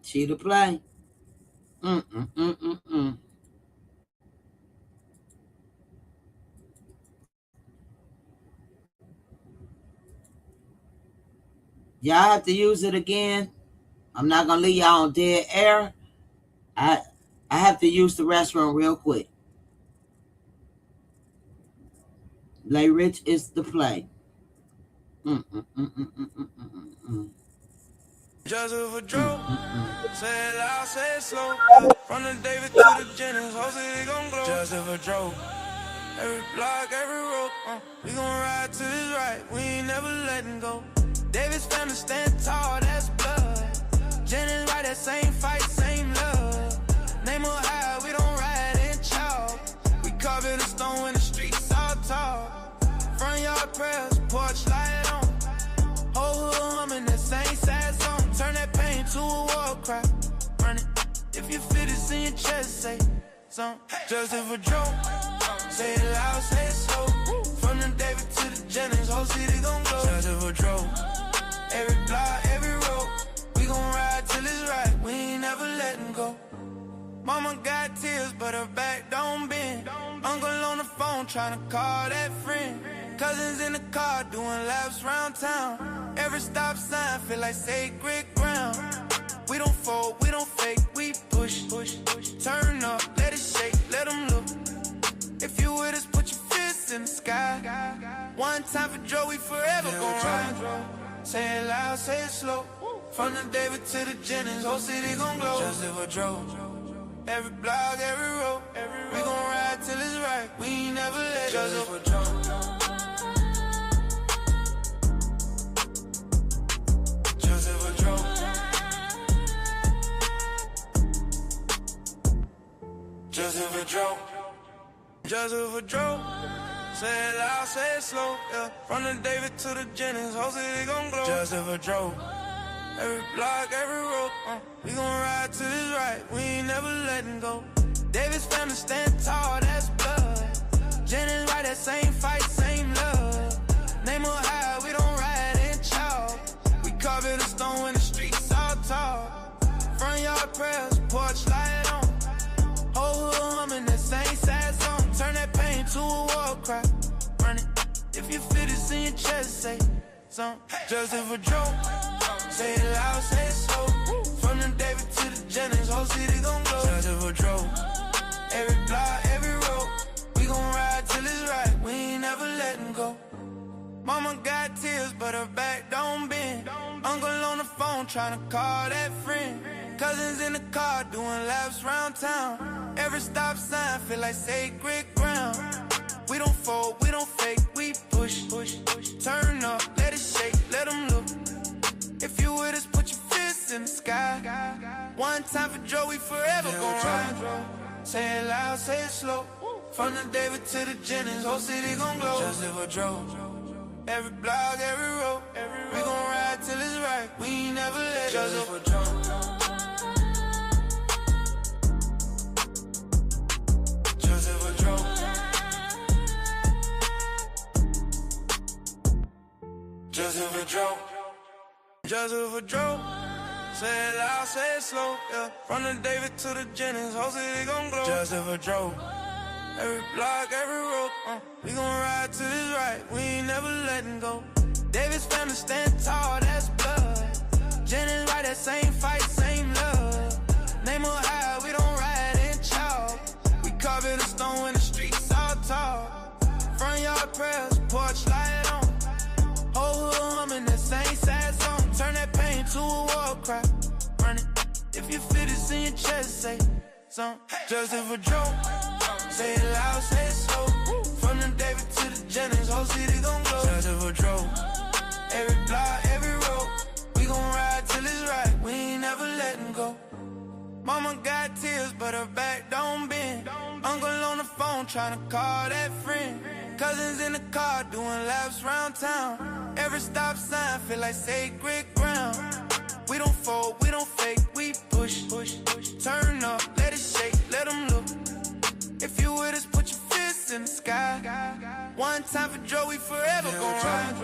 she the play. Y'all have to use it again. I'm not gonna leave y'all on dead air. I have to use the restroom real quick. Lay Rich is the play. Joseph a Joe, say it loud, say it slow. From the David to the Jennings, hopefully they gon' glow. Joseph a Joe, every block, every road, we gon' ride to this right, we ain't never letting go. David's family stand tall, that's blood. Jennings ride that same fight, same love. Name on high, we don't ride in chalk. We carve in the stone when the streets all tall. Front yard prayers, porch light on. Whole hood humming that same sad song. Turn that pain to a war cry. Run it. If you feel this in your chest, say something. Joseph a Joe. Say it loud, say it slow. From the David to the Jennings, whole city gon' glow. Joseph a Joe. Every block, every road, we gon' ride till it's right. We ain't never letting go. Mama got tears, but her back don't bend. Uncle on the phone tryna call that friend. Cousins in the car doing laps round town. Every stop sign feel like sacred ground. We don't fold, we don't fake, we push. Turn up, let it shake, let them look. If you with us, put your fists in the sky. One time for Joe, we forever gon' ride. Say it loud, say it slow. From the David to the Jennings, whole city gon' glow. Joseph a Joe. Every block, every road, we gon' ride till it's right. We ain't never let Joseph a Joe. Joseph a Joe. Joseph a Joe. Joseph a Joe. Say it loud, say it slow, yeah. From the David to the Jennings, whole city gon' glow. Joseph a Joe. Every block, every road, we gon' ride till it's right. We ain't never letting go. David's family stand tall, that's blood. Jennings ride that same fight, same love. Name on high, we don't ride in chalk. We carve in the stone when the streets all tall. Front yard prayers, porch light on. Whole hood humming that same sad song. Turn that pain to a war cry. Run it. If you feel this in your chest, say something. Joseph a Joe. Say it loud, say it slow. From the David to the Jennings, whole city gon' glow. Joseph a Joe. Every block, every road, we gon' ride till it's right. We ain't never letting go. Mama got tears, but her back don't bend. Uncle on the phone tryna call that friend. Cousins in the car doing laps round town. Every stop sign feel like sacred ground. We don't fold, we don't fake, we push. Turn up, let it shake, let them look. If you with us, put your fists in the sky. One time for Joe, we forever gon' ride. Say it loud, say it slow. From the David to the Jennings, whole city gon' glow. Just live a drove. Every block, every road. We gon' ride till it's right. We ain't never let just live a drove. Just live a drove. Just live a drove. Just live a drove. Say it loud, say it slow, yeah. From the David to the Jennings, whole city gon' glow. Just if a drove. Every block, every road, we gon' ride till it's right. We ain't never letting go. David's family stand tall, that's blood. Jennings right, that same fight, same love. Name her high, we don't ride in chalk. We carve it a stone when the streets all tall. Front yard prayers, porch light on. Whole hood humming that same sad song. Turn that pain to a war cry. Run it. If you feel this in your chest, say something. Just if a joke. Say it loud, say it slow. From the David to the Jennings, whole city gon' glow. Just if a joke. Every block, every road. We gon' ride till it's right. We ain't never letting go. Mama got tears, but her back don't bend. Uncle on the phone tryna call that friend. Cousins in the car doing laps round town. Every stop sign feel like sacred ground. We don't fold, we don't fake, we push. Turn up, let it shake, let them look. If you with us, put your fists in the sky. One time for Joe, we forever gon' ride.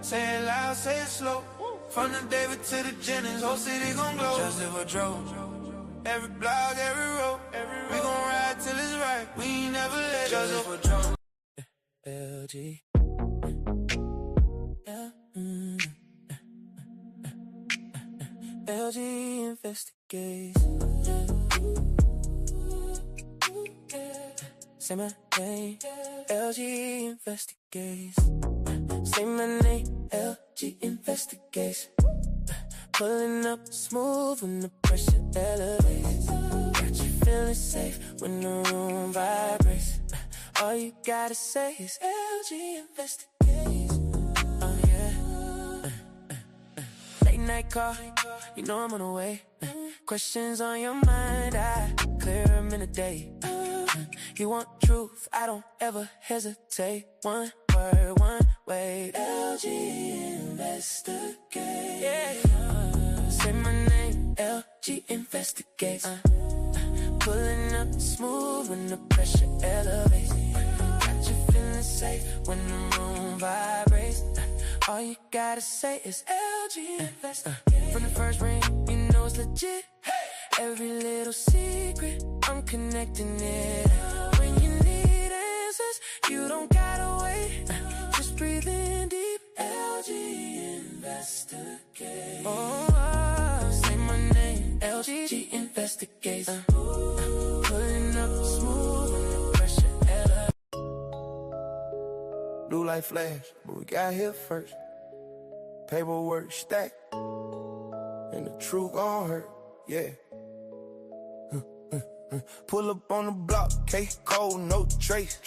Say it loud, say it slow. From the David to the Jennings, whole city gon' glow. Just live a drove. Every block, every road. We gon' ride till it's right. We ain't never let just live a drove. LG. LG investigates. Say my name, LG investigates. Say my name, LG investigates. Pulling up smooth when the pressure elevates. Got you feeling safe when the room vibrates. All you gotta say is LG investigates. Oh yeah. Late night call, you know I'm on the way. Questions on your mind, I clear them in a day. You want truth, I don't ever hesitate. One word, one way. LG investigate. Yeah. Say my name, LG investigates. Pulling up smooth when the pressure elevates. Got you feeling safe when the room vibrates. All you gotta say is LG investigate. From the first ring, you know it's legit. Every little secret, I'm connecting it. When you need answers, you don't gotta wait. Just breathe in deep. LG investigate. Oh, say my name. LG investigates. Pulling up smooth when the pressure elevates. Blue light flash, but we got here first. Paperwork stacked, and the truth gon' hurt, yeah. Pull up on the block, case cold, no trace.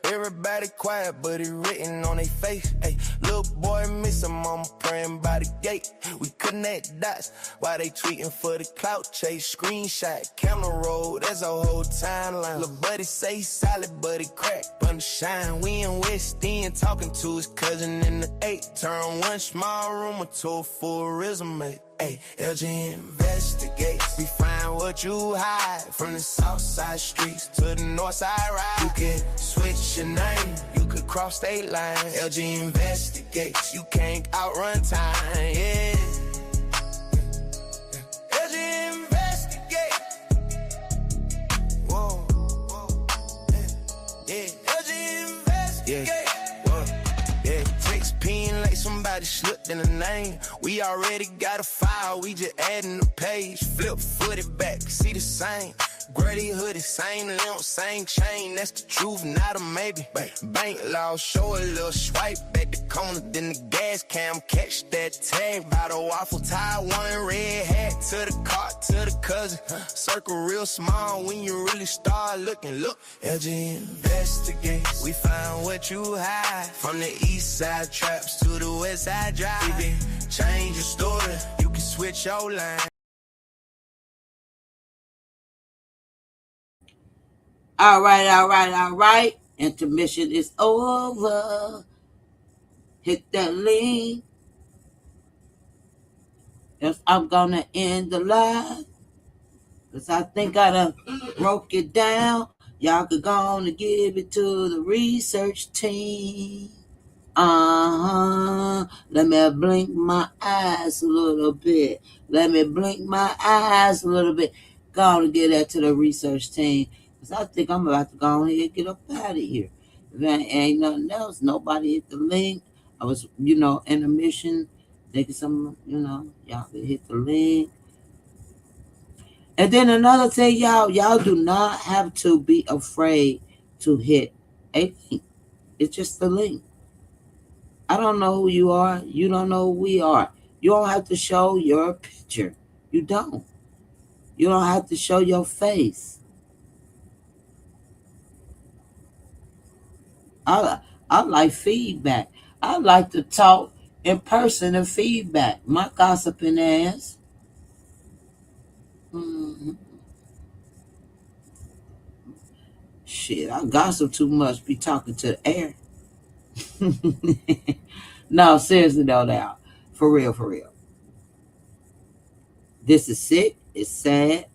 Everybody quiet, but it written on their face. Ay, little boy miss him, mama praying by the gate. We connect dots while they tweeting for the clout chase. Screenshot, camera roll, that's a whole timeline. Lil' buddy say solid, but it crack, but shine. We in West End talking to his cousin in the 8. Turn one small room into a full resume. Ay, LG investigates. We find what you hide from the south side streets to the north side ride. You can switch your name, you could cross state lines. LG investigates. You can't outrun time, yeah. LG investigates. Whoa, yeah. LG investigates. Yeah. Pen like somebody slipped in the name. We already got a file, we just adding the page. Flip footed back, see the same. Grady hoodie, same limp, same chain. That's the truth, not a maybe. Bank law, show a little swipe at the corner, then the gas cam catch that tag. By the waffle tie, one red hat to the car, to the cousin. Circle real small when you really start looking. Look, LG investigates. We find what you hide from the east side traps to the west side drive. We been change your story, you can switch your line. All right. Intermission is over. Hit that link. If I'm gonna end the live, cause I think I done broke it down. Y'all could go on and give it to the research team. Let me blink my eyes a little bit. Go on and get that to the research team. Cause I think I'm about to go on here and get up out of here. If there ain't nothing else, nobody hit the link. I was, in a mission. Thinking some, y'all could hit the link. And then another thing, y'all do not have to be afraid to hit a link. It's just the link. I don't know who you are. You don't know who we are. You don't have to show your picture. You don't. You don't have to show your face. I like feedback. I like to talk in person and feedback. My gossiping ass. Shit, I gossip too much. Be talking to the air. No, seriously though, now. For real. This is sick. It's sad.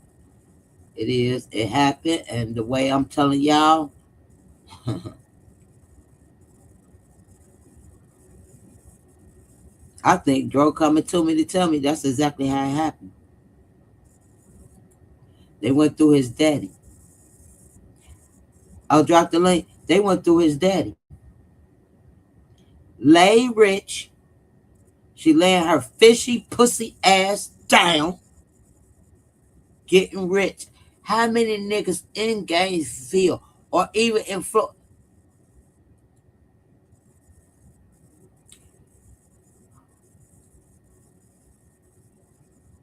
It is. It happened. And the way I'm telling y'all, I think Dro coming to me to tell me that's exactly how it happened. They went through his daddy. I'll drop the link. They went through his daddy. Lay rich. She laying her fishy pussy ass down. Getting rich. How many niggas in Gainesville or even in Florida?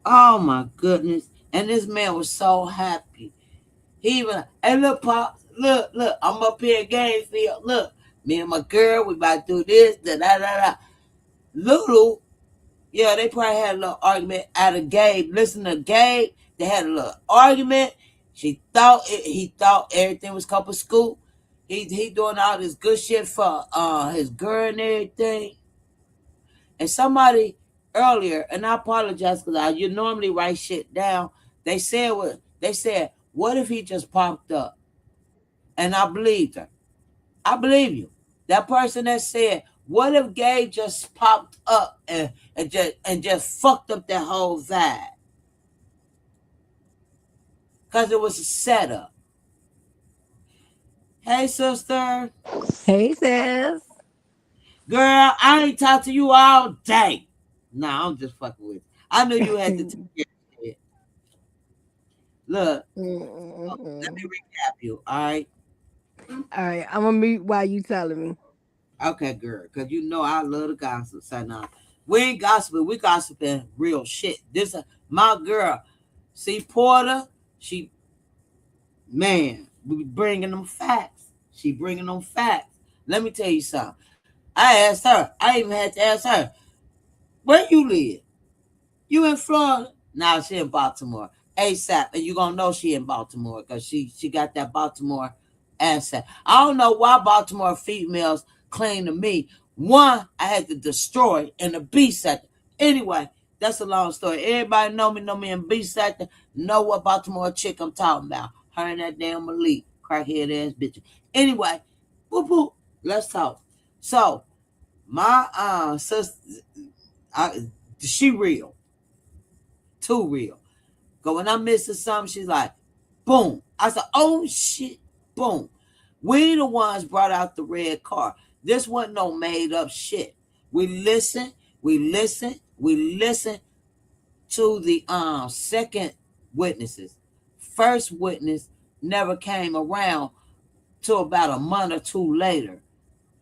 Oh my goodness. And this man was so happy. He even, hey, look, Pop, look, I'm up here in Gainesville. Look, me and my girl, we about to do this, da. LULU, yeah, they probably had a little argument out of Gabe. Listen to Gabe, they had a little argument. He thought everything was couple school. He doing all this good shit for his girl and everything. And somebody earlier, and I apologize because you normally write shit down. They said, what if he just popped up? And I believed her. I believe you. That person that said, what if Gabe just popped up and just fucked up that whole vibe? Because it was a setup. Hey, sister. Hey, sis. Girl, I ain't talked to you all day. Nah, I'm just fucking with you. I knew you had to take care of it. Look, let me recap you, all right? All right, I'm gonna mute while you telling me. Okay, girl, because you know I love the gossip. So now, we ain't gossiping. We gossiping real shit. This my girl. See, Porter, we bringing them facts. She bringing them facts. Let me tell you something. I asked her. I even had to ask her, where you live? You in Florida? Nah, she in Baltimore. ASAP. And you gonna know she in Baltimore because she got that Baltimore accent. I don't know why Baltimore females claim to me. One, I had to destroy in the B sector. Anyway, that's a long story. Everybody know me in B sector. Know what Baltimore chick I'm talking about. Her and that damn Malik. Crackhead ass bitch. Anyway, boop. Let's talk. So, my sister, she real. Too real. Because when I'm missing something, she's like, boom. I said, oh shit, boom. We the ones brought out the red car. This wasn't no made up shit. We listen to the second witnesses. First witness never came around till about a month or two later.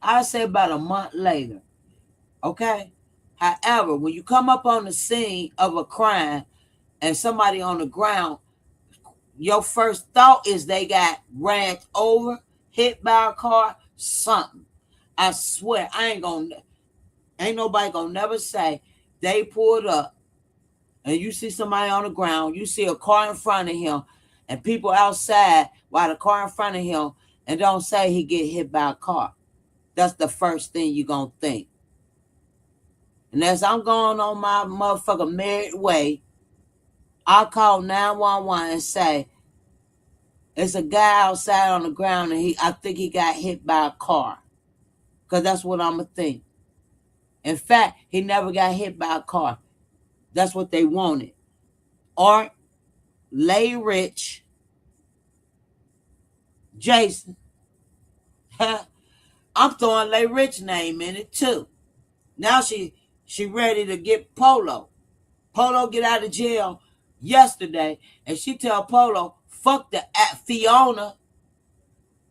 I say about a month later. Okay? However, when you come up on the scene of a crime and somebody on the ground, your first thought is they got ran over, hit by a car, something. I swear, ain't nobody gonna never say they pulled up and you see somebody on the ground, you see a car in front of him, and people outside while the car in front of him, and don't say he get hit by a car. That's the first thing you're going to think. And as I'm going on my motherfucking merry way, I call 911 and say, it's a guy outside on the ground and I think he got hit by a car. Because that's what I'm going to think. In fact, he never got hit by a car. That's what they wanted. Or Lay Rich, Jason. I'm throwing Lay Rich name in it too. Now she ready to get Polo. Polo get out of jail yesterday, and she tell Polo, fuck the Fiona.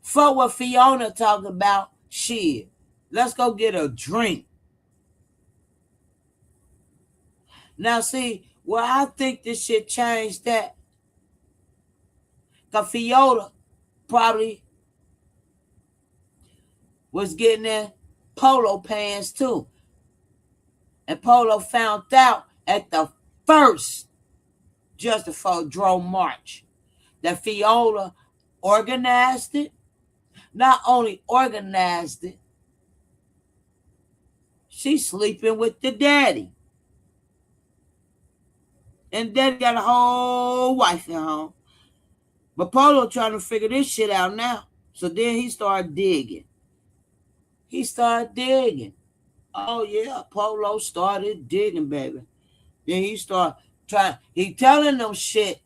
Fuck what Fiona talking about. Shit. Let's go get a drink. Now see, well, I think this shit changed that. Because Fiona probably was getting in Polo pants too. And Polo found out at the first Just Before Drone March that Fiona organized it. Not only organized it, she's sleeping with the daddy. And daddy got a whole wife at home. But Polo trying to figure this shit out now. So then he started digging. Oh yeah, Polo started digging, baby. Then he started he telling them shit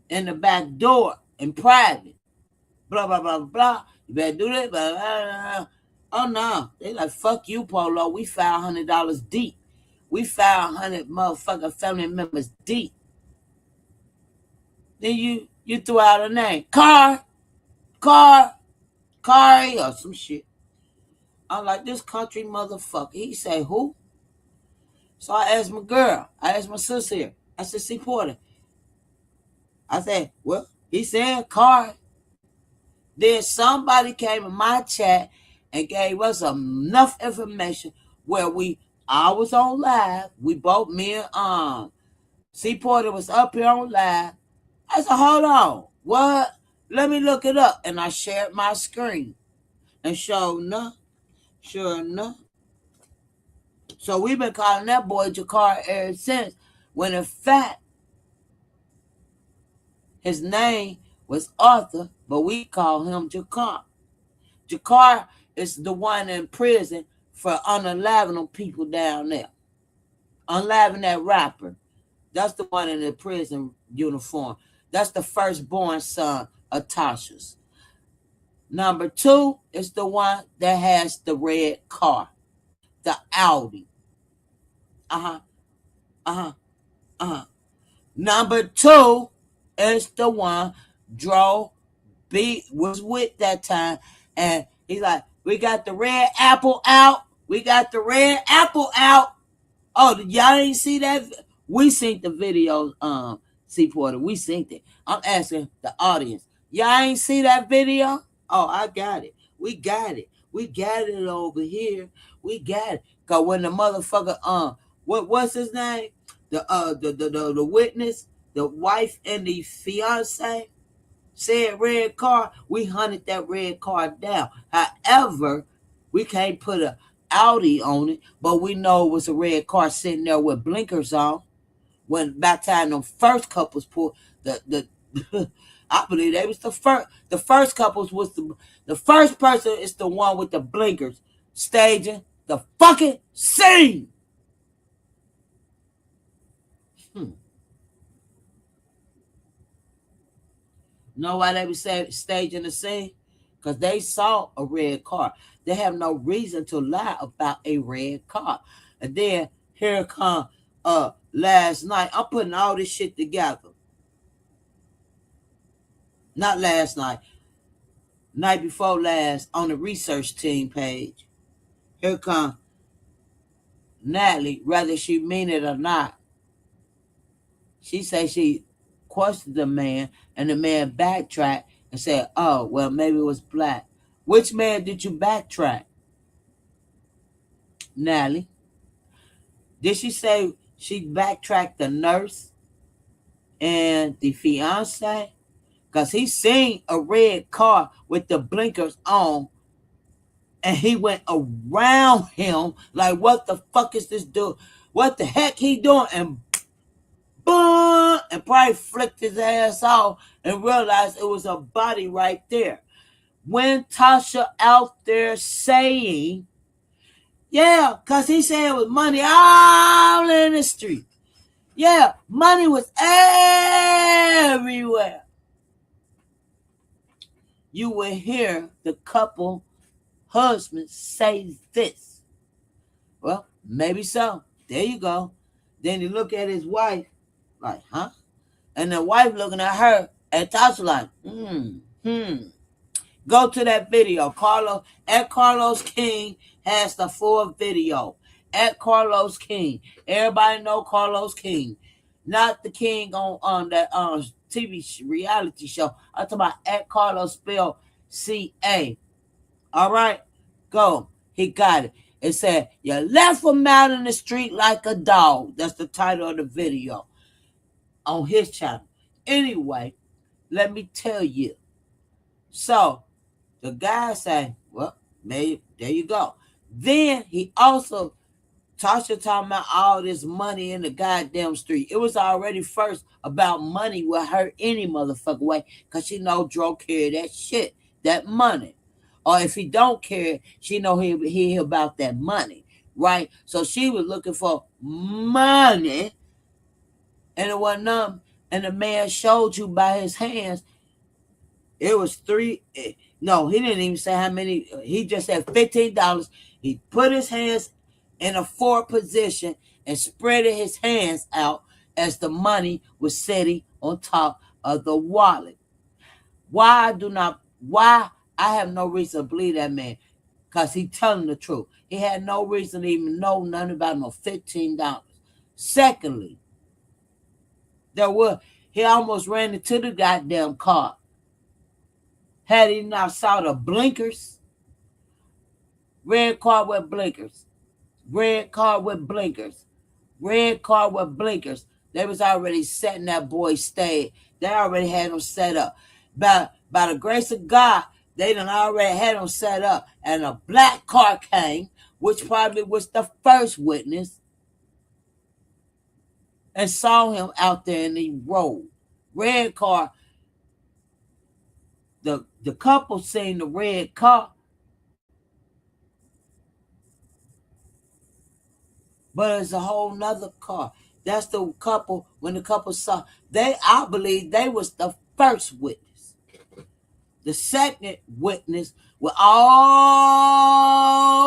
in the back door in private. Blah, blah, blah, blah. You better do that, blah, blah, blah. Oh no. They like, fuck you, Polo. We found $100 deep. We found 100 motherfucking family members deep. Then you threw out a name. Kari or some shit. I'm like, this country motherfucker. He say, who? So I asked my girl. I asked my sister here. I said, see, Porter. I said, well, he said Kari. Then somebody came in my chat and gave us enough information where I was on live. We both, me and C Porter was up here on live. I said, hold on. What? Let me look it up. And I shared my screen. And sure enough. So we've been calling that boy Jakar ever since. When in fact, his name was Arthur, but we call him Jakar. Jakar is the one in prison for unaliving people down there. Unaliving that rapper. That's the one in the prison uniform. That's the firstborn son of Tasha's. Number 2 is the one that has the red car. The Audi. Number 2 is the one was with that time. And he's like, we got the red apple out. Oh, y'all ain't see that? We seen the video, C Porter. We seen it. I'm asking the audience. Y'all ain't see that video? Oh, I got it. We got it over here. We got it. Cause when the motherfucker, what's his name? The witness, the wife and the fiance said red car, we hunted that red car down. However, we can't put a Audi on it, but we know it was a red car sitting there with blinkers on. When by the time the first couples pulled the I believe they was the first. The first couples was the first person is the one with the blinkers staging the fucking scene. Know why they was staging the scene? Because they saw a red car. They have no reason to lie about a red car. And then here come last night. I'm putting all this shit together. Not last night. Night before last on the research team page. Here come Natalie, whether she mean it or not. She say she questioned the man, and the man backtracked and said, oh, well, maybe it was black. Which man did you backtrack? Natalie. Did she say she backtracked the nurse? and the fiance, because he seen a red car with the blinkers on, and he went around him like, what the fuck is this dude? What the heck he doing? And boom, and probably flicked his ass off and realized it was a body right there. When Tasha out there saying, yeah, because he said it was money all in the street. Yeah, money was everywhere. You will hear the couple husband say this. Well, maybe so. There you go. Then he look at his wife like, huh? And the wife looking at her and Tasha like, Go to that video. Carlos King has the full video. At Carlos King. Everybody know Carlos King. Not the king on that TV reality show. I'm talking about at Carlos spelled C-A. All right? Go. He got it. It said, you left him out in the street like a dog. That's the title of the video on his channel. Anyway, let me tell you. So, the guy said, well, maybe, there you go. Then he also, Tasha talking about all this money in the goddamn street. It was already first about money with her any motherfucking way, because she know Dro carry that shit, that money. Or if he don't care, she know he about that money, right? So she was looking for money, and it wasn't none. And the man showed you by his hands. It was three. No, he didn't even say how many. He just said $15. He put his hands in a forward position and spread his hands out as the money was sitting on top of the wallet. Why I have no reason to believe that man, because he telling the truth. He had no reason to even know nothing about no $15. Secondly, he almost ran into the goddamn car. Had he not saw the blinkers, red car with blinkers, red car with blinkers, red car with blinkers, they was already setting that boy stage. They already had him set up. By the grace of God, they done already had him set up. And a black car came, which probably was the first witness, and saw him out there in the road. Red car. The couple seen the red car, but it's a whole nother car. That's the couple. When the couple saw, I believe they was the first witness. The second witness with all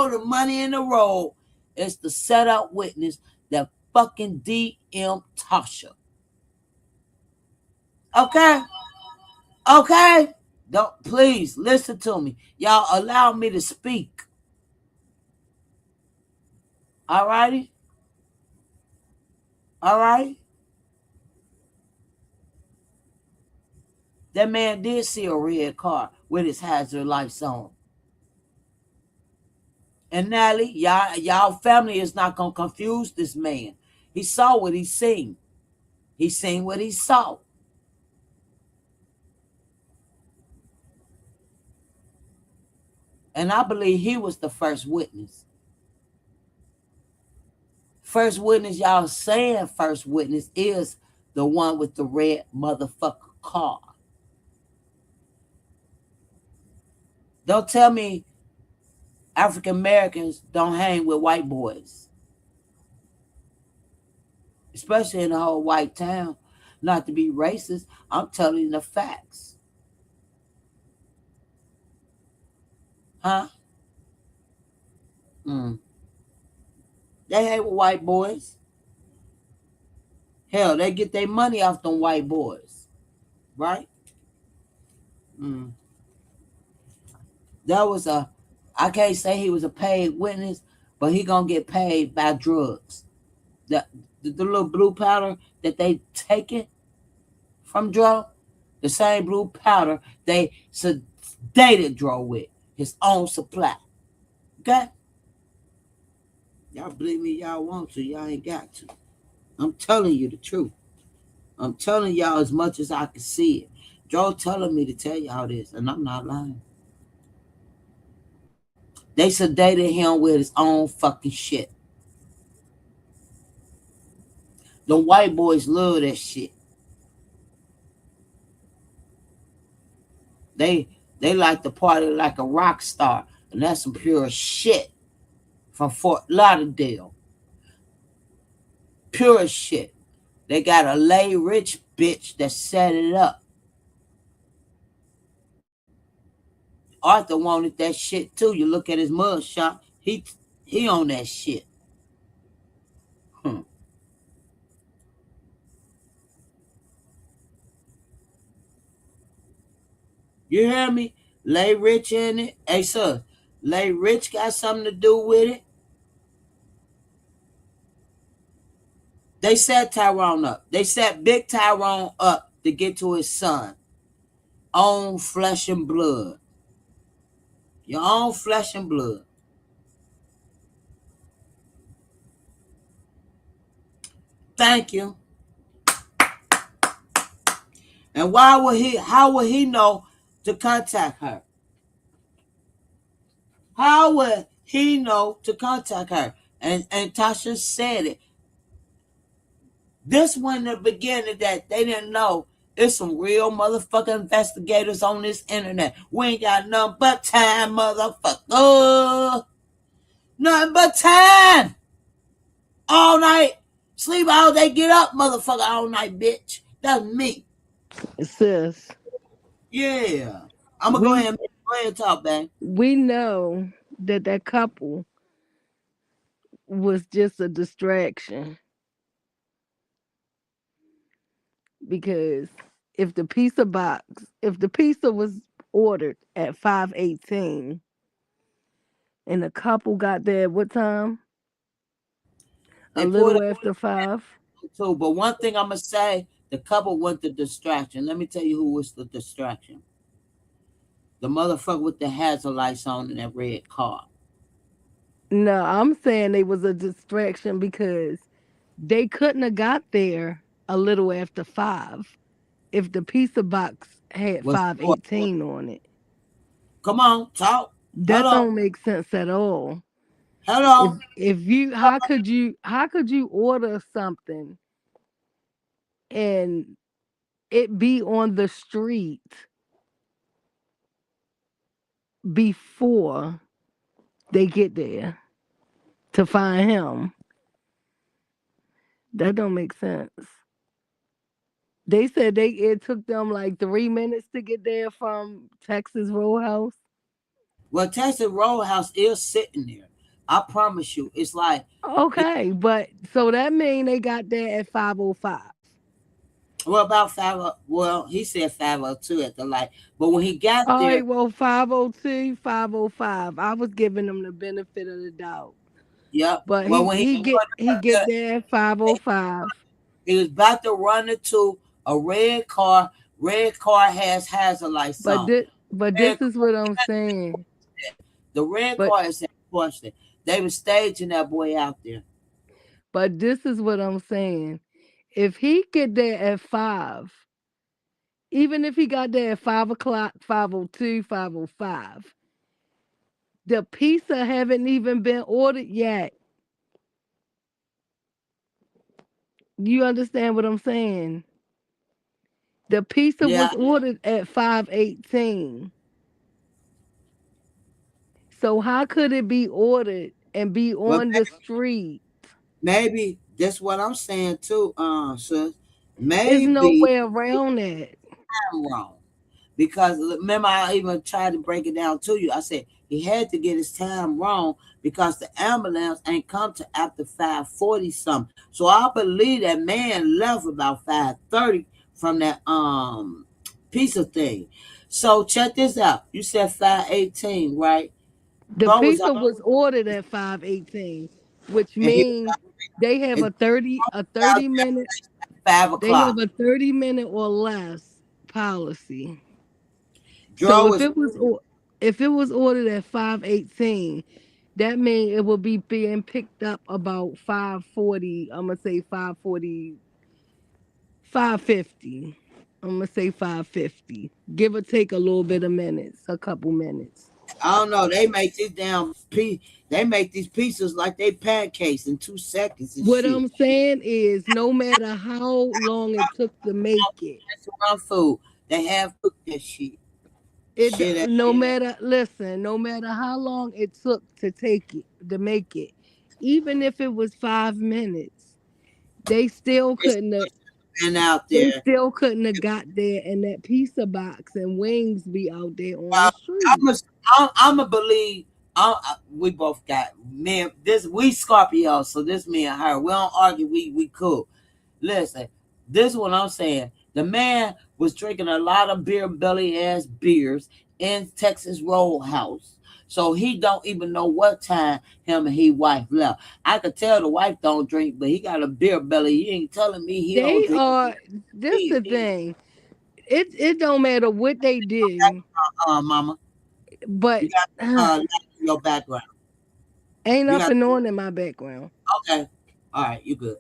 the money in the road is the setup witness that fucking DM Tasha. Okay? Don't, please listen to me. Y'all allow me to speak. All righty? All right? That man did see a red car with his hazard lights on. And Natalie, y'all family is not going to confuse this man. He saw what he seen. He seen what he saw. And I believe he was the first witness. First witness, y'all saying first witness, is the one with the red motherfucker car. Don't tell me African Americans don't hang with white boys. Especially in a whole white town. Not to be racist, I'm telling you the facts. Huh? They hang with white boys. Hell, they get their money off them white boys. Right? That was I can't say he was a paid witness, but he gonna get paid by drugs. The little blue powder that they taking from Dro, the same blue powder they sedated Dro with, his own supply. Okay? Y'all believe me, y'all want to, y'all ain't got to. I'm telling you the truth. I'm telling y'all as much as I can see it. Joe telling me to tell y'all this, and I'm not lying. They sedated him with his own fucking shit. The white boys love that shit. They they like to party like a rock star, and that's some pure shit from Fort Lauderdale. Pure shit. They got a lay rich bitch that set it up. Arthur wanted that shit too. You look at his mug shot, he on that shit. Hmm. You hear me? Lay Rich in it. Hey, sir, Lay Rich got something to do with it. They set Tyrone up. They set Big Tyrone up to get to his son. Own flesh and blood. Your own flesh and blood. Thank you. And how would he know to contact her? How would he know to contact her? And Tasha said it. This one in the beginning that they didn't know. There's some real motherfucking investigators on this internet. We ain't got nothing but time, motherfucker. Nothing but time. All night. Sleep all day, get up, motherfucker, all night, bitch. That's me. Sis, Yeah. I'm gonna we go ahead and talk, bang. we know that that couple was just a distraction because if the pizza was ordered at 5:18 and the couple got there at what time? A They pulled little up after 5. too. But one thing I'm gonna say, the couple went the distraction. Let me tell you who was the distraction. The motherfucker with the hazard lights on in that red car. No, I'm saying they was a distraction because they couldn't have got there a little after 5 if the pizza box had Was 5:18 on it. come on, talk. That Hello. don't make sense at all. If Hello. if you how could you order something and it be on the street before they get there to find him? That don't make sense. They said it took them like 3 minutes to get there from Texas Roadhouse. Well, Texas Roadhouse is sitting there. I promise you. It's like it, Okay, but so that mean they got there at 5:05. well about well, he said 502 at the light. But when he got All there, right, well 5:02, 5:05. I was giving them the benefit of the doubt. yep. But Well when he get there at 5:05. he was about to run into a red car. Red car has hazard lights on. But Red this is what I'm saying. The red But car is that question. They were staging that boy out there. this is what I'm saying. If he get there at 5, even if he got there at 5 o'clock, 5:02, 5:05, the pizza haven't even been ordered yet. You understand what I'm saying? The pizza Yeah, was ordered at 5:18. So how could it be ordered and be well, on the street? maybe that's what I'm saying too, sis. There's no Maybe way around that. I'm wrong. Because remember, I even tried to break it down to you. I said he had to get his time wrong because the ambulance ain't come to after 5:40 something. So I believe that man left about 5:30 from that pizza thing. So check this out. You said 5:18, right? The Bro was pizza was ordered at 5:18, which and he means they have was a out 30 minute there at 5 they have o'clock. a 30-minute or less policy. So Dro was if it was ordered at 5:18, that means it will be being picked up about 5:40. I'm gonna say 5:45 550. I'm gonna say 550. Give or take a little bit of minutes, a couple minutes. I don't know. They make these damn they make these pizzas like they pancakes in 2 seconds and What shit. I'm saying is, no matter how long it took to make it, Restaurant food. They have cooked that shit. it Shit. no matter listen, no matter how long it took to take it to make it, even if it was 5 minutes, they still It's couldn't have been out they there. still couldn't have got there and that pizza box and wings be out there on the Uh, street. I'm a believe. We both got man. This we Scorpio, so this me and her. We don't argue. We cool. Listen, this is what I'm saying. The man was drinking a lot of beer belly ass beers in Texas Roadhouse. So he don't even know what time him and his wife left. I could tell the wife don't drink, but he got a beer belly. You ain't telling me he don't They drink are this beer. the thing. It don't matter what they do, Mama. but You got your background. ain't You got nothing on in my background. okay. All right, you good.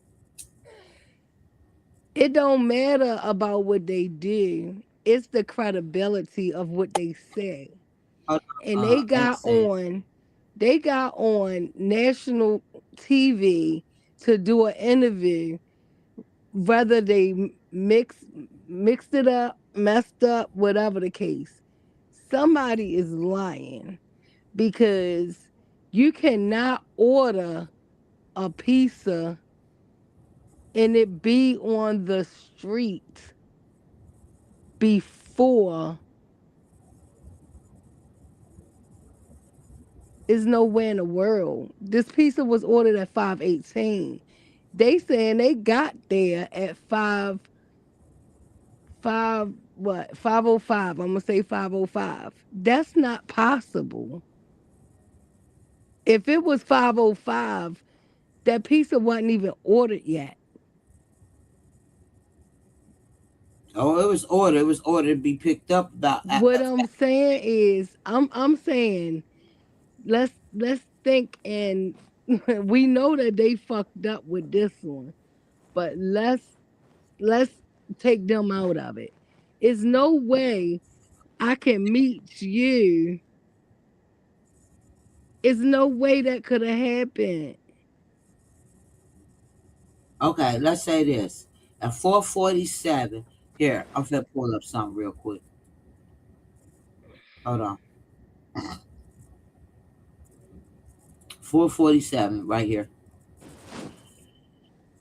It don't matter about what they do. It's the credibility of what they say. Hold And Accent. they got on national TV to do an interview, whether they mixed it up, messed up, whatever the case. Somebody is lying because you cannot order a pizza and it be on the street before. Is nowhere in the world. This pizza was ordered at 5:18. They saying they got there at 5:05. I'm gonna say 5:05. That's not possible. If it was 5:05, that pizza wasn't even ordered yet. Oh, it was ordered. It was ordered to be picked up about What I'm saying is, I'm saying let's think, and we know that they fucked up with this one, but let's take them out of it. It's no way I can meet you. It's no way that could have happened. Okay, let's say this. At 4:47, here, I'm gonna pull up something real quick. Hold on. 4:47, right here.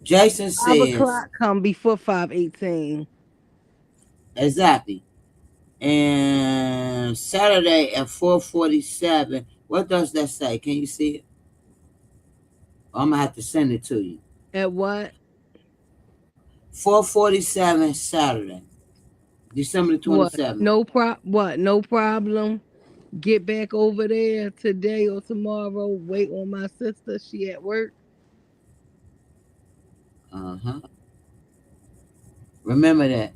Jason 5 o'clock says come before 5:18. exactly. And Saturday at 4:47. What does that say? Can you see it? I'm gonna have to send it to you. At what? 4:47 Saturday, December the What? 27th. No what? No problem. Get back over there today or tomorrow. Wait on my sister. She at work. Uh-huh. Remember that.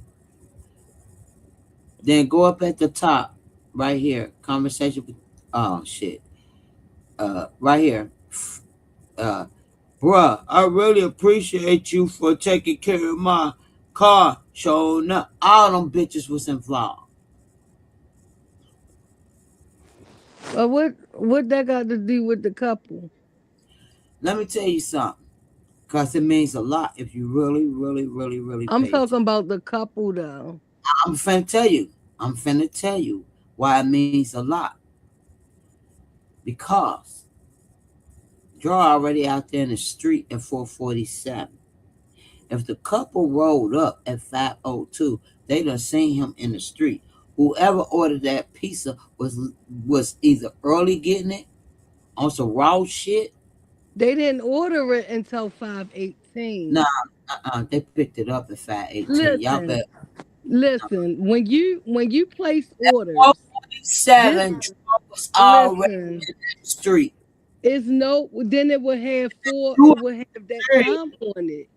Then go up at the top, right here. Conversation with oh shit. Right here. Uh bruh, I really appreciate you for taking care of my car. Showing up. All them bitches was involved. But what that got to do with the couple? Let me tell you something. Cause it means a lot if you really, really, really, really I'm pay talking attention. about the couple though. I'm finna tell you. I'm finna tell you why it means a lot. Because you're already out there in the street at 4:47. If the couple rolled up at 5:02, they done seen him in the street. Whoever ordered that pizza was either early getting it on some raw shit. They didn't order it until Nah, 5:18. they picked it up at 5:18. Y'all Listen, bet. listen. When you place orders, this 4:47 was already listen. in the street. It's no. Then it would have four. You It would have that agree? time on it.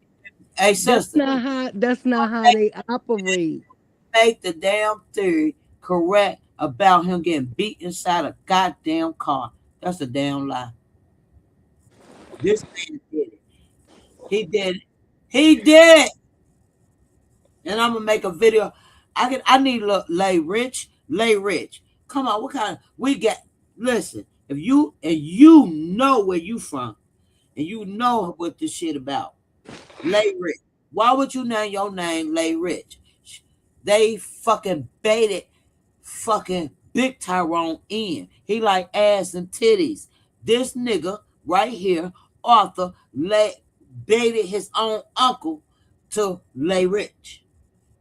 Hey, That's sister, not how. That's not how they operate. make the damn theory correct about him getting beat inside a goddamn car. That's a damn lie. This man did it. He did it. He did it. And I'm gonna make a video. I need Lay Rich. Come on, what kind of we got? Listen, if you know where you from, and you know what this shit about, Lay Rich. Why would you name your name Lay Rich? They fucking baited fucking Big Tyrone in. He like ass and titties. This nigga right here, Arthur, baited his own uncle to Lay Rich.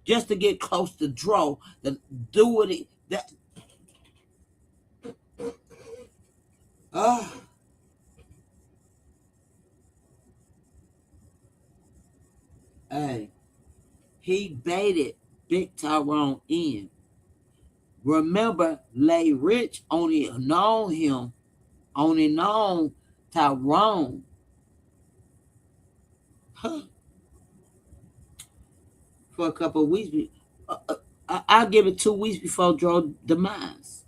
Just to get close to Dro, to do what he that. Hey, he baited Big Tyrone in. Remember, Lay Rich only known Tyrone. For a couple of weeks. I'll give it 2 weeks before Dro demise.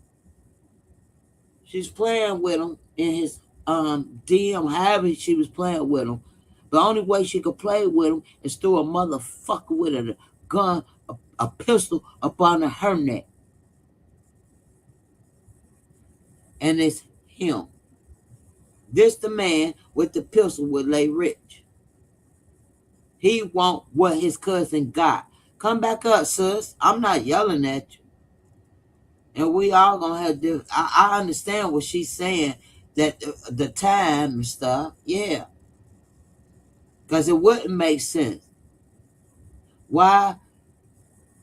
She's playing with him in his DM, however she was playing with him. The only way she could play with him is through a motherfucker with a gun, a pistol up under her neck. And it's him. This the man with the pistol with Lay Rich. He want what his cousin got. Come back up, sis. I'm not yelling at you. And we all gonna have to. I understand what she's saying, that the time and stuff. Yeah. Because it wouldn't make sense. Why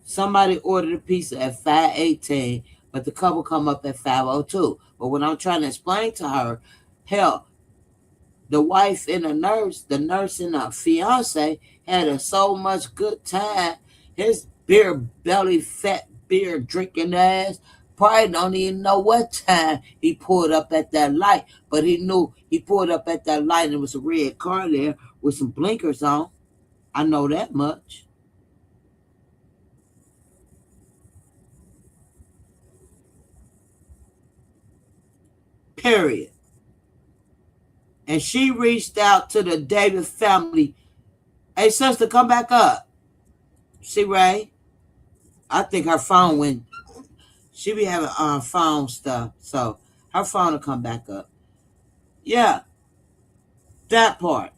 somebody ordered a pizza at 5:18, but the couple come up at 5:02. But when I'm trying to explain to her, hell, the wife and the nurse and the fiance had so much good time. His beer belly, fat beer drinking ass probably don't even know what time he pulled up at that light, but he knew he pulled up at that light and it was a red car there with some blinkers on. I know that much. Period. And she reached out to the David family. Hey, sister, come back up. See, Ray? I think her phone went. She be having phone stuff, so her phone will come back up. Yeah, that part.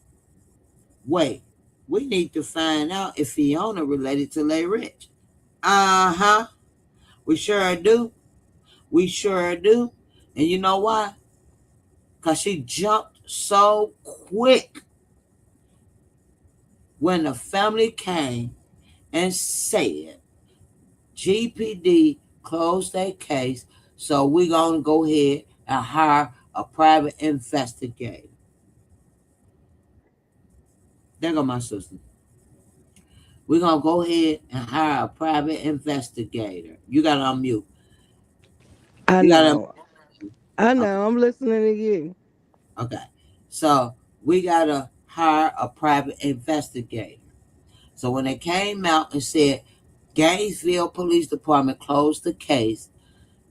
Wait, we need to find out if Fiona related to Lay Rich. Uh-huh. We sure do. We sure do. And you know why? Because she jumped so quick when the family came and said GPD closed their case, so we're going to go ahead and hire a private investigator. There go my sister. We're going to go ahead and hire a private investigator. You got to unmute. I know. I'm listening to you. Okay. So we got to hire a private investigator. So when they came out and said Gainesville Police Department closed the case,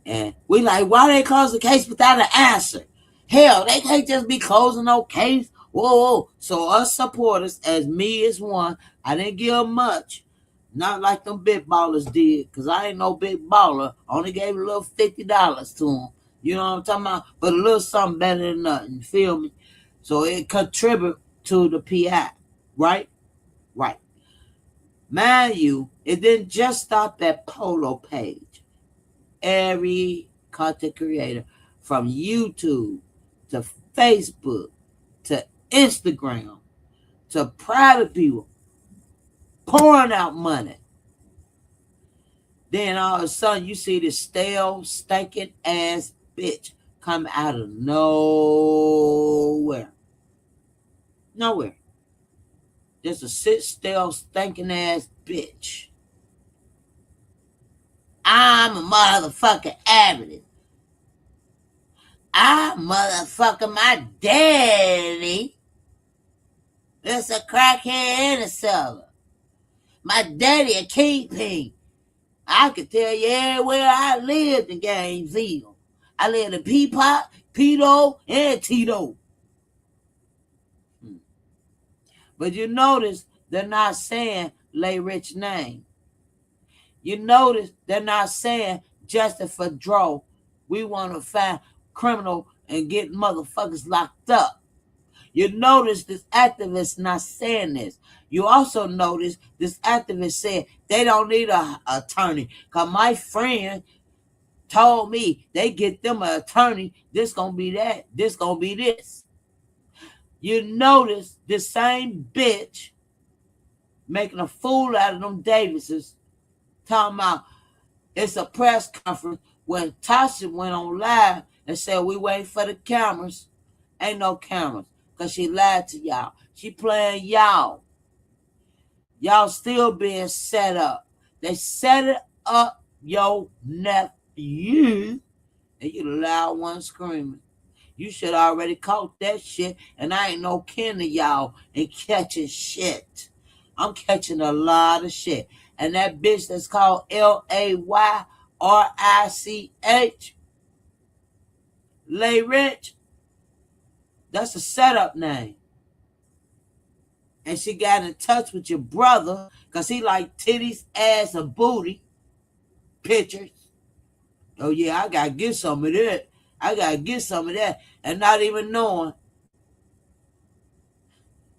and we like, why they close the case without an answer? Hell, they can't just be closing no case. Whoa. So us supporters, as me as one, I didn't give much. Not like them big ballers did, because I ain't no big baller. Only gave a little $50 to them. You know what I'm talking about? But a little something better than nothing. Feel me? So it contribute to the PI. Right? Right. Mind you, it didn't just stop at Polo page. Every content creator, from YouTube to Facebook to Instagram to private people, pouring out money. Then all of a sudden you see this stale, stinking ass bitch come out of nowhere. Nowhere. Just a stale, stinking ass bitch. I'm a motherfucking average. I motherfucking my daddy. That's a crackhead and a seller. My daddy a kingpin. I could tell you everywhere I lived in Gainesville. I lived in Peapot, Peto, and Tito. But you notice they're not saying Lay Rich name. You notice they're not saying justice for Dro. We want to find criminal and get motherfuckers locked up. You notice this activist not saying this. You also notice this activist said they don't need an attorney. Because my friend told me they get them an attorney. This going to be that. This going to be this. You notice the same bitch making a fool out of them Davises, talking about it's a press conference when Tasha went on live and said we waiting for the cameras. Ain't no cameras because she lied to y'all. She playing y'all. Y'all still being set up. They set it up your nephew and you the loud one screaming. You should already caught that shit, and I ain't no kin to y'all and catching shit. I'm catching a lot of shit. And that bitch that's called LAYRICH, Lay Rich, that's a setup name. And she got in touch with your brother because he like titties, ass, and booty pictures. Oh, yeah, I got to get some of that. I got to get some of that. And not even knowing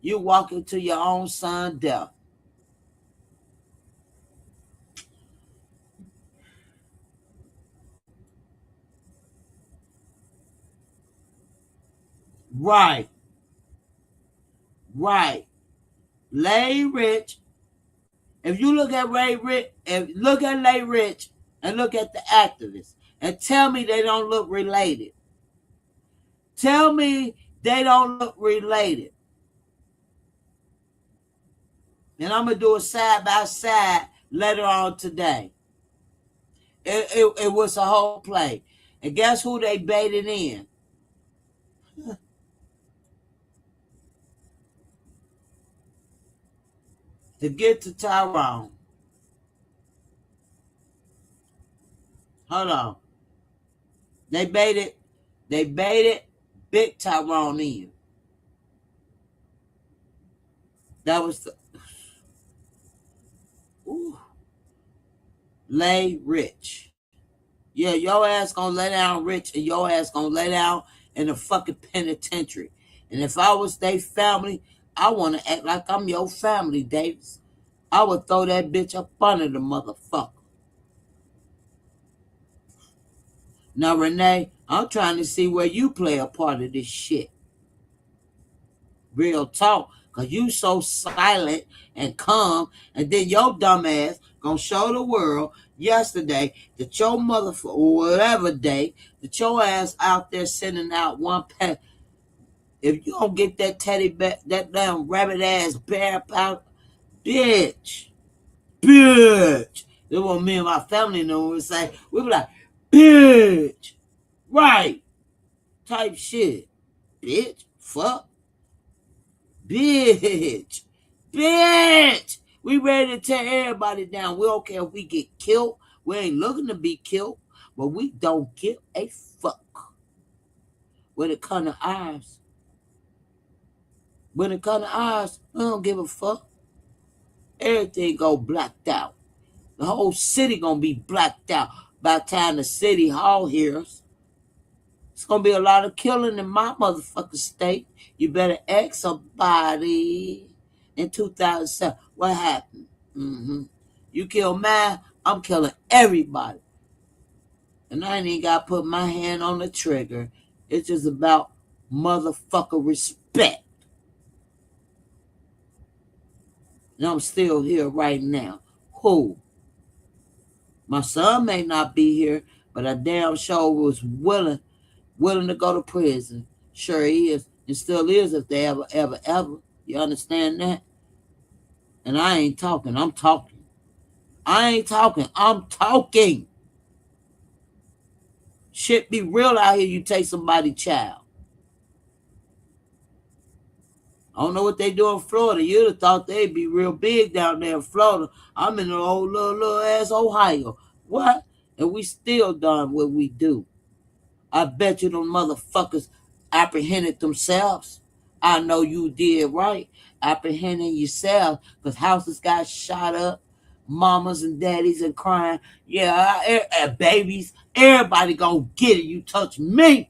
you walking to your own son death. Right. Lay Rich. If you look at Lay Rich and look at the activists and tell me they don't look related. Tell me they don't look related. And I'm going to do a side by side later on today. It was a whole play. And guess who they baited in? To get to Tyrone. Hold on. They baited Big Tyrone in. That was the Lay Rich. Yeah, your ass gonna lay down Rich and your ass gonna lay down in the fucking penitentiary. And if I was their family, I want to act like I'm your family, Davis. I would throw that bitch up under the motherfucker. Now, Renee, I'm trying to see where you play a part of this shit. Real talk. Because you so silent and calm, and then your dumb ass gonna show the world yesterday that your motherfucker, whatever day, that your ass out there sending out one pet. If you don't get that teddy bear, that damn rabbit ass bear out, bitch. That's what me and my family know. We say, we be like, bitch. Right. Type shit. Bitch. Fuck. Bitch. We ready to tear everybody down. We don't care if we get killed. We ain't looking to be killed. But we don't give a fuck. When it comes to ours. We don't give a fuck. Everything go blacked out. The whole city gonna be blacked out by the time the city hall hears. It's gonna be a lot of killing in my motherfucking state. You better ask somebody. In 2007, what happened? You kill mine, I'm killing everybody. And I ain't even gotta put my hand on the trigger. It's just about motherfucker respect. And I'm still here right now. Who? My son may not be here, but I damn sure was willing to go to prison. Sure he is, and still is if they ever. You understand that? And I ain't talking, I'm talking. I'm talking. Shit be real out here, you take somebody's child. I don't know what they do in Florida. You'd have thought they'd be real big down there in Florida. I'm in the old little ass Ohio. What? And we still done what we do. I bet you them motherfuckers apprehended themselves. I know you did right. Apprehending yourself because houses got shot up. mamas and daddies and crying. Yeah, babies. Everybody gonna get it. You touch me.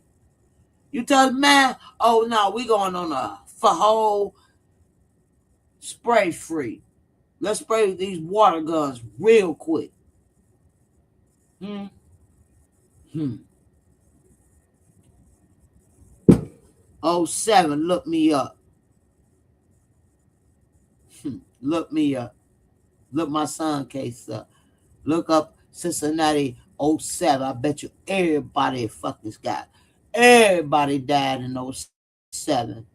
You touch man. Oh no, we going on a whole spray free. Let's spray these water guns real quick. 07, look me up. Look me up. Look my son case up. Look up Cincinnati 07. I bet you everybody fuck this guy. Everybody died in 07.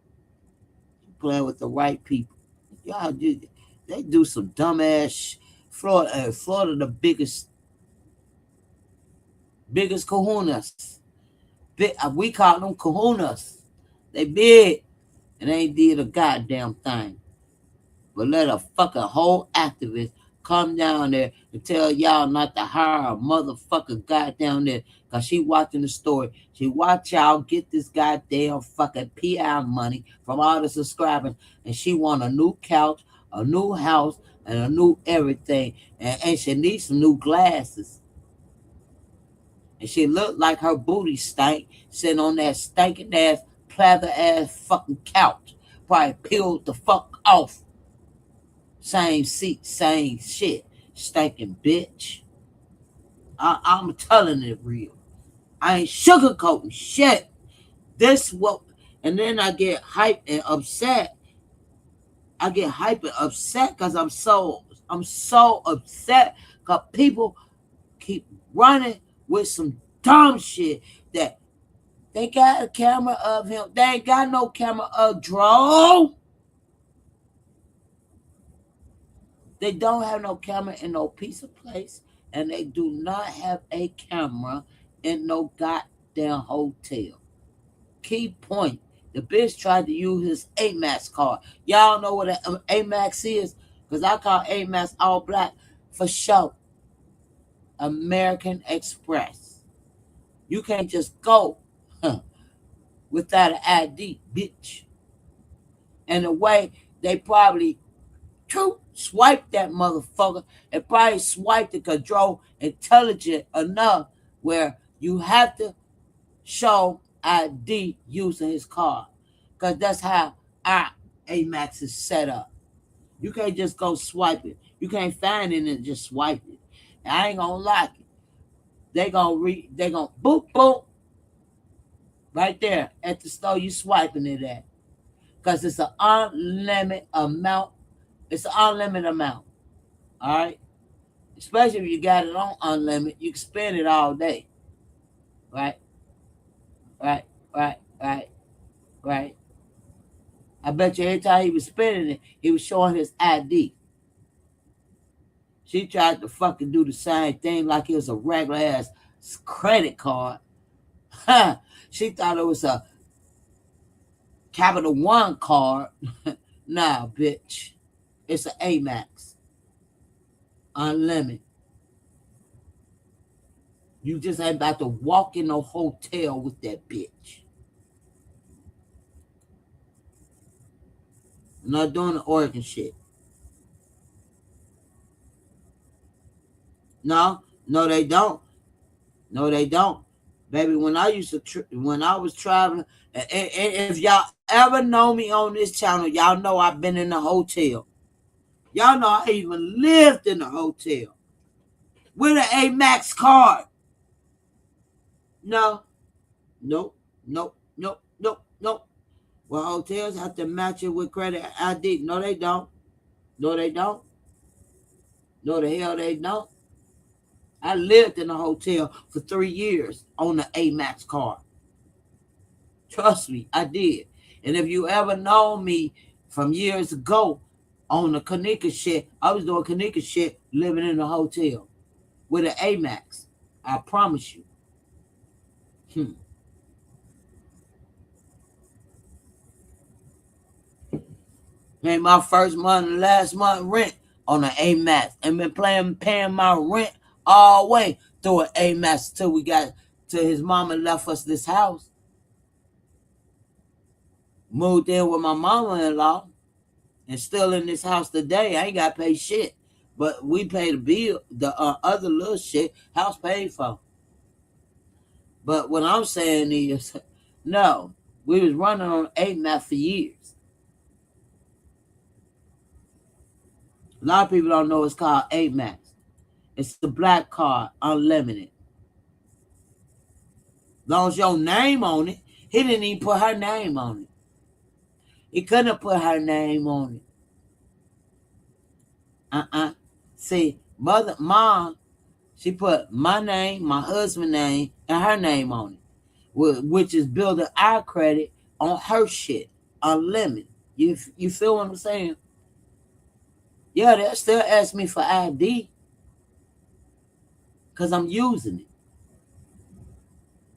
Playing with the right people. Y'all do, they do some dumbass Florida. Florida the biggest kahunas. We call them kahunas. They big and they ain't did a goddamn thing. But let a fucking whole activist come down there and tell y'all not to hire a motherfucker goddamn there because she watching the story. She watch y'all get this goddamn fucking PR money from all the subscribers, and she want a new couch, a new house, and a new everything, and she needs some new glasses. And she looked like her booty stank sitting on that stinking ass, plather ass fucking couch. Probably peeled the fuck off. Same seat, same shit. Stinking bitch. I'm telling it real. I ain't sugarcoating shit. This what, and then I get hyped and upset. I get hyped and upset because I'm so upset because people keep running with some dumb shit that they got a camera of him. They ain't got no camera of Dro. They don't have no camera in no piece of place, and they do not have a camera in no goddamn hotel. Key point. The bitch tried to use his Amex card. Y'all know what an Amex is? Because I call Amex all black for sure. American Express. You can't just go without an ID, bitch. And the way they probably swipe that motherfucker and probably swipe the control intelligent enough where you have to show ID using his card. Because that's how our Amex is set up. You can't just go swipe it. You can't find it and just swipe it. And I ain't gonna like it. They gonna boop boop right there at the store you swiping it at. Because it's an unlimited amount. It's an unlimited amount. All right? Especially if you got it on unlimited, you can spend it all day. Right? Right. I bet you every time he was spending it, he was showing his ID. She tried to fucking do the same thing like it was a regular ass credit card. She thought it was a Capital One card. Nah, bitch. It's an Amex. Unlimited. You just ain't about to walk in no hotel with that bitch. I'm not doing the Oregon shit. No, they don't. No, they don't. Baby, when I was traveling, and if y'all ever know me on this channel, y'all know I've been in a hotel. Y'all know I even lived in a hotel with an Amex card. No. Nope. Well, hotels have to match it with credit ID. No, they don't. No, the hell they don't. I lived in a hotel for 3 years on the Amex card. Trust me, I did. And if you ever know me from years ago on the Kanika shit, I was doing Kanika shit living in a hotel with an Amex. I promise you. Made my first month and last month rent on an Amex and been paying my rent all the way through an Amex till we got to his mama left us this house. Moved in with my mama-in-law and still in this house today. I ain't got to pay shit. But we pay the bill. The other little shit, house paid for. But what I'm saying is, no, we was running on AMAX for years. A lot of people don't know it's called AMAX. It's the black card, unlimited. As long as your name on it, he didn't even put her name on it. He couldn't have put her name on it. See, mom, she put my name, my husband's name, and her name on it, which is building our credit on her shit, unlimited. You feel what I'm saying? Yeah, they'll still ask me for ID because I'm using it.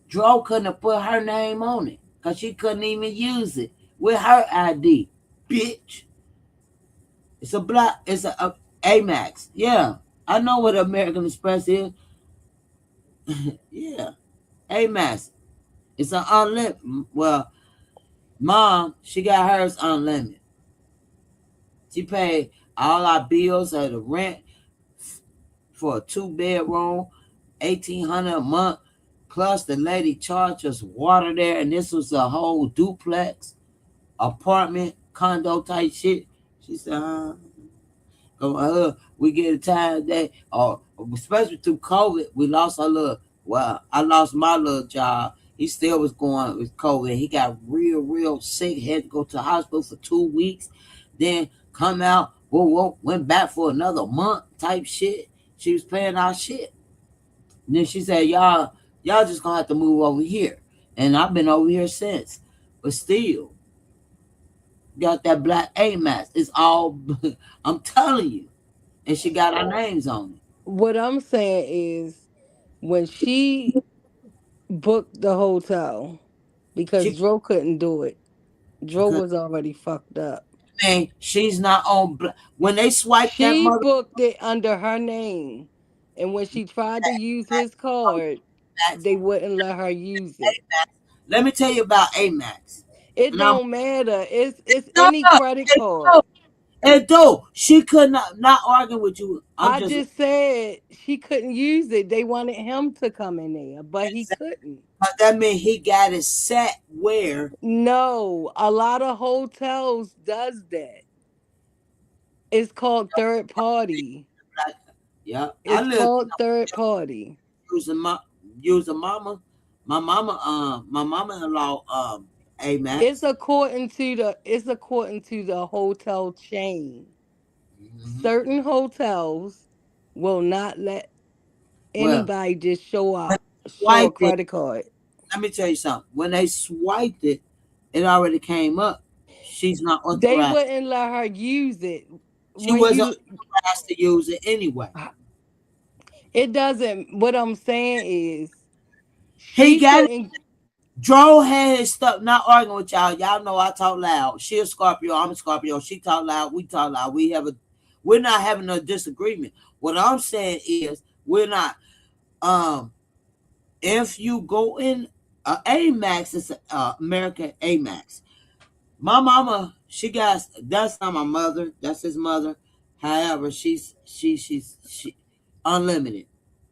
Dro couldn't have put her name on it because she couldn't even use it with her ID, bitch. It's a AMAX. Yeah, I know what American Express is. Yeah, AMAX. It's an unlimited. Well, mom, she got hers unlimited. She paid all our bills or the rent for a 2-bedroom, $1,800 a month. Plus, the lady charged us water there, and this was a whole duplex, apartment, condo type shit. She said, we get a time that, especially through COVID, we lost our little, I lost my little job. He still was going with COVID. He got real sick. Had to go to the hospital for 2 weeks. Then come out, went back for another month type shit. She was paying our shit. And then she said, y'all just gonna have to move over here. And I've been over here since. But still, got that black AMAX. It's all, I'm telling you. And she got our names on it. What I'm saying is, when she booked the hotel, because She Dro couldn't do it. Dro could, was already fucked up. man, she's not on. When they swipe that She mother, booked it under her name. And when she tried to use his card, they wouldn't let her use it. let me tell you about AMAX. It And I'm don't matter. It's no, any credit and card. she could not argue with you. I'm I just just said she couldn't use it. They wanted him to come in there, but he couldn't. that means he got it set where No, a lot of hotels does that. It's called third party. like, yeah. I It's live called third party. using mama. My mama-in-law AMAX. It's according to the hotel chain. Mm-hmm. Certain hotels will not let Well, anybody just when show a swiped it, credit card. let me tell you something. When they swiped it, it already came up. She's not They authorized. wouldn't let her use it. She When wasn't you authorized to use it anyway. It doesn't, what I'm saying is He she got it. couldn't. Dro had his stuff. Not arguing with y'all. Y'all know I talk loud. She a Scorpio. I'm a Scorpio. She talk loud. We talk loud. We're not having a disagreement. What I'm saying is we're not. If you go in AMAX, it's American AMAX. My mama, that's not my mother. That's his mother. However, she's unlimited.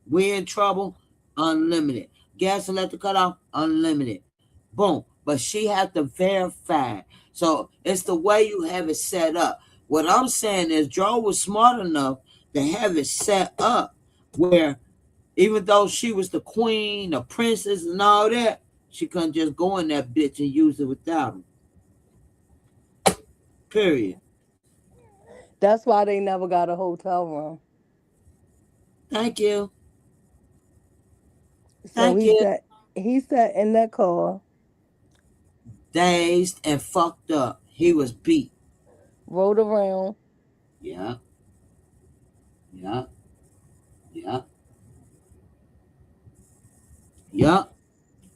We're in trouble, unlimited. Gas and electric cut off, unlimited. Boom. But she had to verify. So it's the way you have it set up. What I'm saying is Joe was smart enough to have it set up where even though she was the queen, the princess, and all that, she couldn't just go in that bitch and use it without him. Period. That's why they never got a hotel room. Thank you. So Thank you. he sat in that car, Dazed and fucked up. He was beat. rode around, Yeah. Yeah. Yeah. Yeah.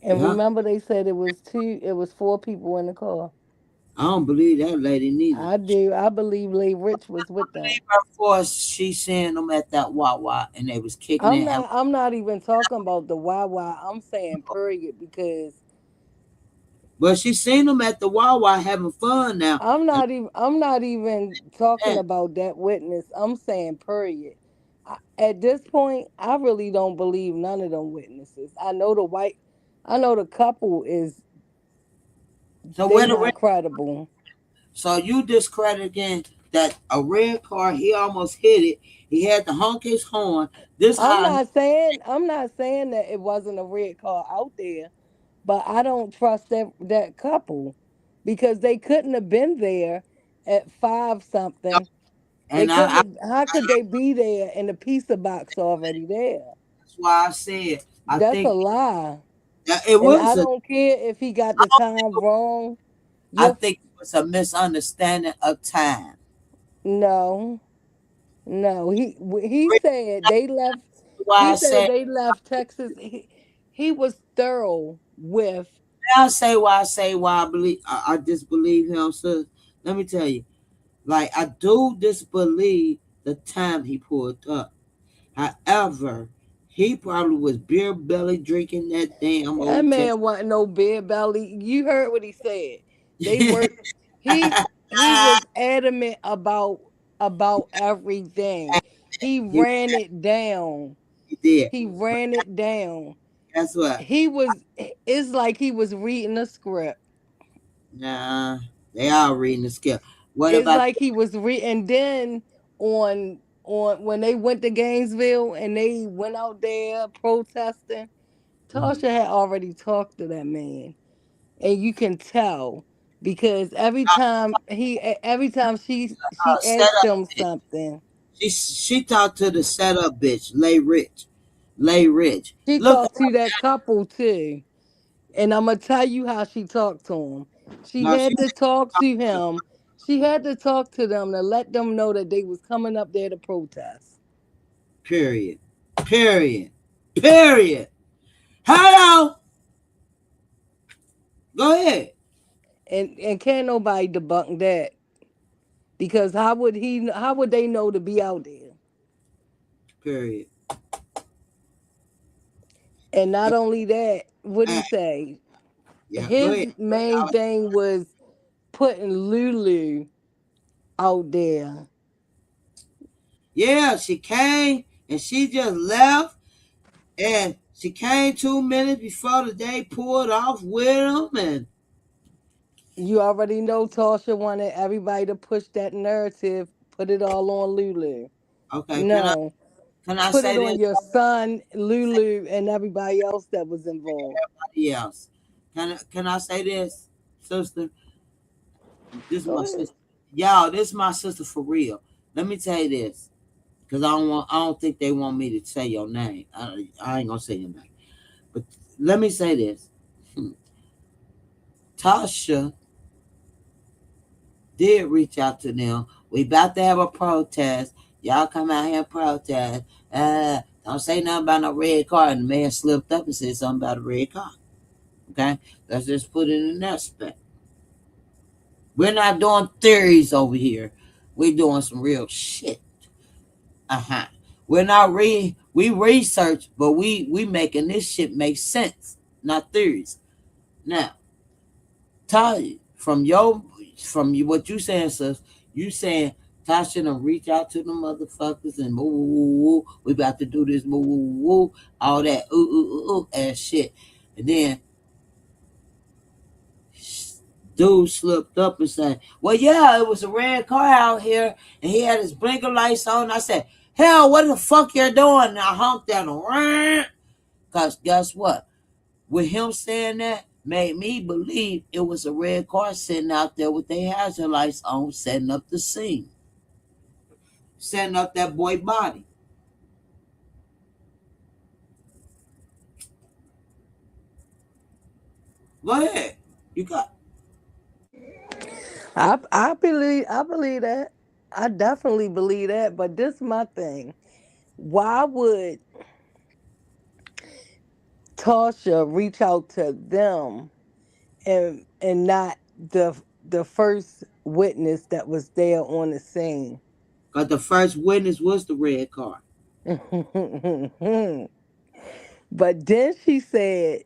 and Yeah. remember they said it was 4 people in the car. I don't believe that lady neither. I do. I believe Lay Rich was with them. Her force, she seeing them at that Wawa and they was kicking their hell. I'm not even talking about the Wawa. I'm saying period because But she seen them at the Wawa having fun now. And I'm not even talking man, about that witness. I'm saying period. At this point, I really don't believe none of them witnesses. I know the couple is so they where the red, not credible. so you discredit again that a red car, he almost hit it. He had to honk his horn. This how I'm not saying that it wasn't a red car out there, but I don't trust that couple because they couldn't have been there at 5 something. They and couldn't have, how could they be there and the pizza box already there? that's why I said I That's a think lie. that it And I was a don't care if he got I the don't think time wrong. I You think it was a misunderstanding of time. no, no. He said they left. Why He I said say they left Texas. He was thorough with. why I believe I disbelieve him. So let me tell you, like I do disbelieve the time he pulled up. However, he probably was beer belly drinking that damn That old test. man wasn't no beer belly. You heard what he said. They were. He was adamant about everything. He he, ran it down. he did. He ran it down. Guess what? He was. It's like he was reading a script. Nah, they are reading the skill. What It's about like he was and then on when they went to Gainesville and they went out there protesting, mhm. Tasha had already talked to that man, and you can tell because every time she Set asked up him bitch. something, She talked to the setup bitch, Lay Rich. Lay Rich. she Look, talked to that couple too. And I'm gonna tell you how she talked to him. She no, had to talk to him. She had to talk to them to let them know that they was coming up there to protest. period. Period. Period. Hello. Go ahead. And can't nobody debunk that because how would they know to be out there? Period. And not only that, what he Uh, say? yeah, go His ahead. main thing was putting Lulu out there. Yeah, she came and she just left. And she came 2 minutes before the day pulled off with him. And You already know Tasha wanted everybody to push that narrative, put it all on Lulu. okay, No, can I put say it this? on your son, Lulu, and everybody else that was involved. Everybody else. Can I say this, sister? This is Go my ahead. sister. Y'all, this is my sister for real. Let me tell you this. Cause I don't think they want me to say your name. I ain't gonna say your name. But let me say this. Tasha did reach out to them. We about to have a protest. Y'all come out here and protest. Don't say nothing about no red car. And the man slipped up and said something about a red car. Okay? Let's just put it in that spec. We're not doing theories over here. We're doing some real shit. Uh-huh. We're not we research, but we making this shit make sense, not theories. Now, Ty, what you saying, sis, you saying Tasha done reach out to the motherfuckers and woo, woo, woo, woo, we about to do this, woo, woo, woo, woo, all that ooh, ooh, ooh, ooh, ass shit. And then dude slipped up and said, well, yeah, it was a red car out here and he had his blinker lights on. I said, hell, what the fuck you're doing? And I honked at him. Because guess what? With him saying that, made me believe it was a red car sitting out there with their hazard lights on, setting up the scene, setting up that boy body. Go ahead. You got I believe that. I definitely believe that. But this is my thing. Why would Tasha reach out to them and not the first witness that was there on the scene? because the first witness was the red car. But then she said,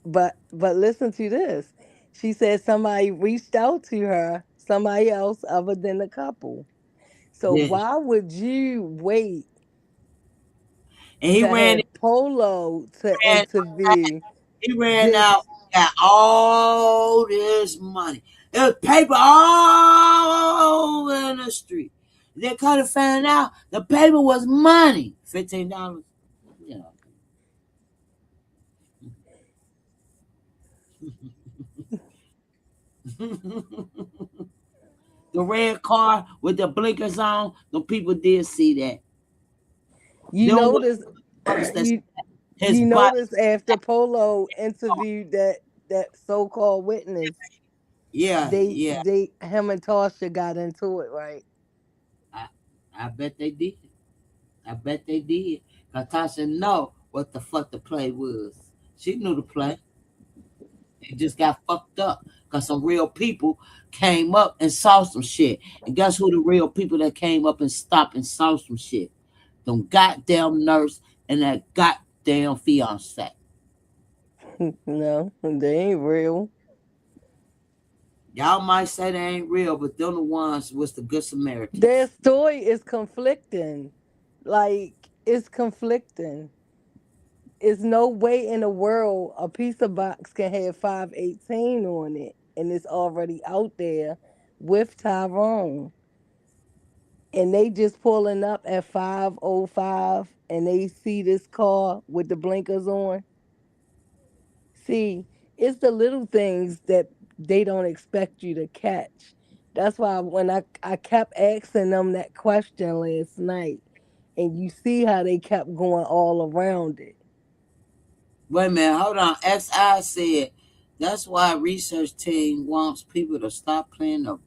but listen to this. She said somebody reached out to her, somebody else other than the couple. So Yeah. why would you wait And he to ran, have Polo to ran interview he ran out, this? got all this money. There was paper all over in the street. They could have found out the paper was money. $15. Yeah. The red car with the blinkers on, the people did see that. You Them was notice brothers that you his you body. notice after Polo interviewed that so-called witness, Yeah, they yeah. they him and Tasha got into it, right? I, I bet they did. I bet they did. Cause Tasha know what the fuck the play was. She knew the play. It just got fucked up. Cause some real people came up and saw some shit. And guess who the real people that came up and stopped and saw some shit? Them goddamn nurse and that goddamn fiance. No, they ain't real. Y'all might say they ain't real, but them the ones was the good Their Samaritans. story is conflicting. Like it's conflicting. It's no way in the world a pizza box can have 518 on it and it's already out there with Tyrone. And they just pulling up at 505 and they see this car with the blinkers on. See, it's the little things that they don't expect you to catch. That's why when I kept asking them that question last night, and you see how they kept going all around it. Wait a minute, hold on. XI said that's why research team wants people to stop playing the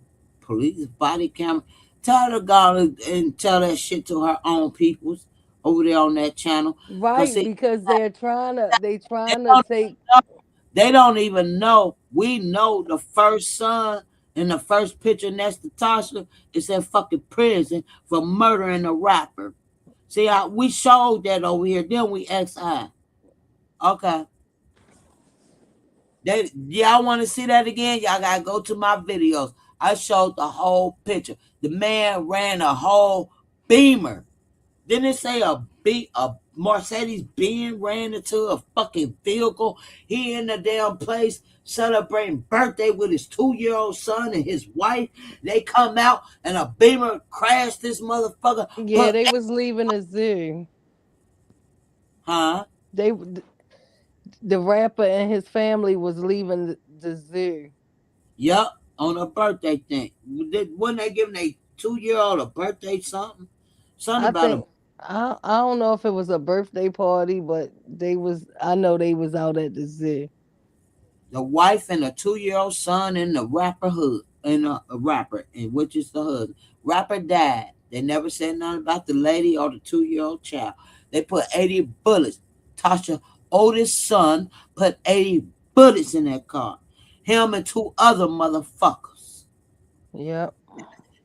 police body camera. Tell her to go and tell that shit to her own peoples over there on that channel. Cause Right, see, because they they trying to don't, take they don't even know. We know the first son in the first picture next to Tasha is in fucking prison for murdering a rapper. See, we showed that over here. Then we XI. Okay. Y'all want to see that again? Y'all gotta go to my videos. I showed the whole picture. The man ran a whole Beamer. Didn't it say a Mercedes Benz ran into a fucking vehicle? He in the damn place celebrating birthday with his 2-year-old son and his wife. They come out and a Beamer crashed this motherfucker. yeah, they was leaving the zoo. Huh? They the rapper and his family was leaving the zoo. Yup, on a birthday thing. Wasn't they giving a 2-year-old a birthday something? Something I about a think I don't know if it was a birthday party, but I know they was out at the zoo. the wife and a 2-year-old son in the rapper hood, and a rapper, and which is the husband. Rapper died. They never said nothing about the lady or the 2-year-old child. They put 80 bullets. Tasha oldest son put 80 bullets in that car. Him and two other motherfuckers. Yep.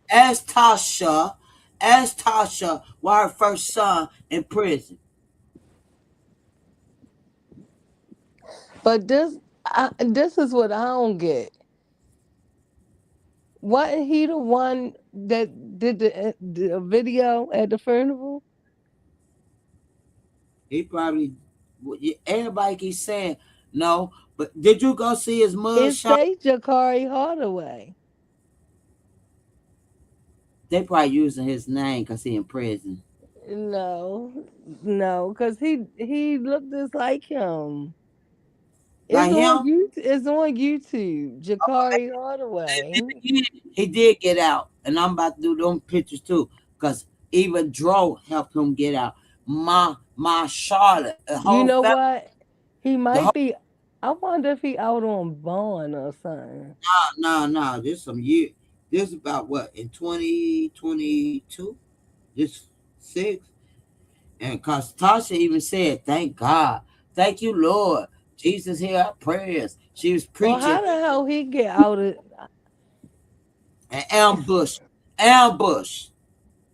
Ask Tasha, ask Tasha why her first son in prison. But this is what I don't get. Wasn't he the one that did the video at the funeral? He probably, everybody keeps saying no, but did you go see his mug It shot? say Jakari Hardaway. They probably using his name because he in prison. No, no, because he looked just like him. It's Like on him, YouTube. It's on YouTube. Jakari Hardaway. he did get out, and I'm about to do them pictures too, because even Dro helped him get out. My Charlotte, the You whole know family, what? He the whole might be. I wonder if he out on bond or something. no. This some year. This about what in 2022. This six, and cause Tasha even said, "Thank God, thank you, Lord, Jesus hear our prayers." She was Well, preaching how the hell he get out of? and ambush.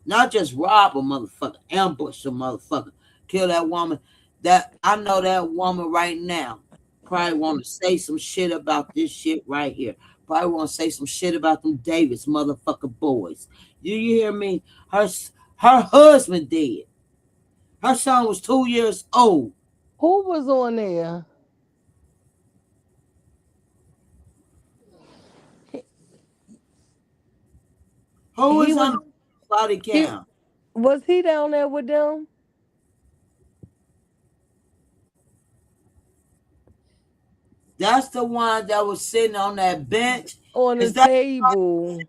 Not just rob a motherfucker, ambush a motherfucker, kill that woman. That I know that woman right now, probably want to say some shit about this shit right here. Probably want to say some shit about them Davis motherfucker boys. You hear me? Her husband dead. Her son was 2 years old. Who was on there? Who He is on was the body he cam? was he down there with them That's the one that was sitting on that bench. on the Is that table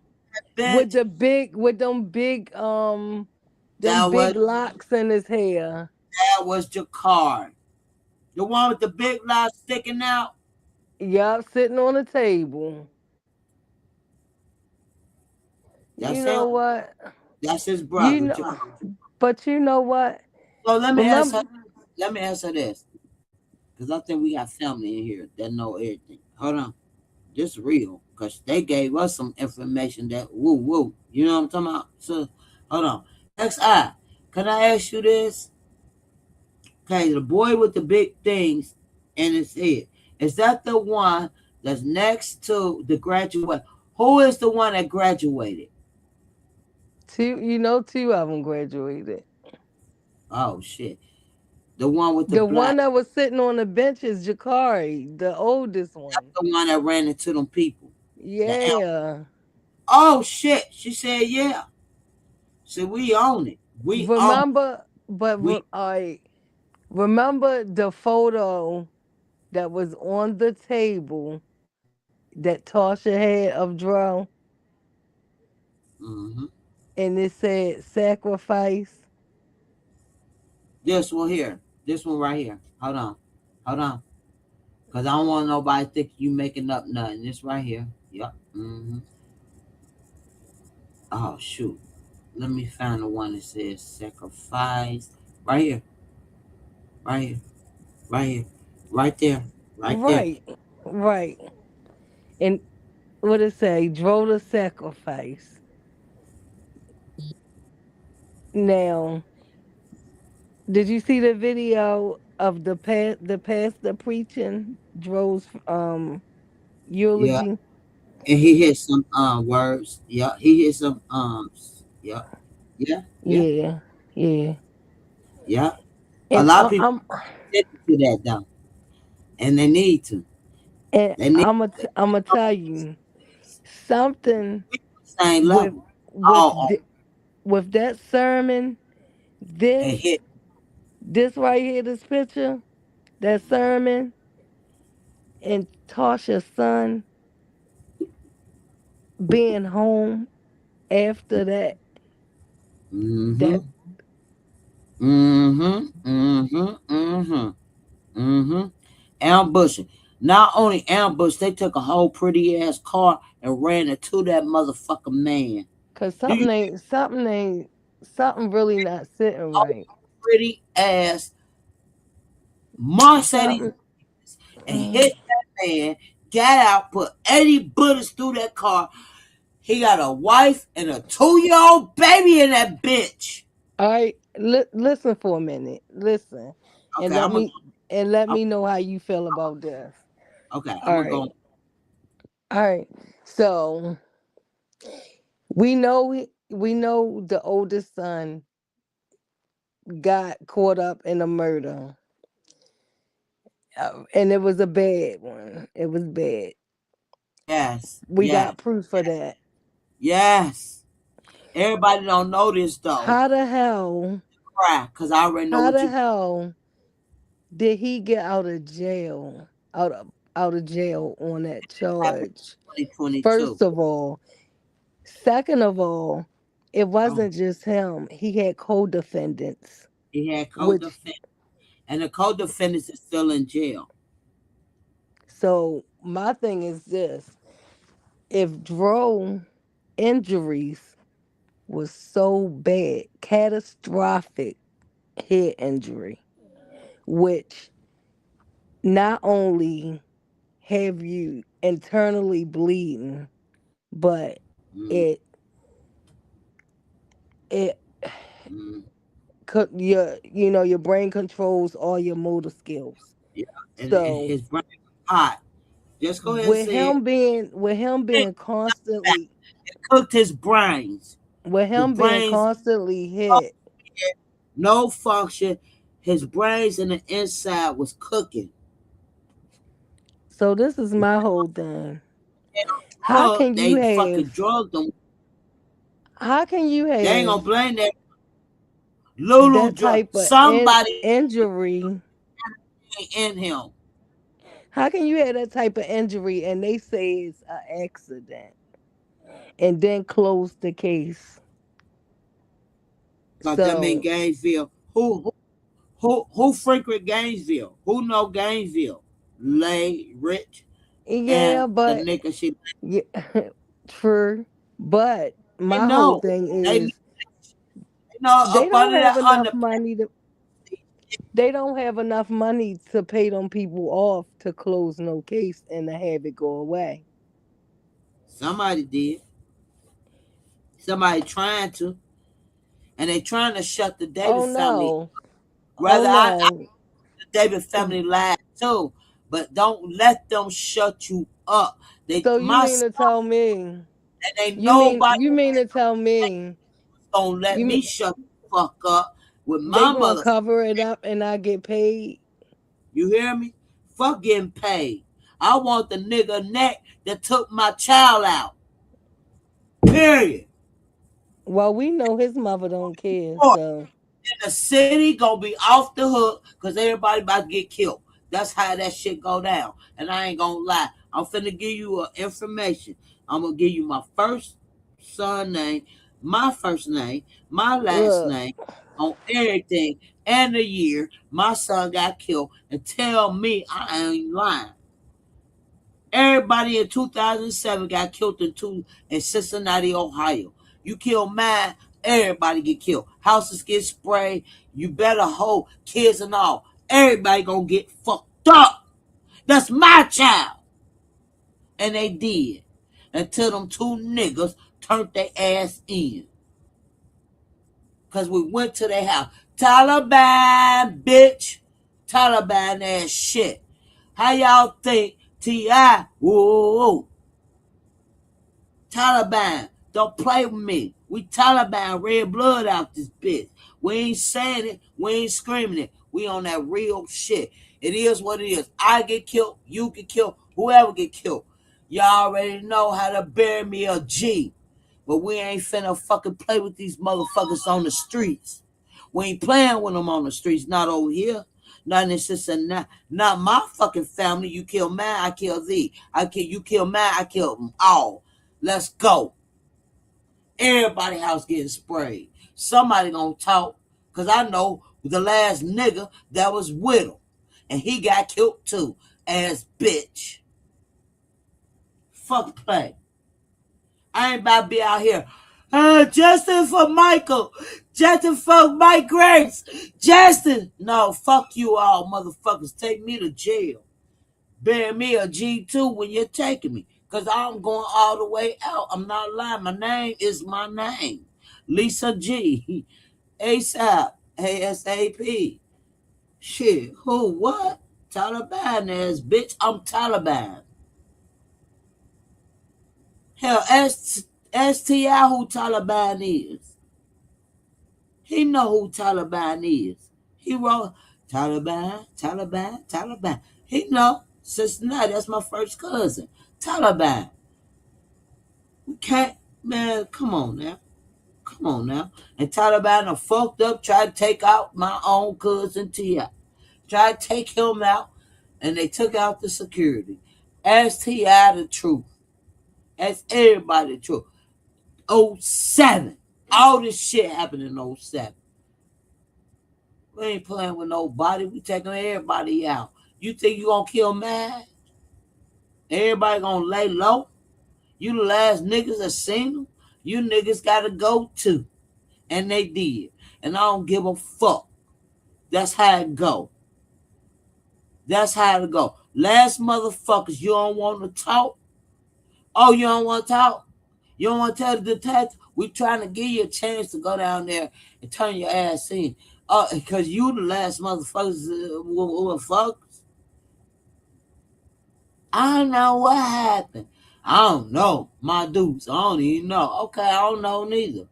with bench? the big with them That was big locks in his hair? Jakar. The one with the big lock sticking out. Yup, sitting on the table. You That's him. know what? That's his You brother. know, but you know what? So let me ask her. Remember, Let me ask her this, because I think we got family in here that know everything. Hold on, this real, because they gave us some information that woo woo. You know what I'm talking about? So hold on. XI, can I ask you this? Okay, the boy with the big things in his head, is that the one that's next to the graduate? Who is the one that graduated? two of them graduated. Oh shit, the one with the The one black. that was sitting on the bench is Jakari, the oldest That's one. the one that ran into them people. The Yeah. oh shit, she said yeah. So we own it. We own. Remember, We I remember the photo that was on the table that Tasha had of Dro, hmm and it said sacrifice. this one here. This one right here. Hold on. Hold on. Cause I don't want nobody think you making up nothing. This right here. Yep. Oh shoot. Let me find the one that says sacrifice. Right here. Right here. Right here. Right there. Right there. Right, right. And what it say? Dro the sacrifice. Now, did you see the video of the pastor preaching Dro's Yeah. eulogy? And he hit some words. Yeah. He hit some yeah. Yeah. Yeah. Yeah, yeah. Yeah. A And lot of I, people I'm listen to that though. And they need to. and They need I'm gonna tell you something to be on the same with level. with All on with that sermon. and This hit. this right here, this picture, that sermon, and Tasha's son being home after Mm-hmm. that Mm-hmm. Mm-hmm. Mm-hmm. Mm-hmm. Ambushing. Not only ambush, they took a whole pretty ass car and ran into that motherfucker man. cause Do you something really not sitting whole right. pretty ass Mercedes Something. and hit that man, got out, put 80 bullets through that car. He got a wife and a 2-year-old baby in that bitch. All right, listen for a minute. Listen, and Okay, let I'm me know how you feel about this. okay, I'm All gonna go. right, all right. So we know the oldest son got caught up in a murder, and it was a bad one. It was bad. Yes, We yes, got proof of that. yes. Everybody don't know this though. How the hell? Cry, cause I already know How what the you hell did he get out of jail? Out of jail on that happened charge? in 2022. First of all, second of all, it Oh, wasn't just him. He had co-defendants, he had which co-defendant, and the co-defendants is still in jail. so my thing is this: if Dro injuries was so bad, catastrophic head injury, which not only have you internally bleeding, but Mm, it it mm, your your brain controls all your motor skills. yeah, and So his brain. All right, just go ahead and say it. with him being constantly Cooked his brains. with His him being brains constantly hit. no function. His brains in the inside was cooking. So this is my whole thing. And How can you they have fucking drugged them. how can you They ain't have gonna blame that Lulu that drug. type of Somebody injury? in him. How can you have that type of injury and they say it's an accident and then close the case? Cause them in So Gainesville. Who frequent Gainesville? Who know Gainesville? Lay Rich yeah, and the but nigga she yeah, true. But they my whole know. thing They is know they up don't under have that enough underpass. money to they don't have enough money to pay them people off to close no case and to have it go away. Somebody did. Somebody trying to. And they trying to shut the Oh David family. no. Oh Rather I no. the David family lied too. But don't let them shut you up. They So you my mean son to tell me and ain't nobody you mean to tell me gonna let you me mean shut the fuck up with they my gonna mother. cover it up and I get paid? You hear me? Fuck getting paid. I want the nigga neck that took my child out. Period. Well, we know his mother don't care, And so the city gonna be off the hook because everybody about to get killed. That's how that shit go down. And I ain't gonna lie. I'm finna give you information. I'm gonna give you my first son name, my first name, my last look. name, on everything, and the year my son got killed, and tell me I ain't lying. Everybody in 2007 got killed in Cincinnati, Ohio. You kill mine, everybody get killed. Houses get sprayed. You better hold kids and all. Everybody gonna get fucked up. That's my child. And they did. Until them two niggas turned their ass in. Because we went to their house. Taliban, bitch. Taliban ass shit. How y'all think T.I. Whoa. Taliban, don't play with me. We Taliban, red blood out this bitch. We ain't saying it. We ain't screaming it. We on that real shit. It is what it is. I get killed. You get killed. Whoever get killed. Y'all already know how to bury me a G. But we ain't finna fucking play with these motherfuckers on the streets. We ain't playing with them on the streets. Not over here. Not in Cincinnati. Not my fucking family. You kill mine, I kill thee. You kill mine, I kill them all. Let's go. Everybody house getting sprayed. Somebody gonna talk. Cause I know the last nigga that was with him. And he got killed too. Ass bitch. Fuck play. I ain't about to be out here. Justin for Michael. Justin for Mike Grace. Justin. No, fuck you all motherfuckers. Take me to jail. Bury me a G2 when you're taking me. Because I'm going all the way out. I'm not lying. My name is my name. Lisa G. ASAP. ASAP. Shit. Who? What? Taliban ass bitch. I'm Taliban. Hell, STI who Taliban is. He know who Taliban is. He wrote Taliban, Taliban, Taliban. He know Cincinnati. That's my first cousin. Taliban. We can't, man. Come on now. Come on now. And Taliban are fucked up. Tried to take out my own cousin T.I. Tried to take him out, and they took out the security. Ask T.I. the truth. Ask everybody the truth. '07. All this shit happened in '07. We ain't playing with nobody. We taking everybody out. You think you gonna kill mine? Everybody gonna lay low? You the last niggas that seen them? You niggas gotta go too. And they did. And I don't give a fuck. That's how it go. That's how it go. Last motherfuckers, you don't want to talk? Oh, you don't want to talk? You don't want to tell the detective? We trying to give you a chance to go down there and turn your ass in. Because you the last motherfuckers who fuck. I don't know what happened. I don't know. My dudes, I don't even know. Okay, I don't know neither.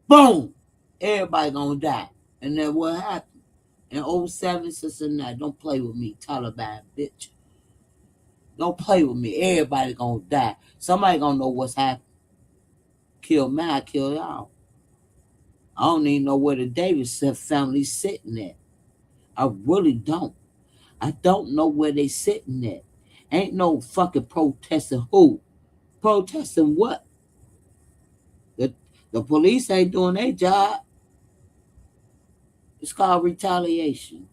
Boom! Everybody gonna die. And then what happened? In 07, Cincinnati, don't play with me, Taliban, bitch. Don't play with me. Everybody gonna die. Somebody gonna know what's happening. Kill me, I kill y'all. I don't even know where the Davis family's sitting at. I really don't. I don't know where they sitting at. Ain't no fucking protesting who? Protesting what? The police ain't doing their job. It's called retaliation.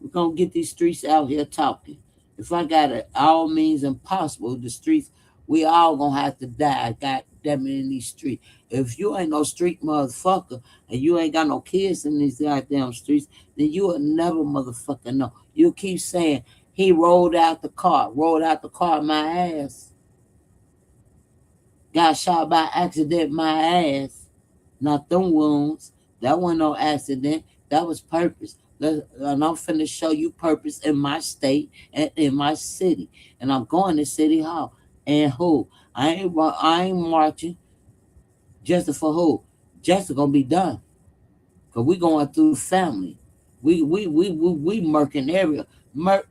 We're gonna get these streets out here talking. If I got it, all means impossible, the streets, we all gonna have to die. God damn it, in these streets. If you ain't no street motherfucker and you ain't got no kids in these goddamn streets, then you will never motherfucker know. You keep saying he rolled out the car, my ass. Got shot by accident, my ass. Not them wounds. That wasn't no accident. That was purpose. And I'm finna show you purpose in my state and in my city. And I'm going to City Hall. And who? I ain't marching just for who? Just gonna be done. Cause we going through family. We murking area. Murk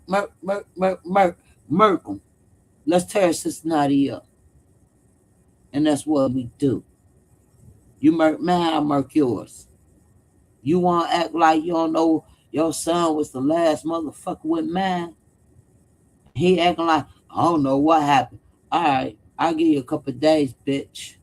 them. Let's tear Cincinnati up. And that's what we do. You murk mine, I murk yours. You want to act like you don't know your son was the last motherfucker with mine? He acting like, I don't know what happened. All right, I'll give you a couple of days, bitch.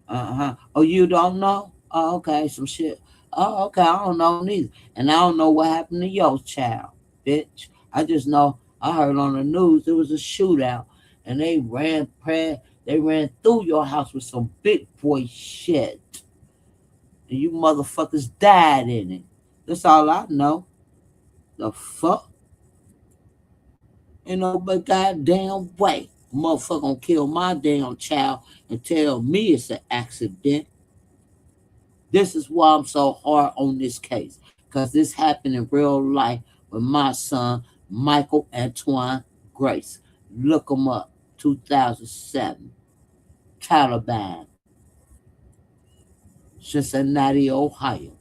Oh, you don't know? Oh, okay, some shit. Oh, okay, I don't know neither. And I don't know what happened to your child, bitch. I just know I heard on the news there was a shootout and they ran through your house with some big boy shit. And you motherfuckers died in it. That's all I know. The fuck? Ain't no but goddamn way. Motherfucker gonna kill my damn child and tell me it's an accident. This is why I'm so hard on this case. Because this happened in real life with my son, Michael Antoine Grace. Look him up. 2007. Taliban. Cincinnati, Ohio.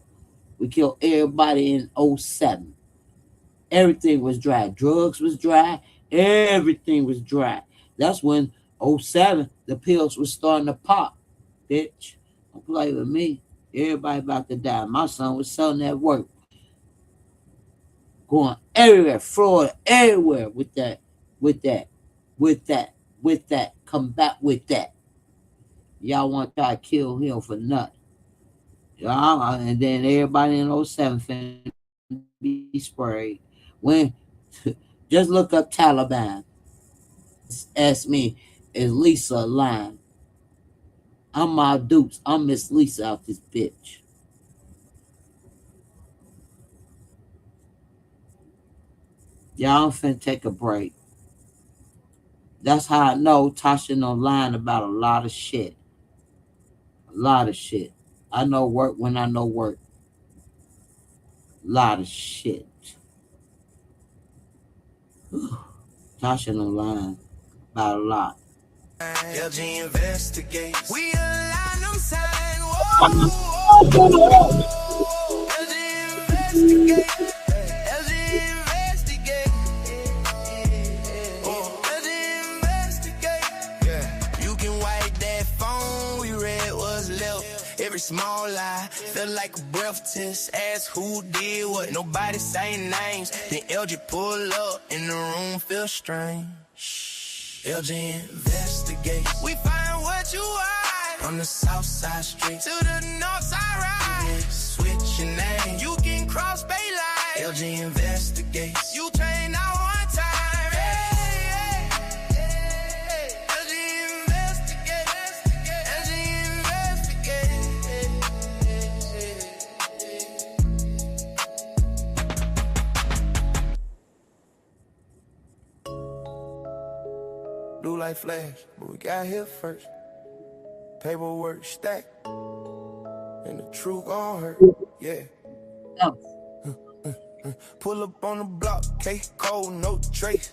We killed everybody in 07. Everything was dry. Drugs was dry. Everything was dry. That's when 07, the pills was starting to pop. Bitch, don't play with me. Everybody about to die. My son was selling that work. Going everywhere, Florida, everywhere with that. Come back with that. Y'all want to try to kill him for nothing. Y'all, and then everybody in 07 finna be sprayed. When just look up Taliban. Ask me, is Lisa lying? I'm my dupes. I'm Miss Lisa out this bitch. Y'all, I'm finna take a break. That's how I know Tasha no lying about a lot of shit. A lot of shit. I know work when I know work. A lot of shit. Tasha no lying about a lot. LG investigates. We align them sign. LG investigates. LG investigates. LG investigates. Yeah. You can wipe that phone. We read what's left. Every small lie felt like a breath test. Ask who did what. Nobody saying names. Then LG pull up and the room feels strange. LG investigates. We find what you are on the south side street to the north side ride. Switch your name. You can cross bay line. LG investigates. You train out one time. Hey, hey, hey. LG investigates. LG Blue light flash, but we got here first. Paperwork stacked, and the truth gon' hurt. Yeah. Oh. Pull up on the block, case cold, no trace.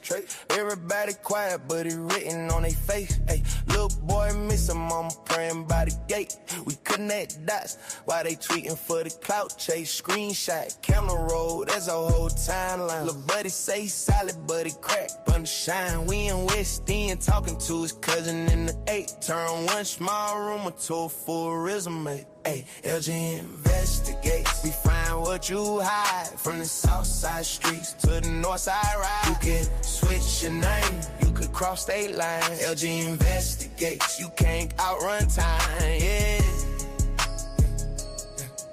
Everybody quiet, but it written on their face. Hey, little boy missing, mama praying by the gate. We connect dots while they tweeting for the clout chase. Screenshot, camera roll, that's a whole timeline. Lil' buddy say solid, but it crack on the shine. We in West End talking to his cousin in the 8. Turn one small rumor to a full resume. Ay, LG investigates. We find what you hide from the south side streets to the north side ride. You can switch your name, you could cross state lines. LG investigates. You can't outrun time, yeah.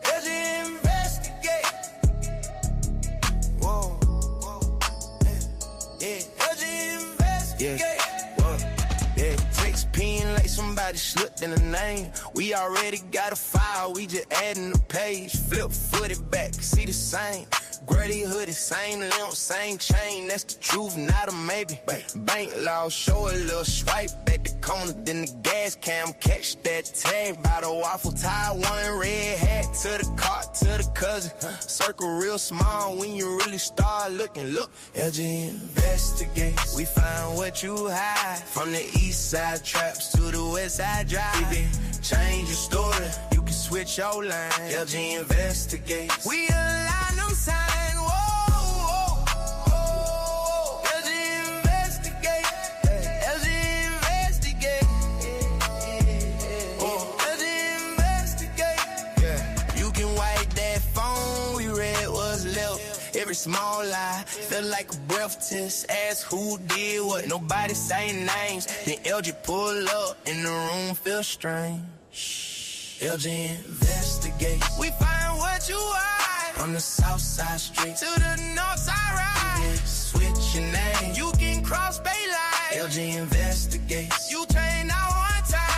LG investigates. Whoa, yeah. LG investigates. Yeah. Pen like somebody slipped in the name. We already got a file, we just adding the page. Flip footed back, see the same. Grady hoodie, same limp, same chain. That's the truth, not a maybe. Bank law, show a little swipe at the corner, then the gas cam catch that tag. By the waffle tie, one red hat to the cart, to the cousin. Circle real small when you really start looking. Look, LG investigates. We find what you hide from the east side traps to the west side drive. Change your story, you can switch your line. LG investigates. We align them signs. Every small lie felt like a breath test. Ask who did what. Nobody say names. Then LG pull up and the room feel strange. LG investigates. We find what you hide on the south side street to the north side ride. Switch your name, you can cross bay line. LG investigates. You train out one time.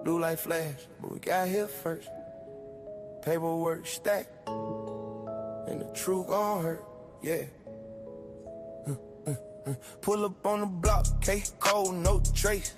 Do like flash, but we got here first. Paperwork stacked, and the truth gon' hurt, yeah. Pull up on the block, case cold, no trace.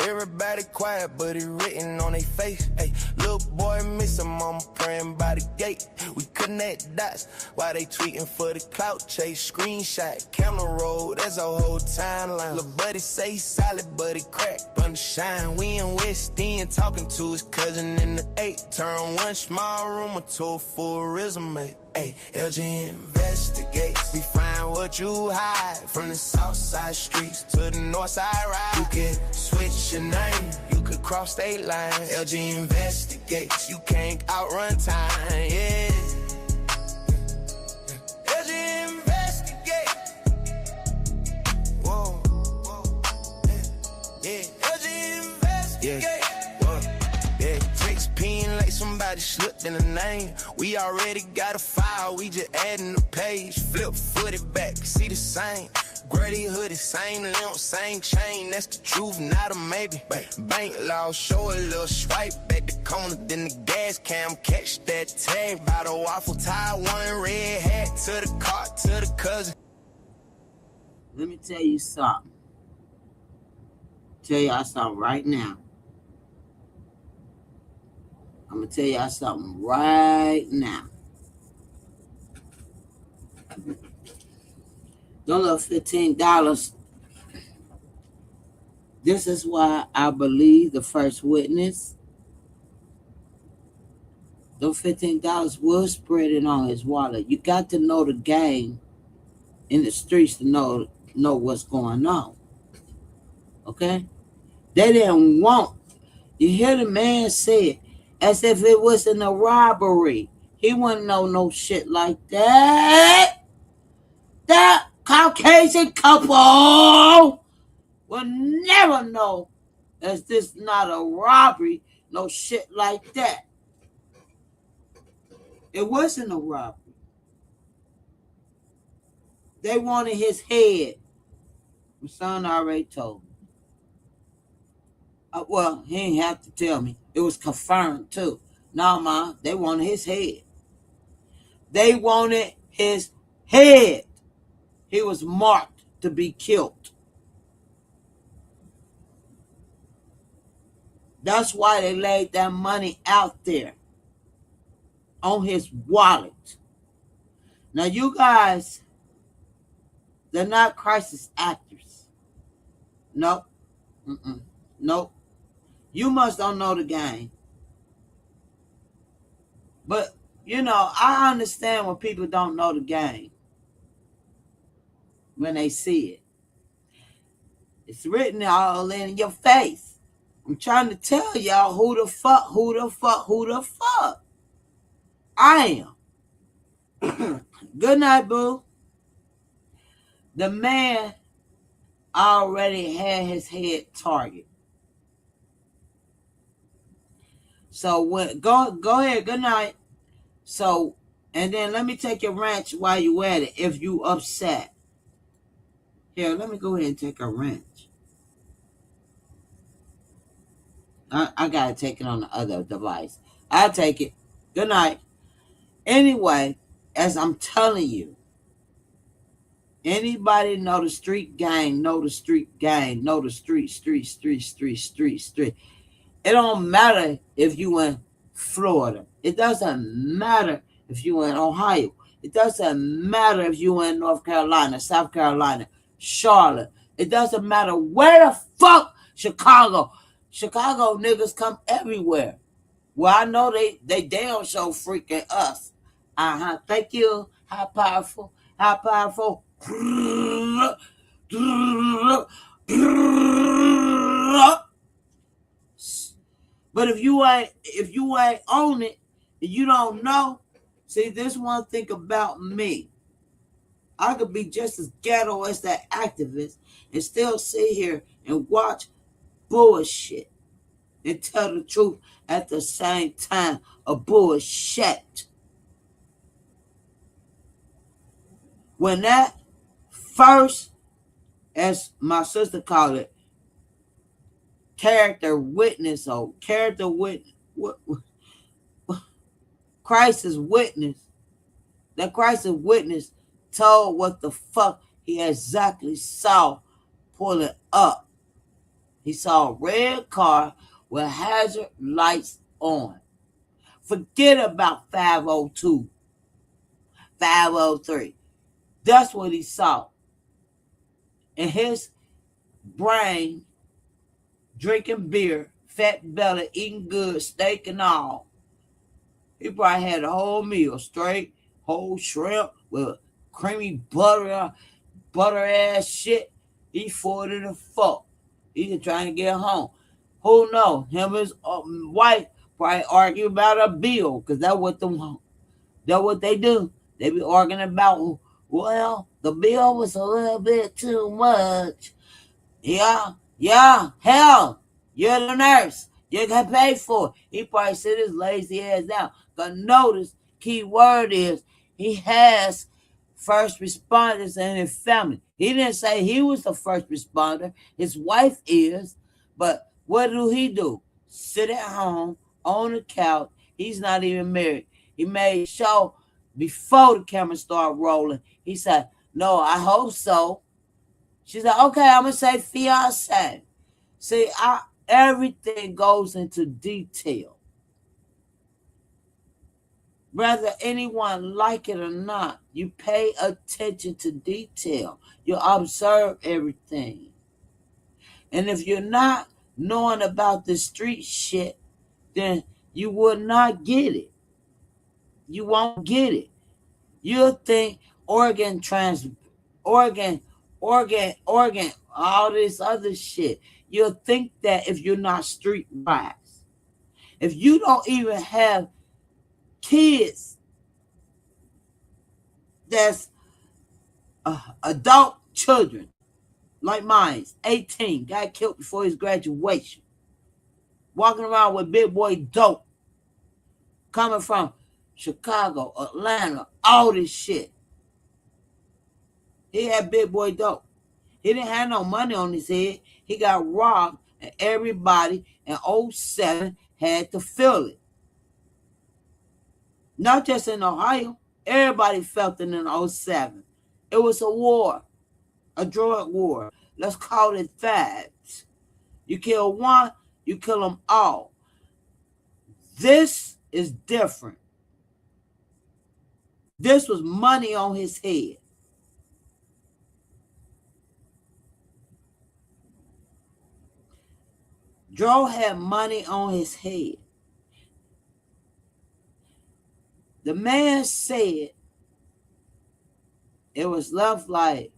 Everybody quiet, but it written on their face. Hey, little boy missing, mama praying by the gate. We connect dots while they tweeting for the clout chase. Screenshot, camera roll, that's a whole timeline. Lil' buddy say solid, but it crack on the shine. We in West End talking to his cousin in the 8. Turn one small rumor to a full resume. Ay, LG investigates. We find what you hide from the south side streets to the north side ride. You can switch your name, you could cross state lines. LG investigates. You can't outrun time, yeah. LG investigates. Whoa, yeah. LG investigates. Yeah. Pen like somebody slipped in the name. We already got a file, we just adding the page. Flip footed back, see the same. Grady hoodie, same limp, same chain. That's the truth, not a maybe. Bank law, show a little swipe at the corner, then the gas cam catch that tag. By the waffle tie, one red hat to the cart, to the cousin. Let me tell you something. Tell y'all something right now. I'm going to tell y'all something right now. Don't look $15. This is why I believe the first witness, those $15 will spread it on his wallet. You got to know the game in the streets to know what's going on. Okay? They didn't want. You hear the man say it as if it wasn't a robbery. He wouldn't know no shit like that. That Caucasian couple will never know as this not a robbery, no shit like that. It wasn't a robbery. They wanted his head. My son already told me. Well, he didn't have to tell me. It was confirmed too. No, Ma, they wanted his head. They wanted his head. He was marked to be killed. That's why they laid that money out there on his wallet. Now, you guys, they're not crisis actors. Nope. Nope. You must don't know the game. But, I understand when people don't know the game. When they see it. It's written all in your face. I'm trying to tell y'all who the fuck I am. Good night, boo. The man already had his head targeted. So go ahead, good night. So, and then let me take your wrench while you at it if you upset. Here, let me go ahead and take a wrench. I gotta take it on the other device. I'll take it. Good night. Anyway, as I'm telling you, anybody know the street gang, know the street gang, know the street. It don't matter if you in Florida. It doesn't matter if you in Ohio. It doesn't matter if you in North Carolina, South Carolina, Charlotte. It doesn't matter where the fuck Chicago. Chicago niggas come everywhere. Well, I know they damn show freaking us. Thank you. How powerful. How powerful. But if you ain't on it, and you don't know, see, this one thing about me. I could be just as ghetto as that activist and still sit here and watch bullshit and tell the truth at the same time of bullshit. When that first, as my sister called it, character witness or character witness, crisis witness, that crisis witness told what the fuck he exactly saw pulling up. He saw a red car with hazard lights on. Forget about 502, 503. That's what he saw. In his brain, drinking beer, fat belly, eating good, steak and all. He probably had a whole meal, straight, whole shrimp with creamy butter ass shit. He 40 the fuck. He's trying to get home. Who knows? Him and his wife probably argue about a bill, because that's what they do. They be arguing about, well, the bill was a little bit too much. Yeah, hell, you're the nurse. You can pay for it. He probably sit his lazy ass down. But notice, key word is, he has first responders in his family. He didn't say he was the first responder. His wife is. But what do? Sit at home on the couch. He's not even married. He made sure before the camera started rolling, he said, no, I hope so. She said, okay, I'm going to say fiance. See, everything goes into detail. Whether anyone like it or not, you pay attention to detail. You observe everything. And if you're not knowing about the street shit, then you will not get it. You won't get it. You'll think organ, all this other shit. You'll think that if you're not streetwise. If you don't even have kids that's adult children, like mine, 18, got killed before his graduation, walking around with big boy dope, coming from Chicago, Atlanta, all this shit. He had big boy dope. He didn't have no money on his head. He got robbed, and everybody in 07 had to feel it. Not just in Ohio. Everybody felt it in '07. It was a war, a drug war. Let's call it facts. You kill one, you kill them all. This is different. This was money on his head. Joe had money on his head. The man said it was left like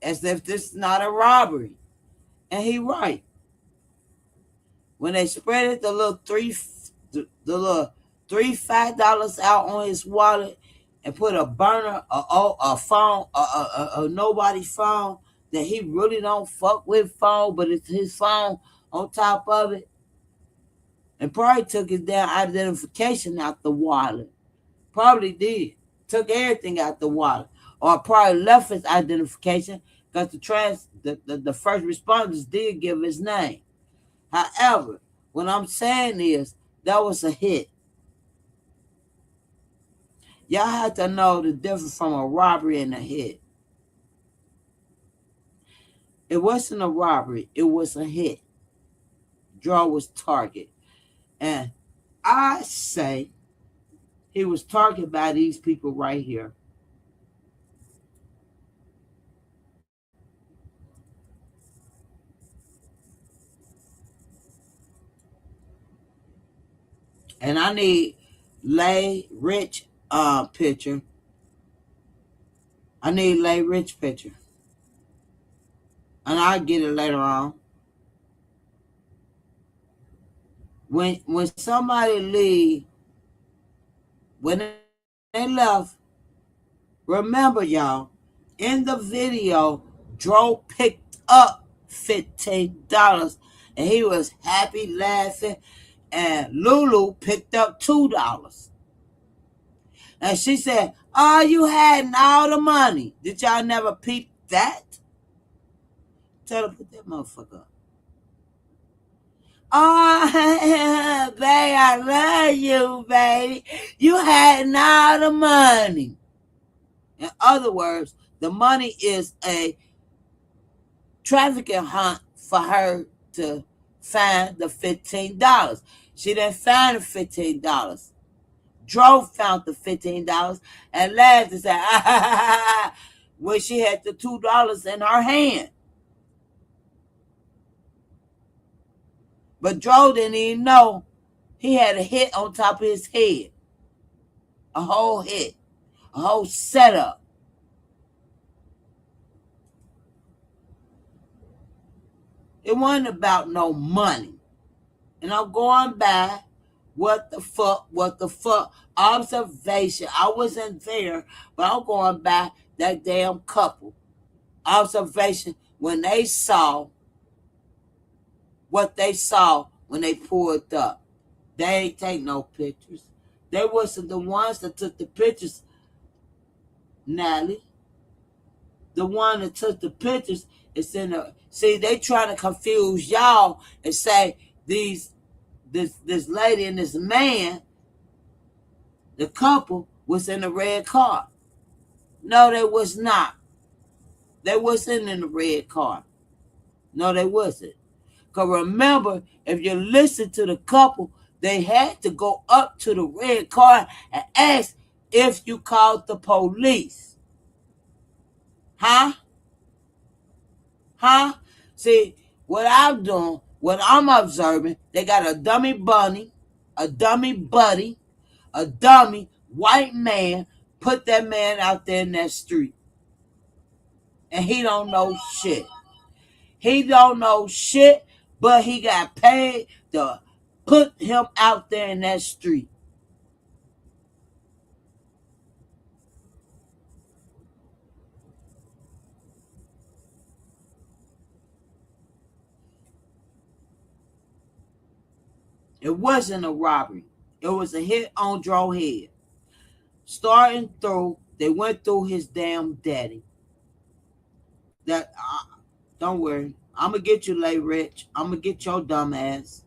as if this is not a robbery. And he right. When they spread it, the little $3 out on his wallet and put a burner, a phone, a nobody phone that he really don't fuck with phone, but it's his phone on top of it, and probably took his damn identification out the wallet. Probably did. Took everything out the wallet. Or probably left his identification because the first responders did give his name. However, what I'm saying is that was a hit. Y'all have to know the difference from a robbery and a hit. It wasn't a robbery. It was a hit. Draw was target. And I say he was targeted by these people right here. And I need Lay Rich picture. I need Lay Rich picture. And I'll get it later on. When somebody leave, when they left, remember y'all, in the video, Joe picked up $15 and he was happy, laughing, and Lulu picked up $2. And she said, "Oh, you had all the money. Did y'all never peep that?" Tell her, put that motherfucker up. "Oh, babe, I love you, baby. You had all the money." In other words, the money is a trafficking hunt for her to find the $15. She didn't find the $15. Joe found the $15 and laughed and said, "Ah," when she had the $2 in her hand. But Joe didn't even know he had a hit on top of his head. A whole hit. A whole setup. It wasn't about no money. And I'm going by what the fuck observation. I wasn't there, but I'm going by that damn couple. Observation when they saw what they saw when they pulled up. They ain't take no pictures. They wasn't the ones that took the pictures, Natalie. The one that took the pictures is in the... See, they trying to confuse y'all and say this lady and this man, the couple, was in the red car. No, they was not. They wasn't in the red car. No, they wasn't. Because remember, if you listen to the couple, they had to go up to the red car and ask if you called the police. Huh? See, what I'm doing, what I'm observing, they got a dummy bunny, a dummy buddy, a dummy white man, put that man out there in that street. And he don't know shit. He don't know shit, but he got paid to put him out there in that street. It wasn't a robbery. It was a hit on Joe's head. Starting through, they went through his damn daddy. That don't worry. I'm going to get you, Lay Rich. I'm going to get your dumb ass.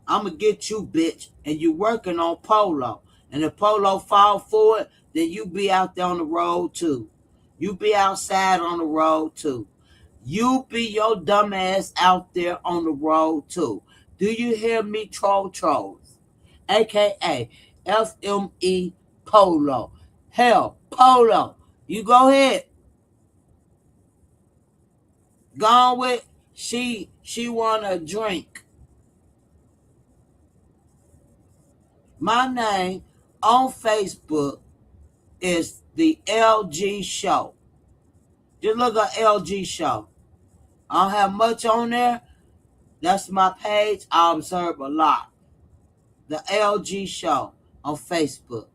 I'm going to get you, bitch. And you working on Polo. And if Polo fall for it, then you be out there on the road too. You be outside on the road too. You be your dumb ass out there on the road too. Do you hear me, trolls? AKA FME Polo. Hell, Polo. You go ahead. Gone with she want a drink. My name on Facebook is the LG Show. Just look at LG Show. I don't have much on there. That's my page. I observe a lot. The LG Show on Facebook.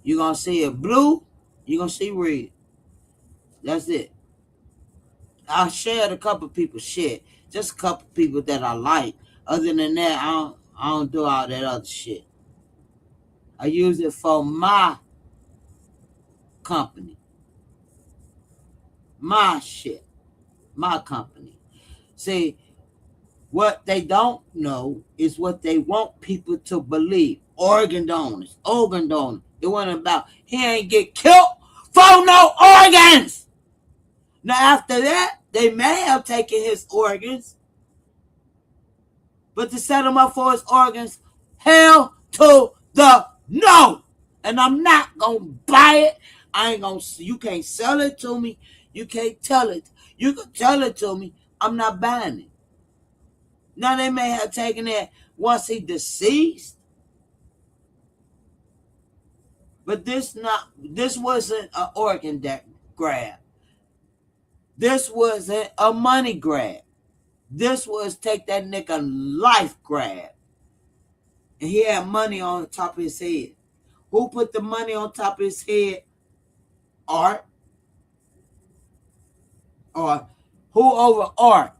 You're going to see it blue. You're going to see red. That's it. I shared a couple people shit. Just a couple people that I like. Other than that, I don't do all that other shit. I use it for my company. My shit. My company. See, what they don't know is what they want people to believe. Organ donors. It wasn't about he ain't get killed for no organs. Now after that, they may have taken his organs, but to set him up for his organs, hell to the no. And I'm not gonna buy it. I ain't gonna. You can't sell it to me. You can't tell it. You can tell it to me. I'm not buying it. Now they may have taken it once he deceased, but this wasn't an organ grab. This wasn't a money grab. This was take that nigga life grab. And he had money on the top of his head. Who put the money on top of his head? Art? Or who over Art?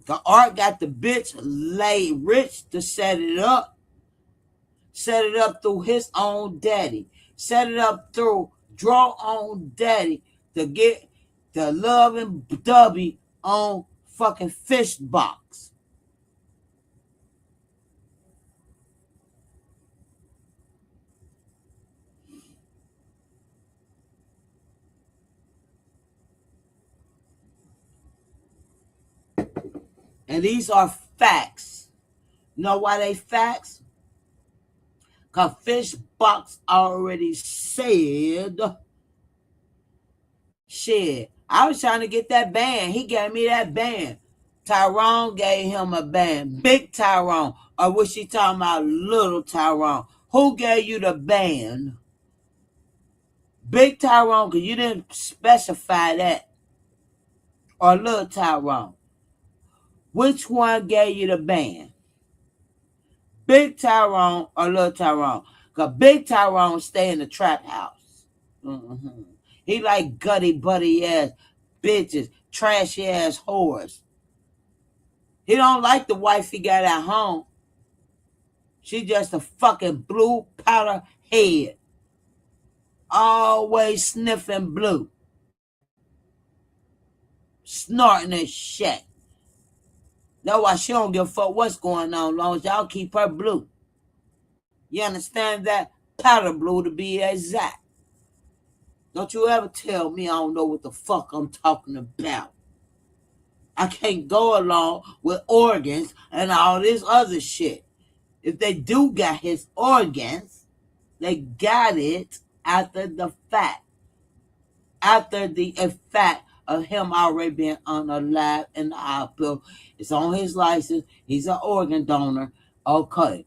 The Art got the bitch laid rich to set it up. Set it up through his own daddy. Set it up through draw on daddy to get the love and dubby on fucking fish box. And these are facts. Know why they facts? Because fish box already said shit. I was trying to get that band. He gave me that band. Tyrone gave him a band. Big Tyrone. Or was she talking about little Tyrone? Who gave you the band? Big Tyrone, because you didn't specify that. Or little Tyrone. Which one gave you the band? Big Tyrone or little Tyrone? Because Big Tyrone stay in the trap house. Mm-hmm. He like gutty buddy ass bitches, trashy ass whores. He don't like the wife he got at home. She just a fucking blue powder head. Always sniffing blue. Snorting and shit. That's why she don't give a fuck what's going on, as long as y'all keep her blue. You understand that? Powder blue to be exact. Don't you ever tell me I don't know what the fuck I'm talking about. I can't go along with organs and all this other shit. If they do got his organs, they got it after the fact. After the effect of him already being unalive in the hospital. It's on his license. He's an organ donor. Okay.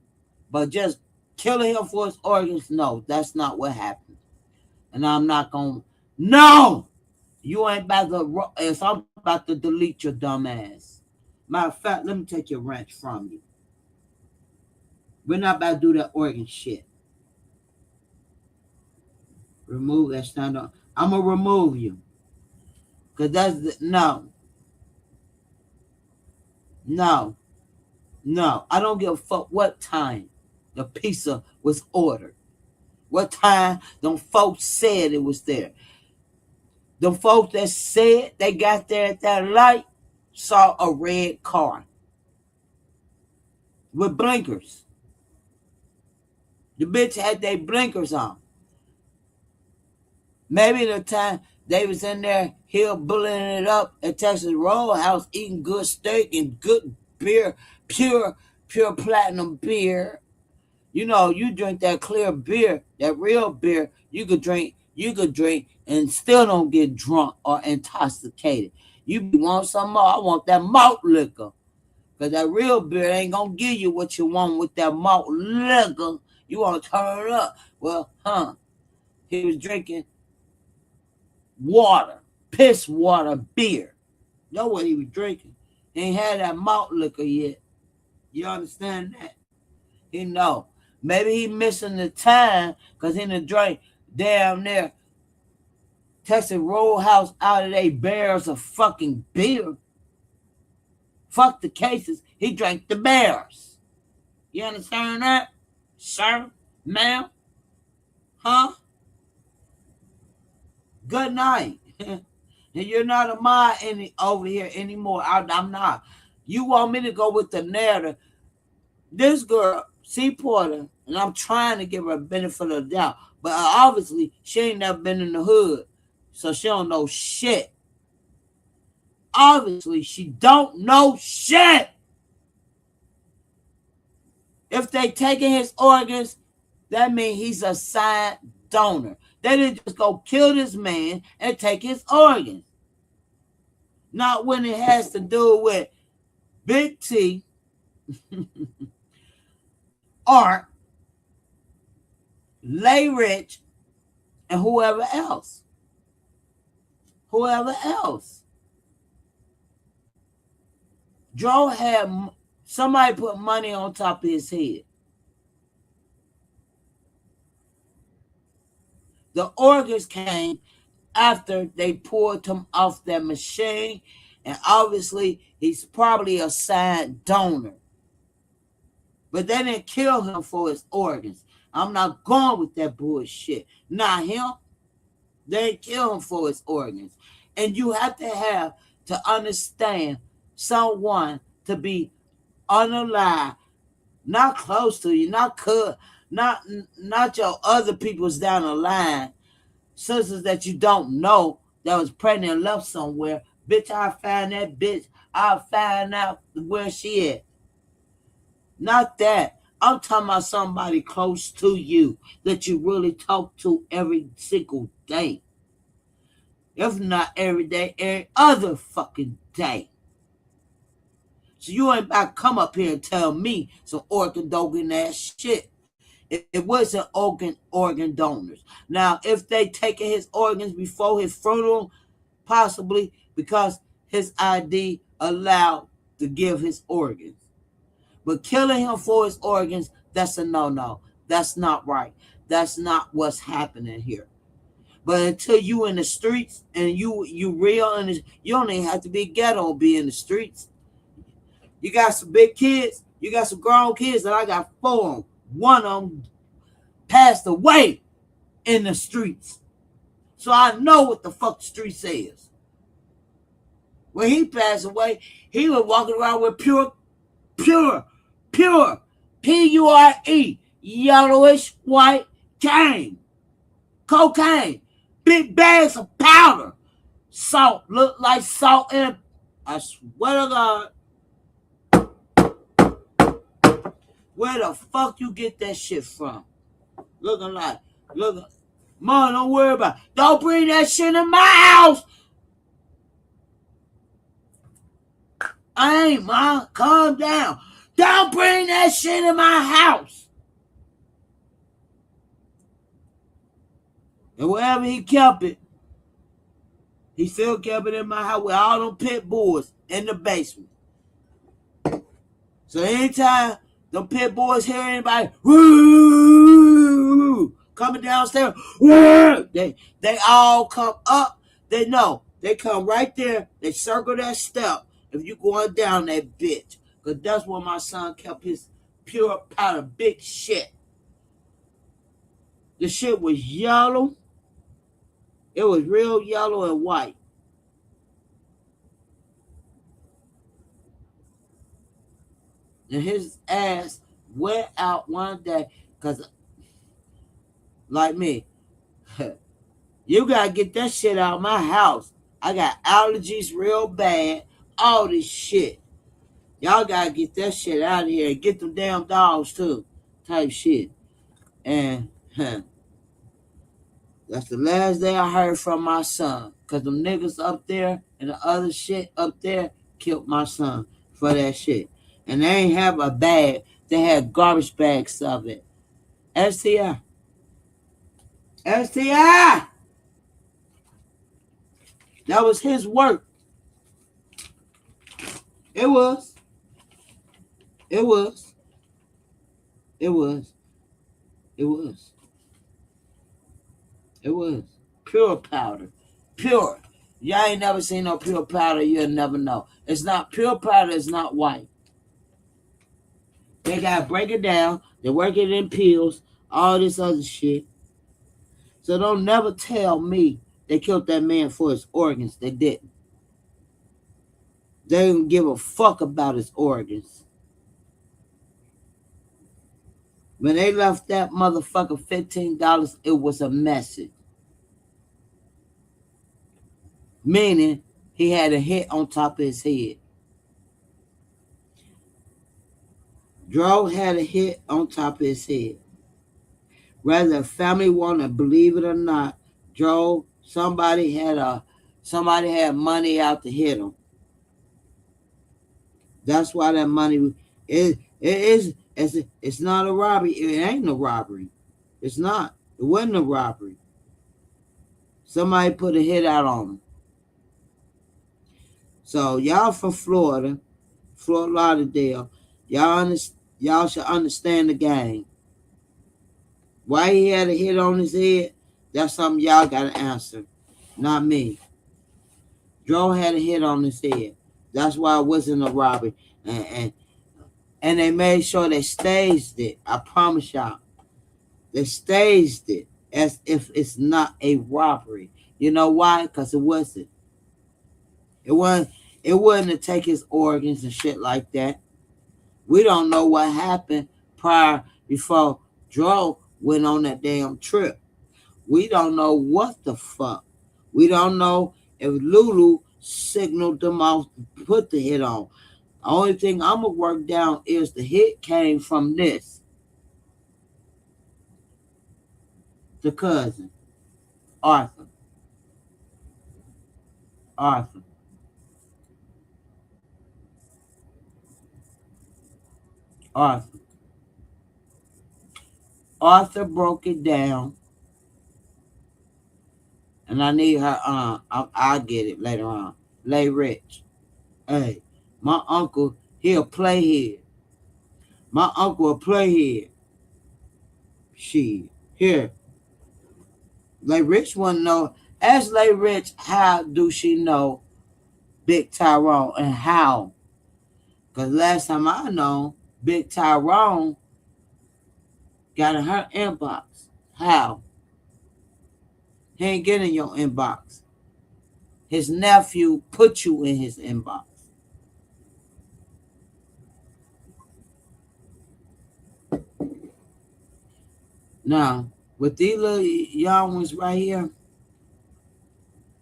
But just killing him for his organs, no, that's not what happened. And I'm not going to. No! You ain't about to. I'm about to delete your dumb ass. Matter of fact, let me take your wrench from you. We're not about to do that organ shit. Remove that stand up. I'm going to remove you. Because that's no. I don't give a fuck what time the pizza was ordered. What time them folks said it was there. The folks that said they got there at that light saw a red car with blinkers. The bitch had their blinkers on. Maybe the time they was in there hillbillying it up at Texas Roadhouse, eating good steak and good beer, pure platinum beer. You know, you drink that clear beer, that real beer, you could drink and still don't get drunk or intoxicated. You want some more? I want that malt liquor. Because that real beer ain't going to give you what you want with that malt liquor. You want to turn it up. Well, he was drinking water, piss water beer. You know what he was drinking? He ain't had that malt liquor yet. You understand that? He know. Maybe he missing the time because he done drank down there Texas Roadhouse out of they barrels of fucking beer. Fuck the cases. He drank the bears. You understand that? Sir? Ma'am? Huh? Good night. And you're not a mod over here anymore. I'm not. You want me to go with the narrative. This girl, C. Porter, and I'm trying to give her a benefit of the doubt, but obviously she ain't never been in the hood, so she don't know shit. Obviously, she don't know shit. If they taking his organs, that means he's a silent donor. They didn't just go kill this man and take his organs. Not when it has to do with Big T, Art, Lay Rich, and whoever else. Whoever else. Joe had somebody put money on top of his head. The organs came after they pulled him off that machine, and obviously he's probably a silent donor. But they didn't kill him for his organs. I'm not going with that bullshit. Not him. They didn't kill him for his organs. And you have to understand someone to be unalive, not close to you, not your other people's down the line, sisters that you don't know that was pregnant and left somewhere. Bitch, I'll find that bitch. I'll find out where she at. Not that. I'm talking about somebody close to you that you really talk to every single day. If not every day, every other fucking day. So you ain't about to come up here and tell me some organ ass shit. It wasn't organ donors. Now, if they taking his organs before his funeral, possibly because his ID allowed to give his organs. But killing him for his organs, that's a no-no. That's not right. That's not what's happening here. But until you in the streets and you real, and you don't even have to be ghetto to be in the streets. You got some big kids. You got some grown kids, and I got 4 of them. One of them passed away in the streets. So I know what the fuck the street says. When he passed away, he was walking around with pure, P-U-R-E, yellowish white cane. Cocaine. Big bags of powder. Salt. Look like salt in. I swear to God. Where the fuck you get that shit from? Looking. Mom, don't worry about it. Don't bring that shit in my house. I ain't, Mom. Calm down. Don't bring that shit in my house. And wherever he kept it, he still kept it in my house with all them pit bulls in the basement. So anytime them pit bulls hear anybody woo, coming downstairs, woo, they all come up. They know. They come right there. They circle that step if you going down that bitch. Because that's where my son kept his pure powder big shit. The shit was yellow. It was real yellow and white. And his ass went out one day because like me. You gotta get that shit out of my house. I got allergies real bad. All this shit. Y'all gotta get that shit out of here and get them damn dogs too. Type shit. And that's the last day I heard from my son. Cause them niggas up there and the other shit up there killed my son for that shit. And they ain't have a bag. They had garbage bags of it. STI. STI! That was his work. It was. It was. It was. It was. It was. Pure powder. Pure. Y'all ain't never seen no pure powder. You'll never know. It's not pure powder. It's not white. They got to break it down. They work it in pills. All this other shit. So don't never tell me they killed that man for his organs. They didn't. They didn't give a fuck about his organs. When they left that motherfucker $15, it was a message. Meaning he had a hit on top of his head. Dro had a hit on top of his head. Whether the family want to believe it or not, Dro, somebody had money out to hit him. That's why that money it's not a robbery. It ain't a robbery. It's not. It wasn't a robbery. Somebody put a hit out on him. So y'all from Florida, Fort Lauderdale, y'all should understand the game. Why he had a hit on his head, that's something y'all got to answer, not me. Dro had a hit on his head. That's why it wasn't a robbery. And they made sure they staged it. I promise y'all. They staged it as if it's not a robbery. You know why? Because it wasn't. It wasn't to take his organs and shit like that. We don't know what happened before Dro went on that damn trip. We don't know what the fuck. We don't know if Lulu signaled them off to put the hit on. The only thing I'm going to work down is the hit came from this. The cousin. Arthur. Arthur broke it down. And I need her I'll get it later on. Lay Rich. Hey, my uncle, he'll play here. My uncle will play here. Shit. Here. Lay Rich want to know. Ask Lay Rich, how do she know Big Tyrone and how? Because last time I know, Big Tyrone got in her inbox. How? He ain't getting in your inbox. His nephew put you in his inbox. Now, with these little young ones right here,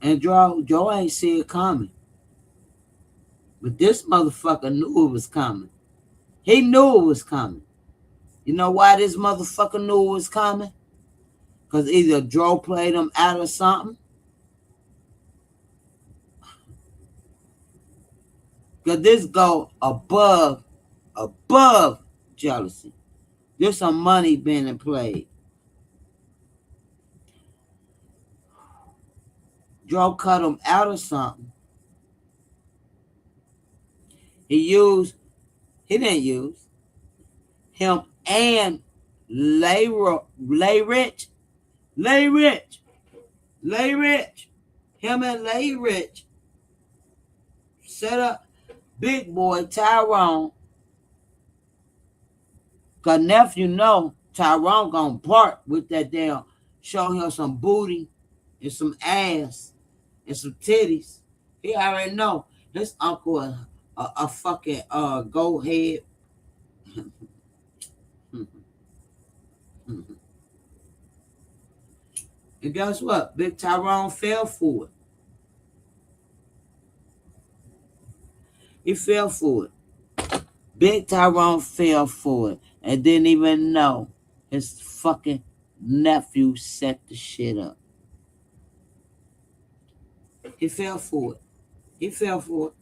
and Joe ain't see it coming. But this motherfucker knew it was coming. He knew it was coming. You know why this motherfucker knew it was coming? Because either Joe played him out or something. Because this go above jealousy. There's some money being played. Joe cut him out or something. He didn't use him and Lay Rich. Him and Lay Rich set up big boy Tyrone. Cause nephew know Tyrone gonna part with that damn, show him some booty and some ass and some titties. He already know his uncle a fucking go head. And guess what? Big Tyrone fell for it. He fell for it. Big Tyrone fell for it and didn't even know his fucking nephew set the shit up. He fell for it. He fell for it.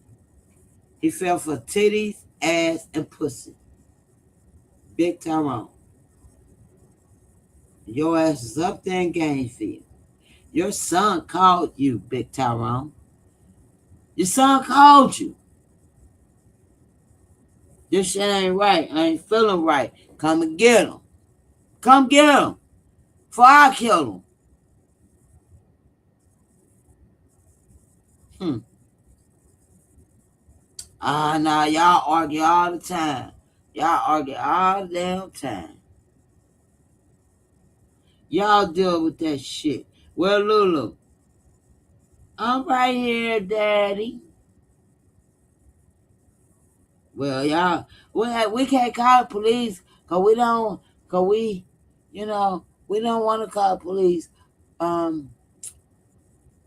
He fell for titties, ass, and pussy. Big Tyrone. Your ass is up there in Gainesville. Your son called you, Big Tyrone. Your son called you. This shit ain't right. I ain't feeling right. Come and get him. Come get him. Before I kill him. Nah, y'all argue all the time. Y'all argue all the damn time. Y'all deal with that shit. Well, Lulu, I'm right here, Daddy. Well, y'all, we can't call the police because we don't want to call the police.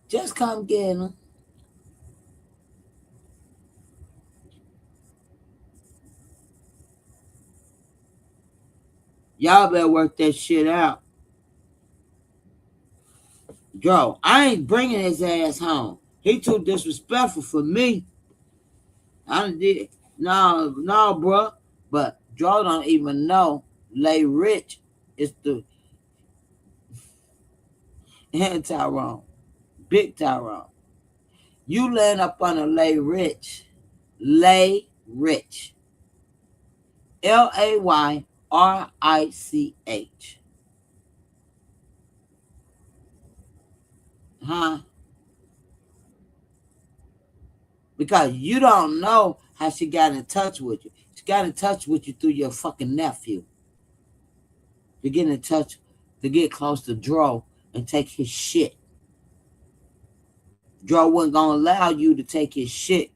Just come get them. Y'all better work that shit out. Joe, I ain't bringing his ass home. He too disrespectful for me. I did. No, bro. But Joe don't even know Lay Rich is the and Tyrone. Big Tyrone. You laying up on a Lay Rich. Lay Rich. Layrich. Huh? Because you don't know how she got in touch with you. She got in touch with you through your fucking nephew. To get in touch, to get close to Dro and take his shit. Dro wasn't gonna allow you to take his shit.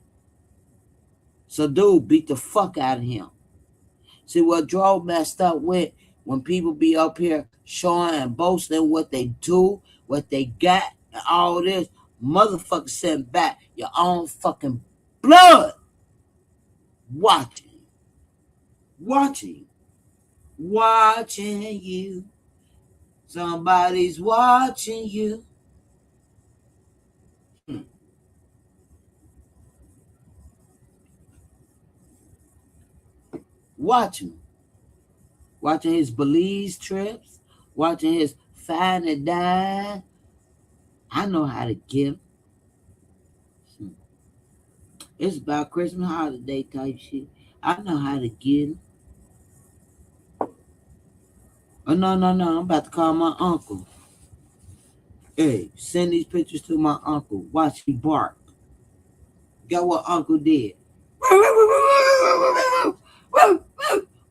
So dude beat the fuck out of him. See what Dro messed up with when people be up here showing and boasting what they do, what they got, and all this, motherfucker sitting back your own fucking blood. Watching you. Somebody's watching you. Watching his Belize trips, watching his fine and dine. I know how to get him. It's about Christmas holiday type shit. I know how to get him. Oh, no. I'm about to call my uncle. Hey, send these pictures to my uncle. Watch me bark. Got what uncle did.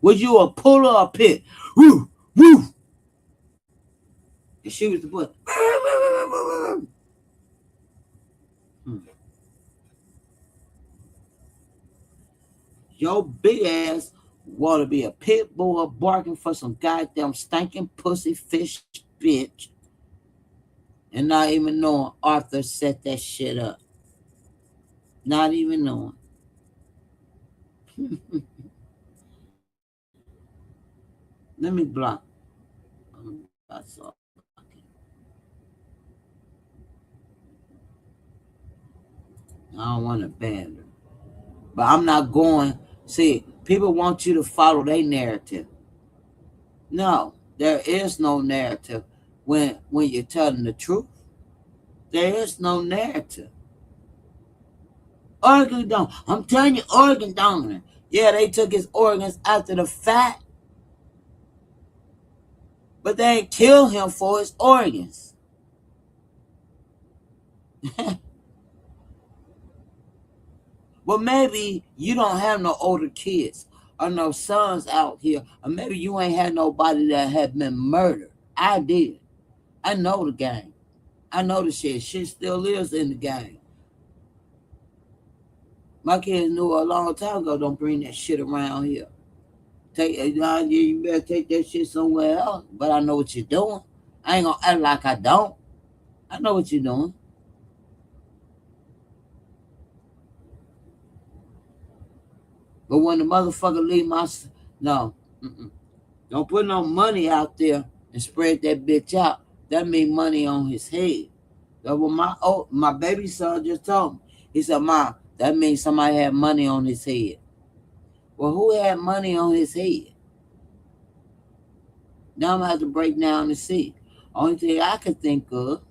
Was you a puller or a pit? Woo, woo. And she was the butt. Your big ass want to be a pit bull barking for some goddamn stinking pussy fish bitch. And not even knowing Arthur set that shit up. Not even knowing. Let me block. That's all. I don't want to ban her. But I'm not going. See, people want you to follow their narrative. No, there is no narrative when you're telling the truth. There is no narrative. Organ donor. I'm telling you, organ donor. Yeah, they took his organs after the fact. But they ain't kill him for his organs. Well, maybe you don't have no older kids or no sons out here, or maybe you ain't had nobody that had been murdered. I did. I know the game. I know the shit. Shit still lives in the game. My kids knew a long time ago, don't bring that shit around here. You better take that shit somewhere else. But I know what you're doing. I ain't gonna act like I don't. I know what you're doing. But when the motherfucker leave my... No. Don't put no money out there and spread that bitch out. That mean money on his head. That's what my baby son just told me. He said, Mom, that means somebody had money on his head. Well, who had money on his head? Now I'm going to have to break down and see. Only thing I can think of,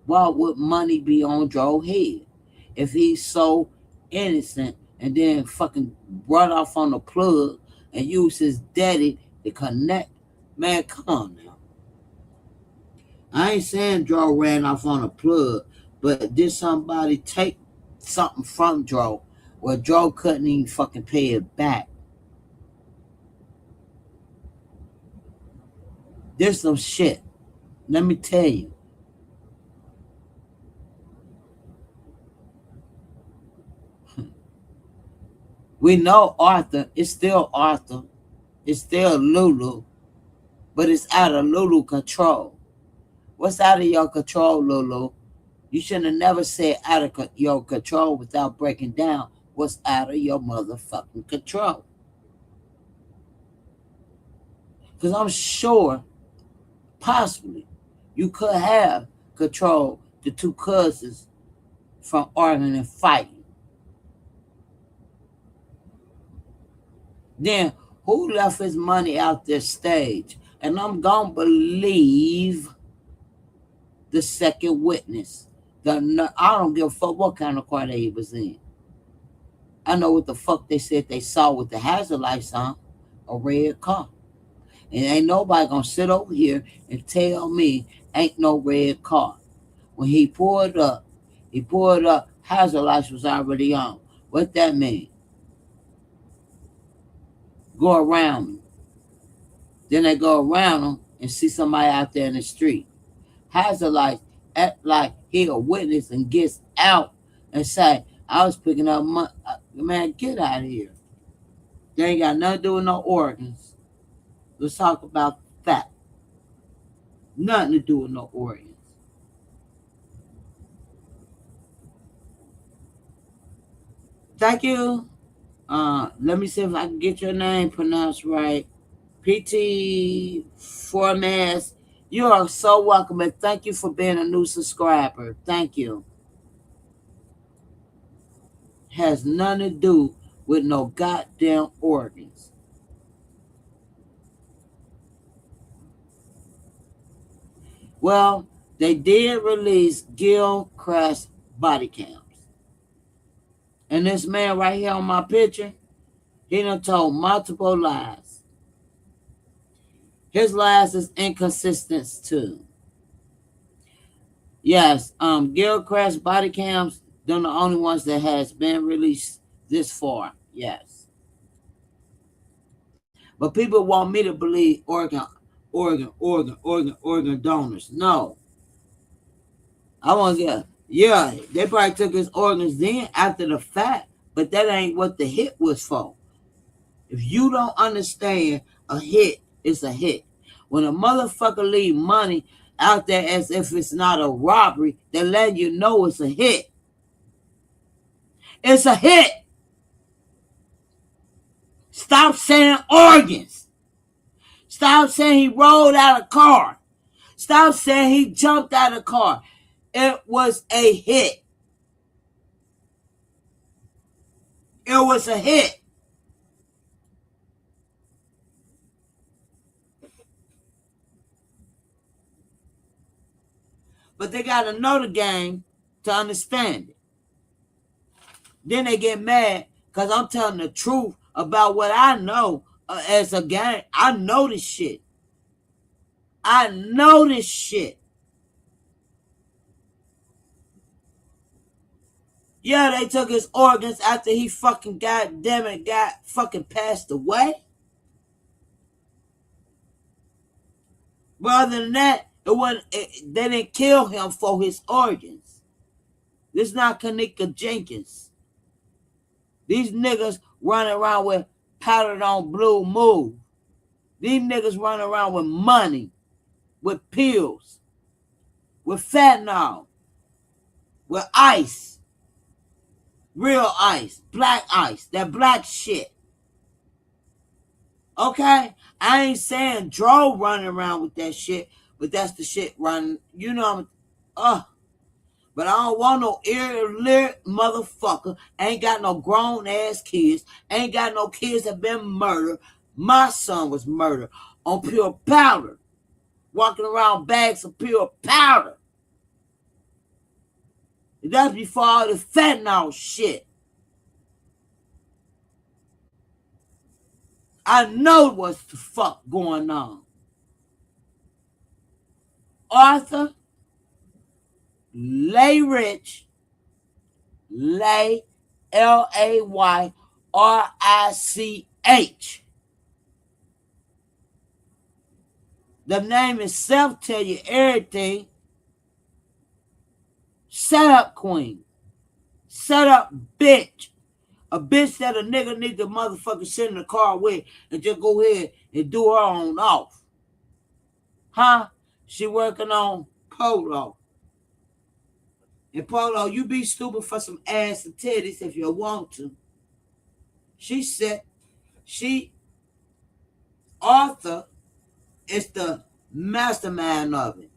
why would money be on Joe's head? If he's so innocent and then fucking brought off on the plug and used his daddy to connect. Man, come on now. I ain't saying Joe ran off on a plug, but did somebody take something from Joe where Joe couldn't even fucking pay it back? There's some shit. Let me tell you. We know Arthur. It's still Arthur. It's still Lulu. But it's out of Lulu control. What's out of your control, Lulu? You shouldn't have never said out of your control without breaking down what's out of your motherfucking control. Because I'm sure, possibly, you could have controlled the two cousins from arguing and fighting. Then who left his money out there stage? And I'm going to believe the second witness. I don't give a fuck what kind of car they was in. I know what the fuck they said they saw with the hazard lights on, a red car. And ain't nobody gonna sit over here and tell me ain't no red car. When he pulled up, hazard lights was already on. What that mean? Go around me. Then they go around them and see somebody out there in the street. Hazard lights act like he a witness and gets out and say, I was picking up money. Man, get out of here. They ain't got nothing to do with no organs. Let's talk about that. Nothing to do with no organs. Thank you. Let me see if I can get your name pronounced right. pt.2. You are so welcome, and thank you for being a new subscriber. Thank you. Has nothing to do with no goddamn organs. Well, they did release Gilchrist body cams. And this man right here on my picture, he done told multiple lies. His lies is inconsistent too. Yes, Gilchrist body cams, they're the only ones that has been released this far. Yes. But people want me to believe organ donors. No. I want to get, yeah, they probably took his organs then after the fact, but that ain't what the hit was for. If you don't understand, a hit is a hit. When a motherfucker leave money out there as if it's not a robbery, they let you know it's a hit. It's a hit. Stop saying organs. Stop saying he rolled out of a car. Stop saying he jumped out of a car. It was a hit. It was a hit. But they got to know the game to understand it. Then they get mad because I'm telling the truth about what I know as a gang. I know this shit. I know this shit. Yeah, they took his organs after he fucking got fucking passed away. But other than that, they didn't kill him for his organs. This is not Kanika Jenkins. These niggas running around with powdered on blue move. These niggas running around with money with pills, with fentanyl, with ice, real ice, that black shit. Okay? I ain't saying Dro running around with that shit, but that's the shit running. You know, but I don't want no illiterate motherfucker. Ain't got no grown ass kids. Ain't got no kids that been murdered. My son was murdered on pure powder. Walking around bags of pure powder. That's before all the fentanyl shit. I know what's the fuck going on. Arthur Lay Rich, Lay, Layrich. The name itself tell you everything. Shut up, queen. Shut up, bitch. A bitch that a nigga need to motherfucker sit in the car with and just go ahead and do her own off. Huh? She working on Polo. And Polo, you be stupid for some ass and titties if you want to. She said, Arthur is the mastermind of it.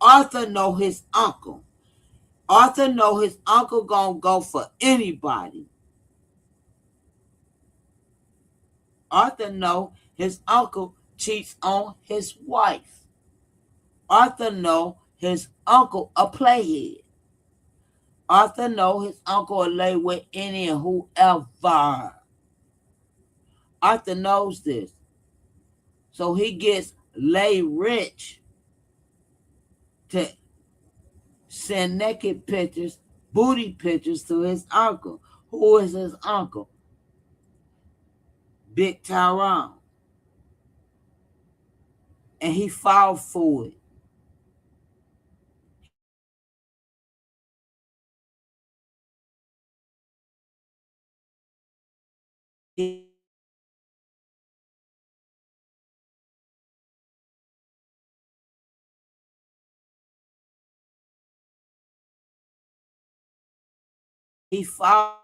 Arthur know his uncle. Arthur know his uncle gonna go for anybody. Arthur know his uncle cheats on his wife. Arthur know his uncle a playhead. Arthur know his uncle will lay with any and whoever. Arthur knows this. So he gets Lay Rich to send naked pictures, booty pictures to his uncle. Who is his uncle? Big Tyrone. And he filed for it. He filed.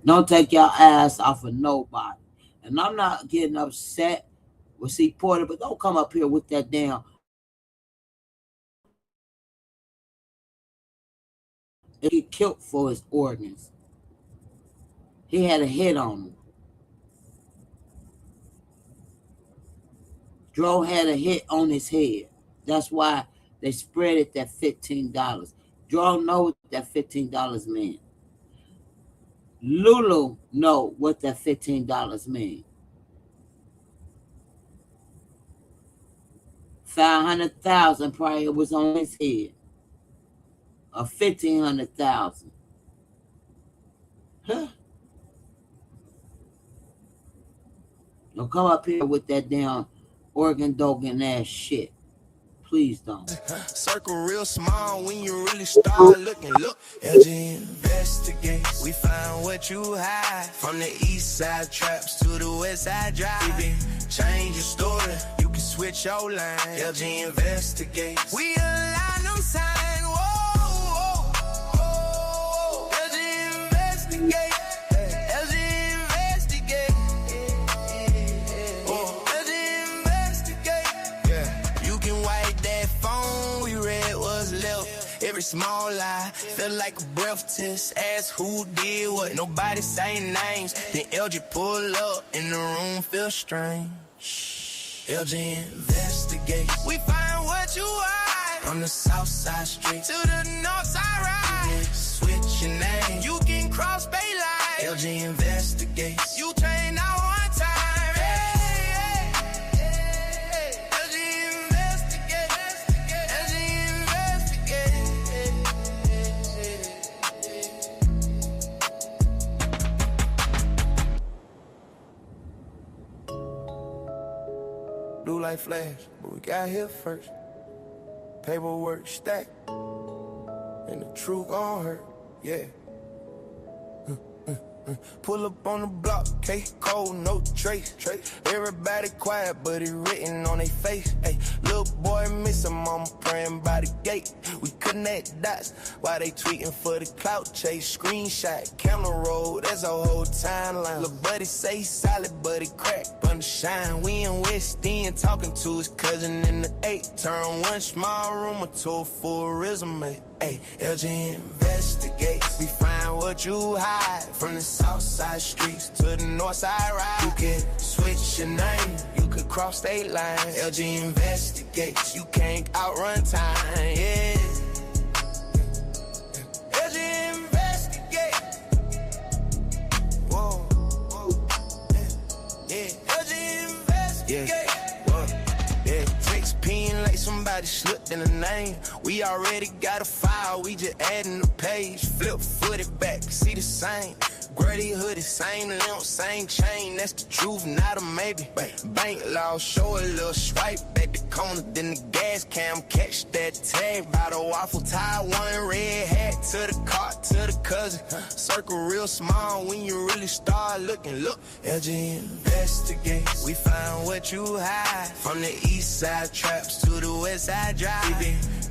Don't take your ass off of nobody. And I'm not getting upset with C. Porter, but don't come up here with that damn. He get killed for his organs. He had a hit on him. Dro had a hit on his head. That's why they spread it that $15. Dro know what that $15 meant. Lulu know what that $15 mean. 500,000 probably was on his head. Or 1,500,000. Huh? Don't come up here with that damn organ dogging ass shit. Please don't. Circle real small when you really start looking. Look, LG investigates. We find what you hide. From the east side traps to the west side drive. Change your story. You can switch your line. LG investigates. We align them signs. Whoa, whoa, whoa. LG investigates. Every small lie felt like a breath test. Ask who did what, nobody say names. Then LG pull up and the room feel strange. LG investigates. We find what you hide. From the south side street to the north side ride. Switch your name, you can cross bay line. LG investigates. You train out one time. Blue light flash, but we got here first. Paperwork stacked, and the truth gon' hurt, yeah. Pull up on the block, case cold, no trace. Everybody quiet, but it written on their face. Hey, little boy missing, mama praying by the gate. We connect dots while they tweeting for the clout chase. Screenshot, camera roll, that's a whole timeline. Lil' buddy say solid, but it crack, under shine. We in West End talking to his cousin in the 8. Turn one small rumor to a full resume. Hey, LG investigates. We find what you hide. From the south side streets to the north side ride. You can switch your name, you can cross state lines. LG investigates. You can't outrun time, yeah. LG investigates. Whoa, whoa, yeah. LG investigates. Yeah. Like somebody slipped in the name. We already got a file, we just adding the page. Flip footed back, see the same. Grady hoodie, same limp, same chain. That's the truth, not a maybe. Bank law, show a little swipe back the corner, then the gas cam catch that tag. By the waffle tie, one red hat to the car, to the cousin. Circle real small when you really start looking. Look, LG investigates. We find what you hide. From the east side traps to the west side drive.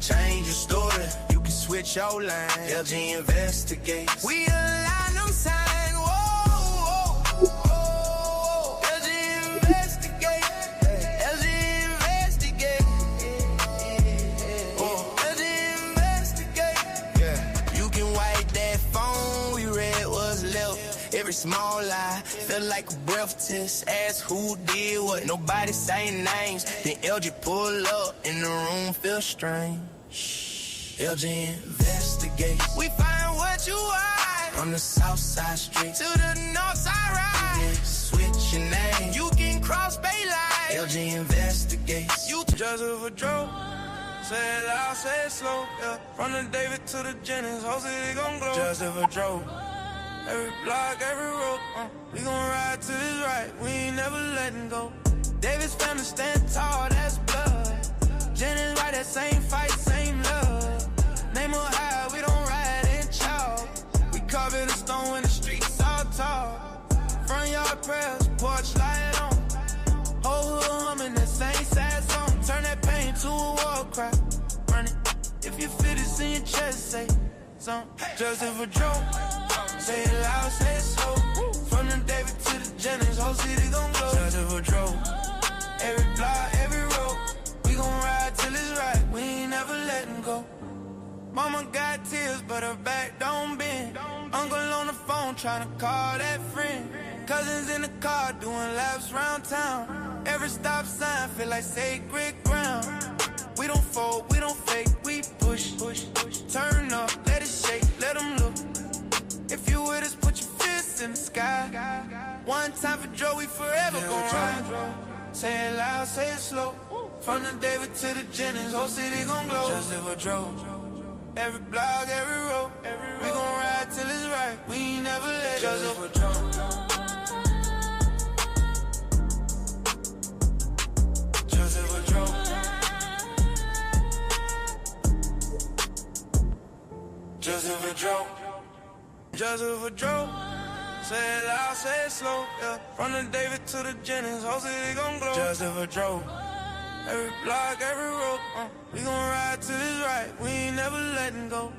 Change your story, you can switch your line. LG investigates. We align them signs. Every small lie felt like a breath test. Ask who did what, nobody say names. Then LG pull up and the room feel strange. LG investigates. We find what you hide. From the south side street to the north side ride. Switch your name, you can cross bay line. LG investigates. You just for Joe. Say it loud, say it slow, yeah. From the David to the Jennings, whole city gon' glow. Just for Joe. Every block, every road, we gon' ride to this right, we ain't never letting go. Davis family stand tall, that's blood. Jennings right, that same fight, same love. Name her high, we don't ride in chalk. We cover the stone in the streets all tall. Front yard prayers, porch light on. Whole hood humming that same sad song. Turn that pain to a war cry. Run it, if you feel this in your chest, say something. Just for joke. Say it loud, say it slow. From the David to the Jennings, whole city gon' glow. Just for Joe. Every block, every road, we gon' ride till it's right. We ain't never letting go. Mama got tears, but her back don't bend. Uncle on the phone tryna call that friend. Cousins in the car doing laps round town. Every stop sign feel like sacred ground. We don't fold, we don't fake, we push. Turn up, let it shake, let them look. If you with us, put your fist fist in the sky. One time for Joe, we forever gon' ride. Say it loud, say it slow. From the David to the Jennings, whole city gon' glow. Just live with Joe. Every block, every road, we gon' ride till it's right. We ain't never let just live with Joe. Just live with Joe. Just live with Joe. Just live with Joe. Say it loud, say it slow, yeah. From the David to the Jennings, whole city gon' glow. Just live with Joe. Every block, every road, we gon' ride till it's right. We ain't never letting go.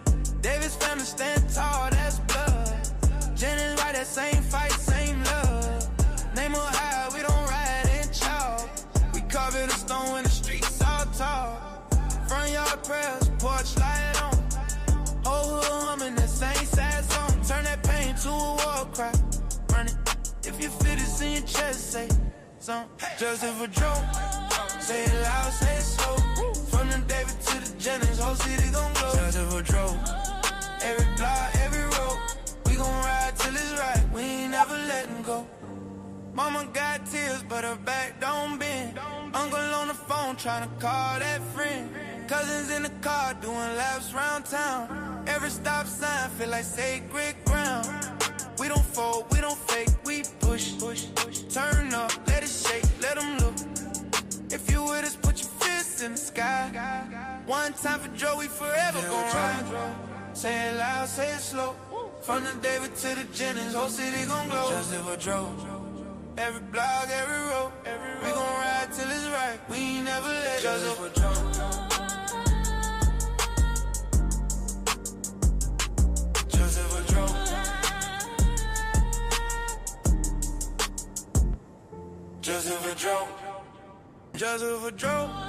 Davis family stand tall, that's blood. Jennings right, that same fight, same love. Name on high, we don't ride in chalk. We cover the stone in the streets all tall. Front yard prayers, porch light on. Whole hood humming that same sad song. Turn that pain to a war cry. Run it, if you feel this in your chest, say something. Just live for Joe. Say it loud, say it slow. From the David to the Jennings, whole city gon' glow. Just live for Joe. Every block, every road, we gon' ride till it's right. We ain't never letting go. Mama got tears, but her back don't bend. Uncle on the phone tryna call that friend. Cousins in the car doing laps round town. Every stop sign feel like sacred ground. We don't fold, we don't fake, we push. Turn up, let it shake, let them look. If you with us, put your fists in the sky. One time for Joe, we forever gon' ride. Say it loud, say it slow. From the David to the Jennings, whole city gon' glow. Just live with Joe. Every block, every road, we gon' ride till it's right. We ain't never let just live with Joe. Just live with Joe. Just live with Joe. Just live with Joe.